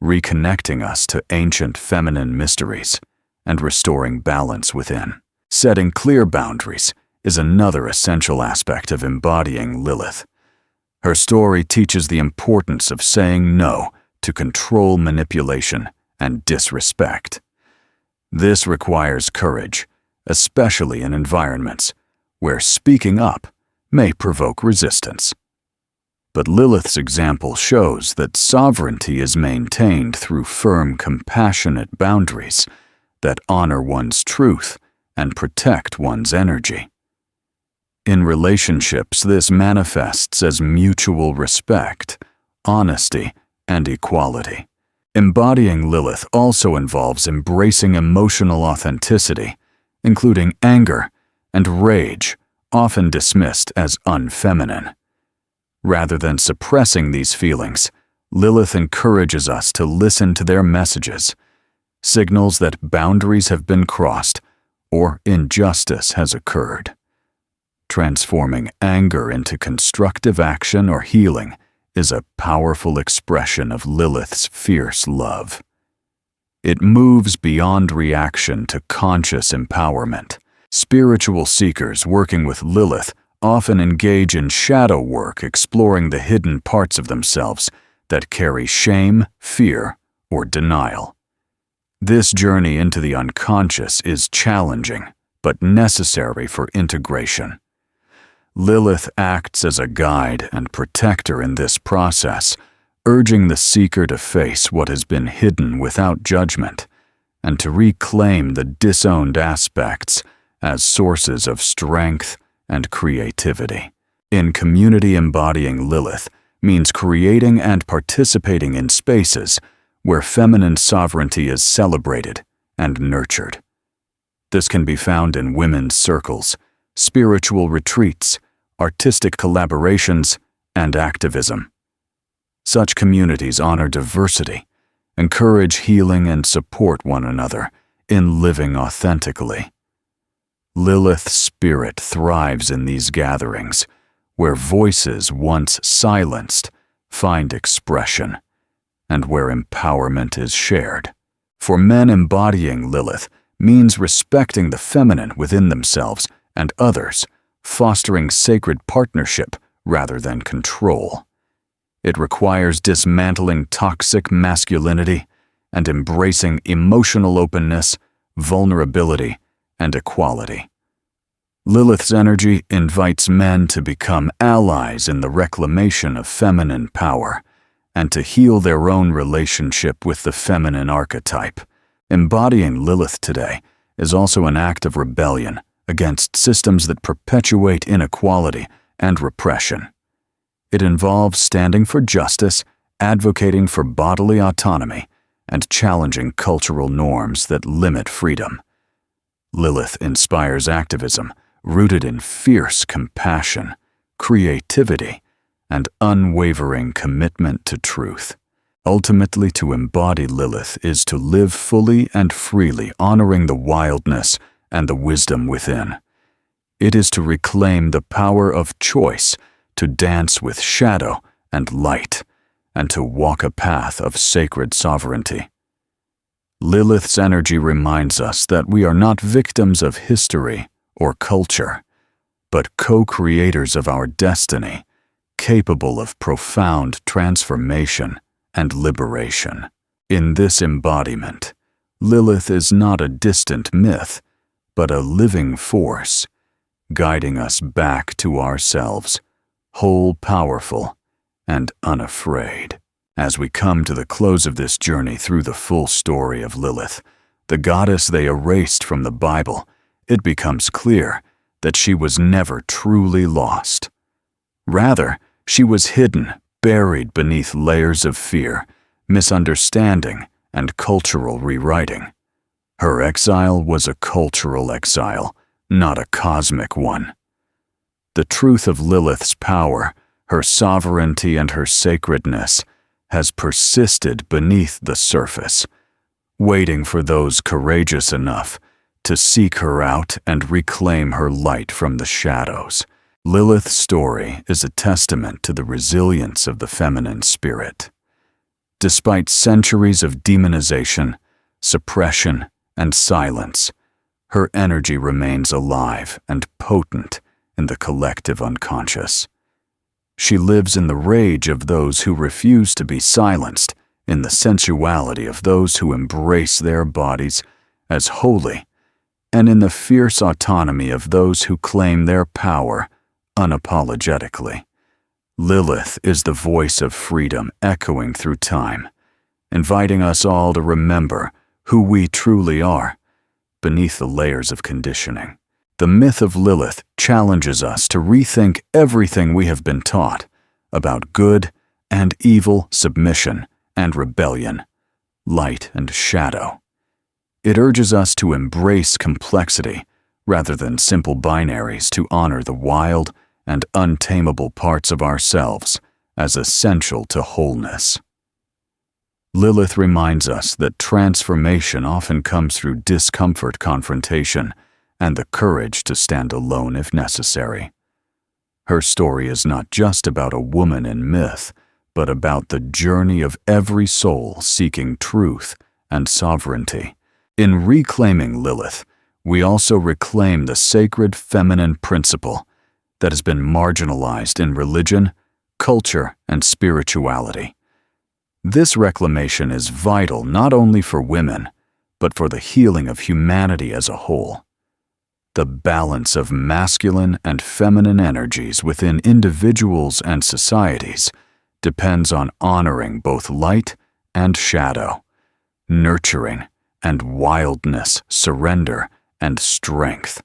reconnecting us to ancient feminine mysteries and restoring balance within. Setting clear boundaries is another essential aspect of embodying Lilith. Her story teaches the importance of saying no to control, manipulation, and disrespect. This requires courage, especially in environments where speaking up may provoke resistance. But Lilith's example shows that sovereignty is maintained through firm, compassionate boundaries that honor one's truth and protect one's energy. In relationships, this manifests as mutual respect, honesty, and equality. Embodying Lilith also involves embracing emotional authenticity, including anger and rage, often dismissed as unfeminine. Rather than suppressing these feelings, Lilith encourages us to listen to their messages, signals that boundaries have been crossed or injustice has occurred. Transforming anger into constructive action or healing is a powerful expression of Lilith's fierce love. It moves beyond reaction to conscious empowerment. Spiritual seekers working with Lilith often engage in shadow work, exploring the hidden parts of themselves that carry shame, fear, or denial. This journey into the unconscious is challenging, but necessary for integration. Lilith acts as a guide and protector in this process, urging the seeker to face what has been hidden without judgment, and to reclaim the disowned aspects as sources of strength and creativity. In community, embodying Lilith means creating and participating in spaces where feminine sovereignty is celebrated and nurtured. This can be found in women's circles, spiritual retreats, artistic collaborations, and activism. Such communities honor diversity, encourage healing, and support one another in living authentically. Lilith's spirit thrives in these gatherings, where voices once silenced find expression, and where empowerment is shared. For men, embodying Lilith means respecting the feminine within themselves and others, fostering sacred partnership rather than control. It requires dismantling toxic masculinity and embracing emotional openness, vulnerability, and equality. Lilith's energy invites men to become allies in the reclamation of feminine power and to heal their own relationship with the feminine archetype. Embodying Lilith today is also an act of rebellion against systems that perpetuate inequality and repression. It involves standing for justice, advocating for bodily autonomy, and challenging cultural norms that limit freedom. Lilith inspires activism rooted in fierce compassion, creativity, and unwavering commitment to truth. Ultimately, to embody Lilith is to live fully and freely, honoring the wildness and the wisdom within. It is to reclaim the power of choice, to dance with shadow and light, and to walk a path of sacred sovereignty. Lilith's energy reminds us that we are not victims of history or culture, but co-creators of our destiny, capable of profound transformation and liberation. In this embodiment, Lilith is not a distant myth, but a living force, guiding us back to ourselves, whole, powerful, and unafraid. As we come to the close of this journey through the full story of Lilith, the goddess they erased from the Bible, it becomes clear that she was never truly lost. Rather, she was hidden, buried beneath layers of fear, misunderstanding, and cultural rewriting. Her exile was a cultural exile, not a cosmic one. The truth of Lilith's power, her sovereignty, and her sacredness has persisted beneath the surface, waiting for those courageous enough to seek her out and reclaim her light from the shadows. Lilith's story is a testament to the resilience of the feminine spirit. Despite centuries of demonization, suppression, and silence, her energy remains alive and potent in the collective unconscious. She lives in the rage of those who refuse to be silenced, in the sensuality of those who embrace their bodies as holy, and in the fierce autonomy of those who claim their power unapologetically. Lilith is the voice of freedom echoing through time, inviting us all to remember who we truly are beneath the layers of conditioning. The myth of Lilith challenges us to rethink everything we have been taught about good and evil, submission and rebellion. light, and shadow. It urges us to embrace complexity rather than simple binaries, to honor the wild and untamable parts of ourselves as essential to wholeness. Lilith reminds us that transformation often comes through discomfort, confrontation, and the courage to stand alone if necessary. Her story is not just about a woman in myth, but about the journey of every soul seeking truth and sovereignty. In reclaiming Lilith, we also reclaim the sacred feminine principle that has been marginalized in religion, culture, and spirituality. This reclamation is vital not only for women, but for the healing of humanity as a whole. The balance of masculine and feminine energies within individuals and societies depends on honoring both light and shadow, nurturing and wildness, surrender and strength.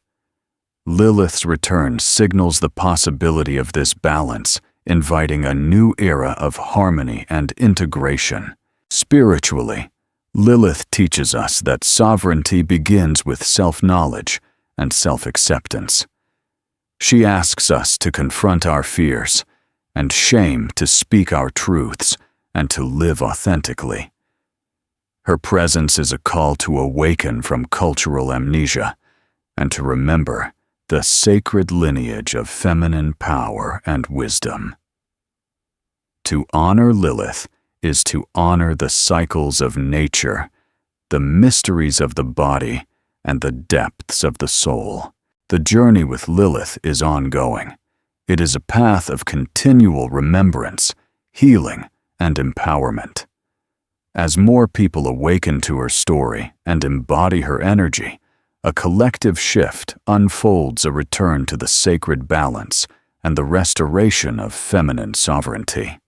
Lilith's return signals the possibility of this balance, inviting a new era of harmony and integration. Spiritually, Lilith teaches us that sovereignty begins with self-knowledge and self-acceptance. She asks us to confront our fears and shame, to speak our truths, and to live authentically. Her presence is a call to awaken from cultural amnesia and to remember the sacred lineage of feminine power and wisdom. To honor Lilith is to honor the cycles of nature, the mysteries of the body, and the depths of the soul. The journey with Lilith is ongoing. It is a path of continual remembrance, healing, and empowerment. As more people awaken to her story and embody her energy, a collective shift unfolds, a return to the sacred balance and the restoration of feminine sovereignty.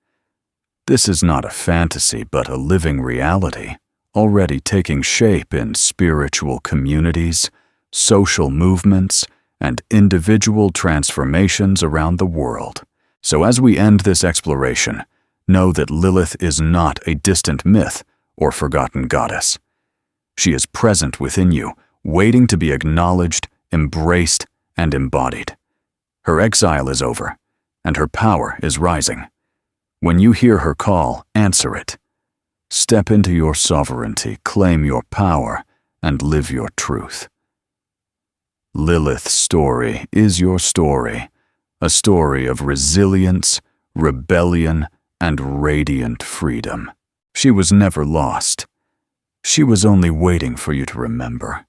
This is not a fantasy, but a living reality, already taking shape in spiritual communities, social movements, and individual transformations around the world. So as we end this exploration, know that Lilith is not a distant myth or forgotten goddess. She is present within you, waiting to be acknowledged, embraced, and embodied. Her exile is over, and her power is rising. When you hear her call, answer it. Step into your sovereignty, claim your power, and live your truth. Lilith's story is your story, a story of resilience, rebellion, and radiant freedom. She was never lost. She was only waiting for you to remember.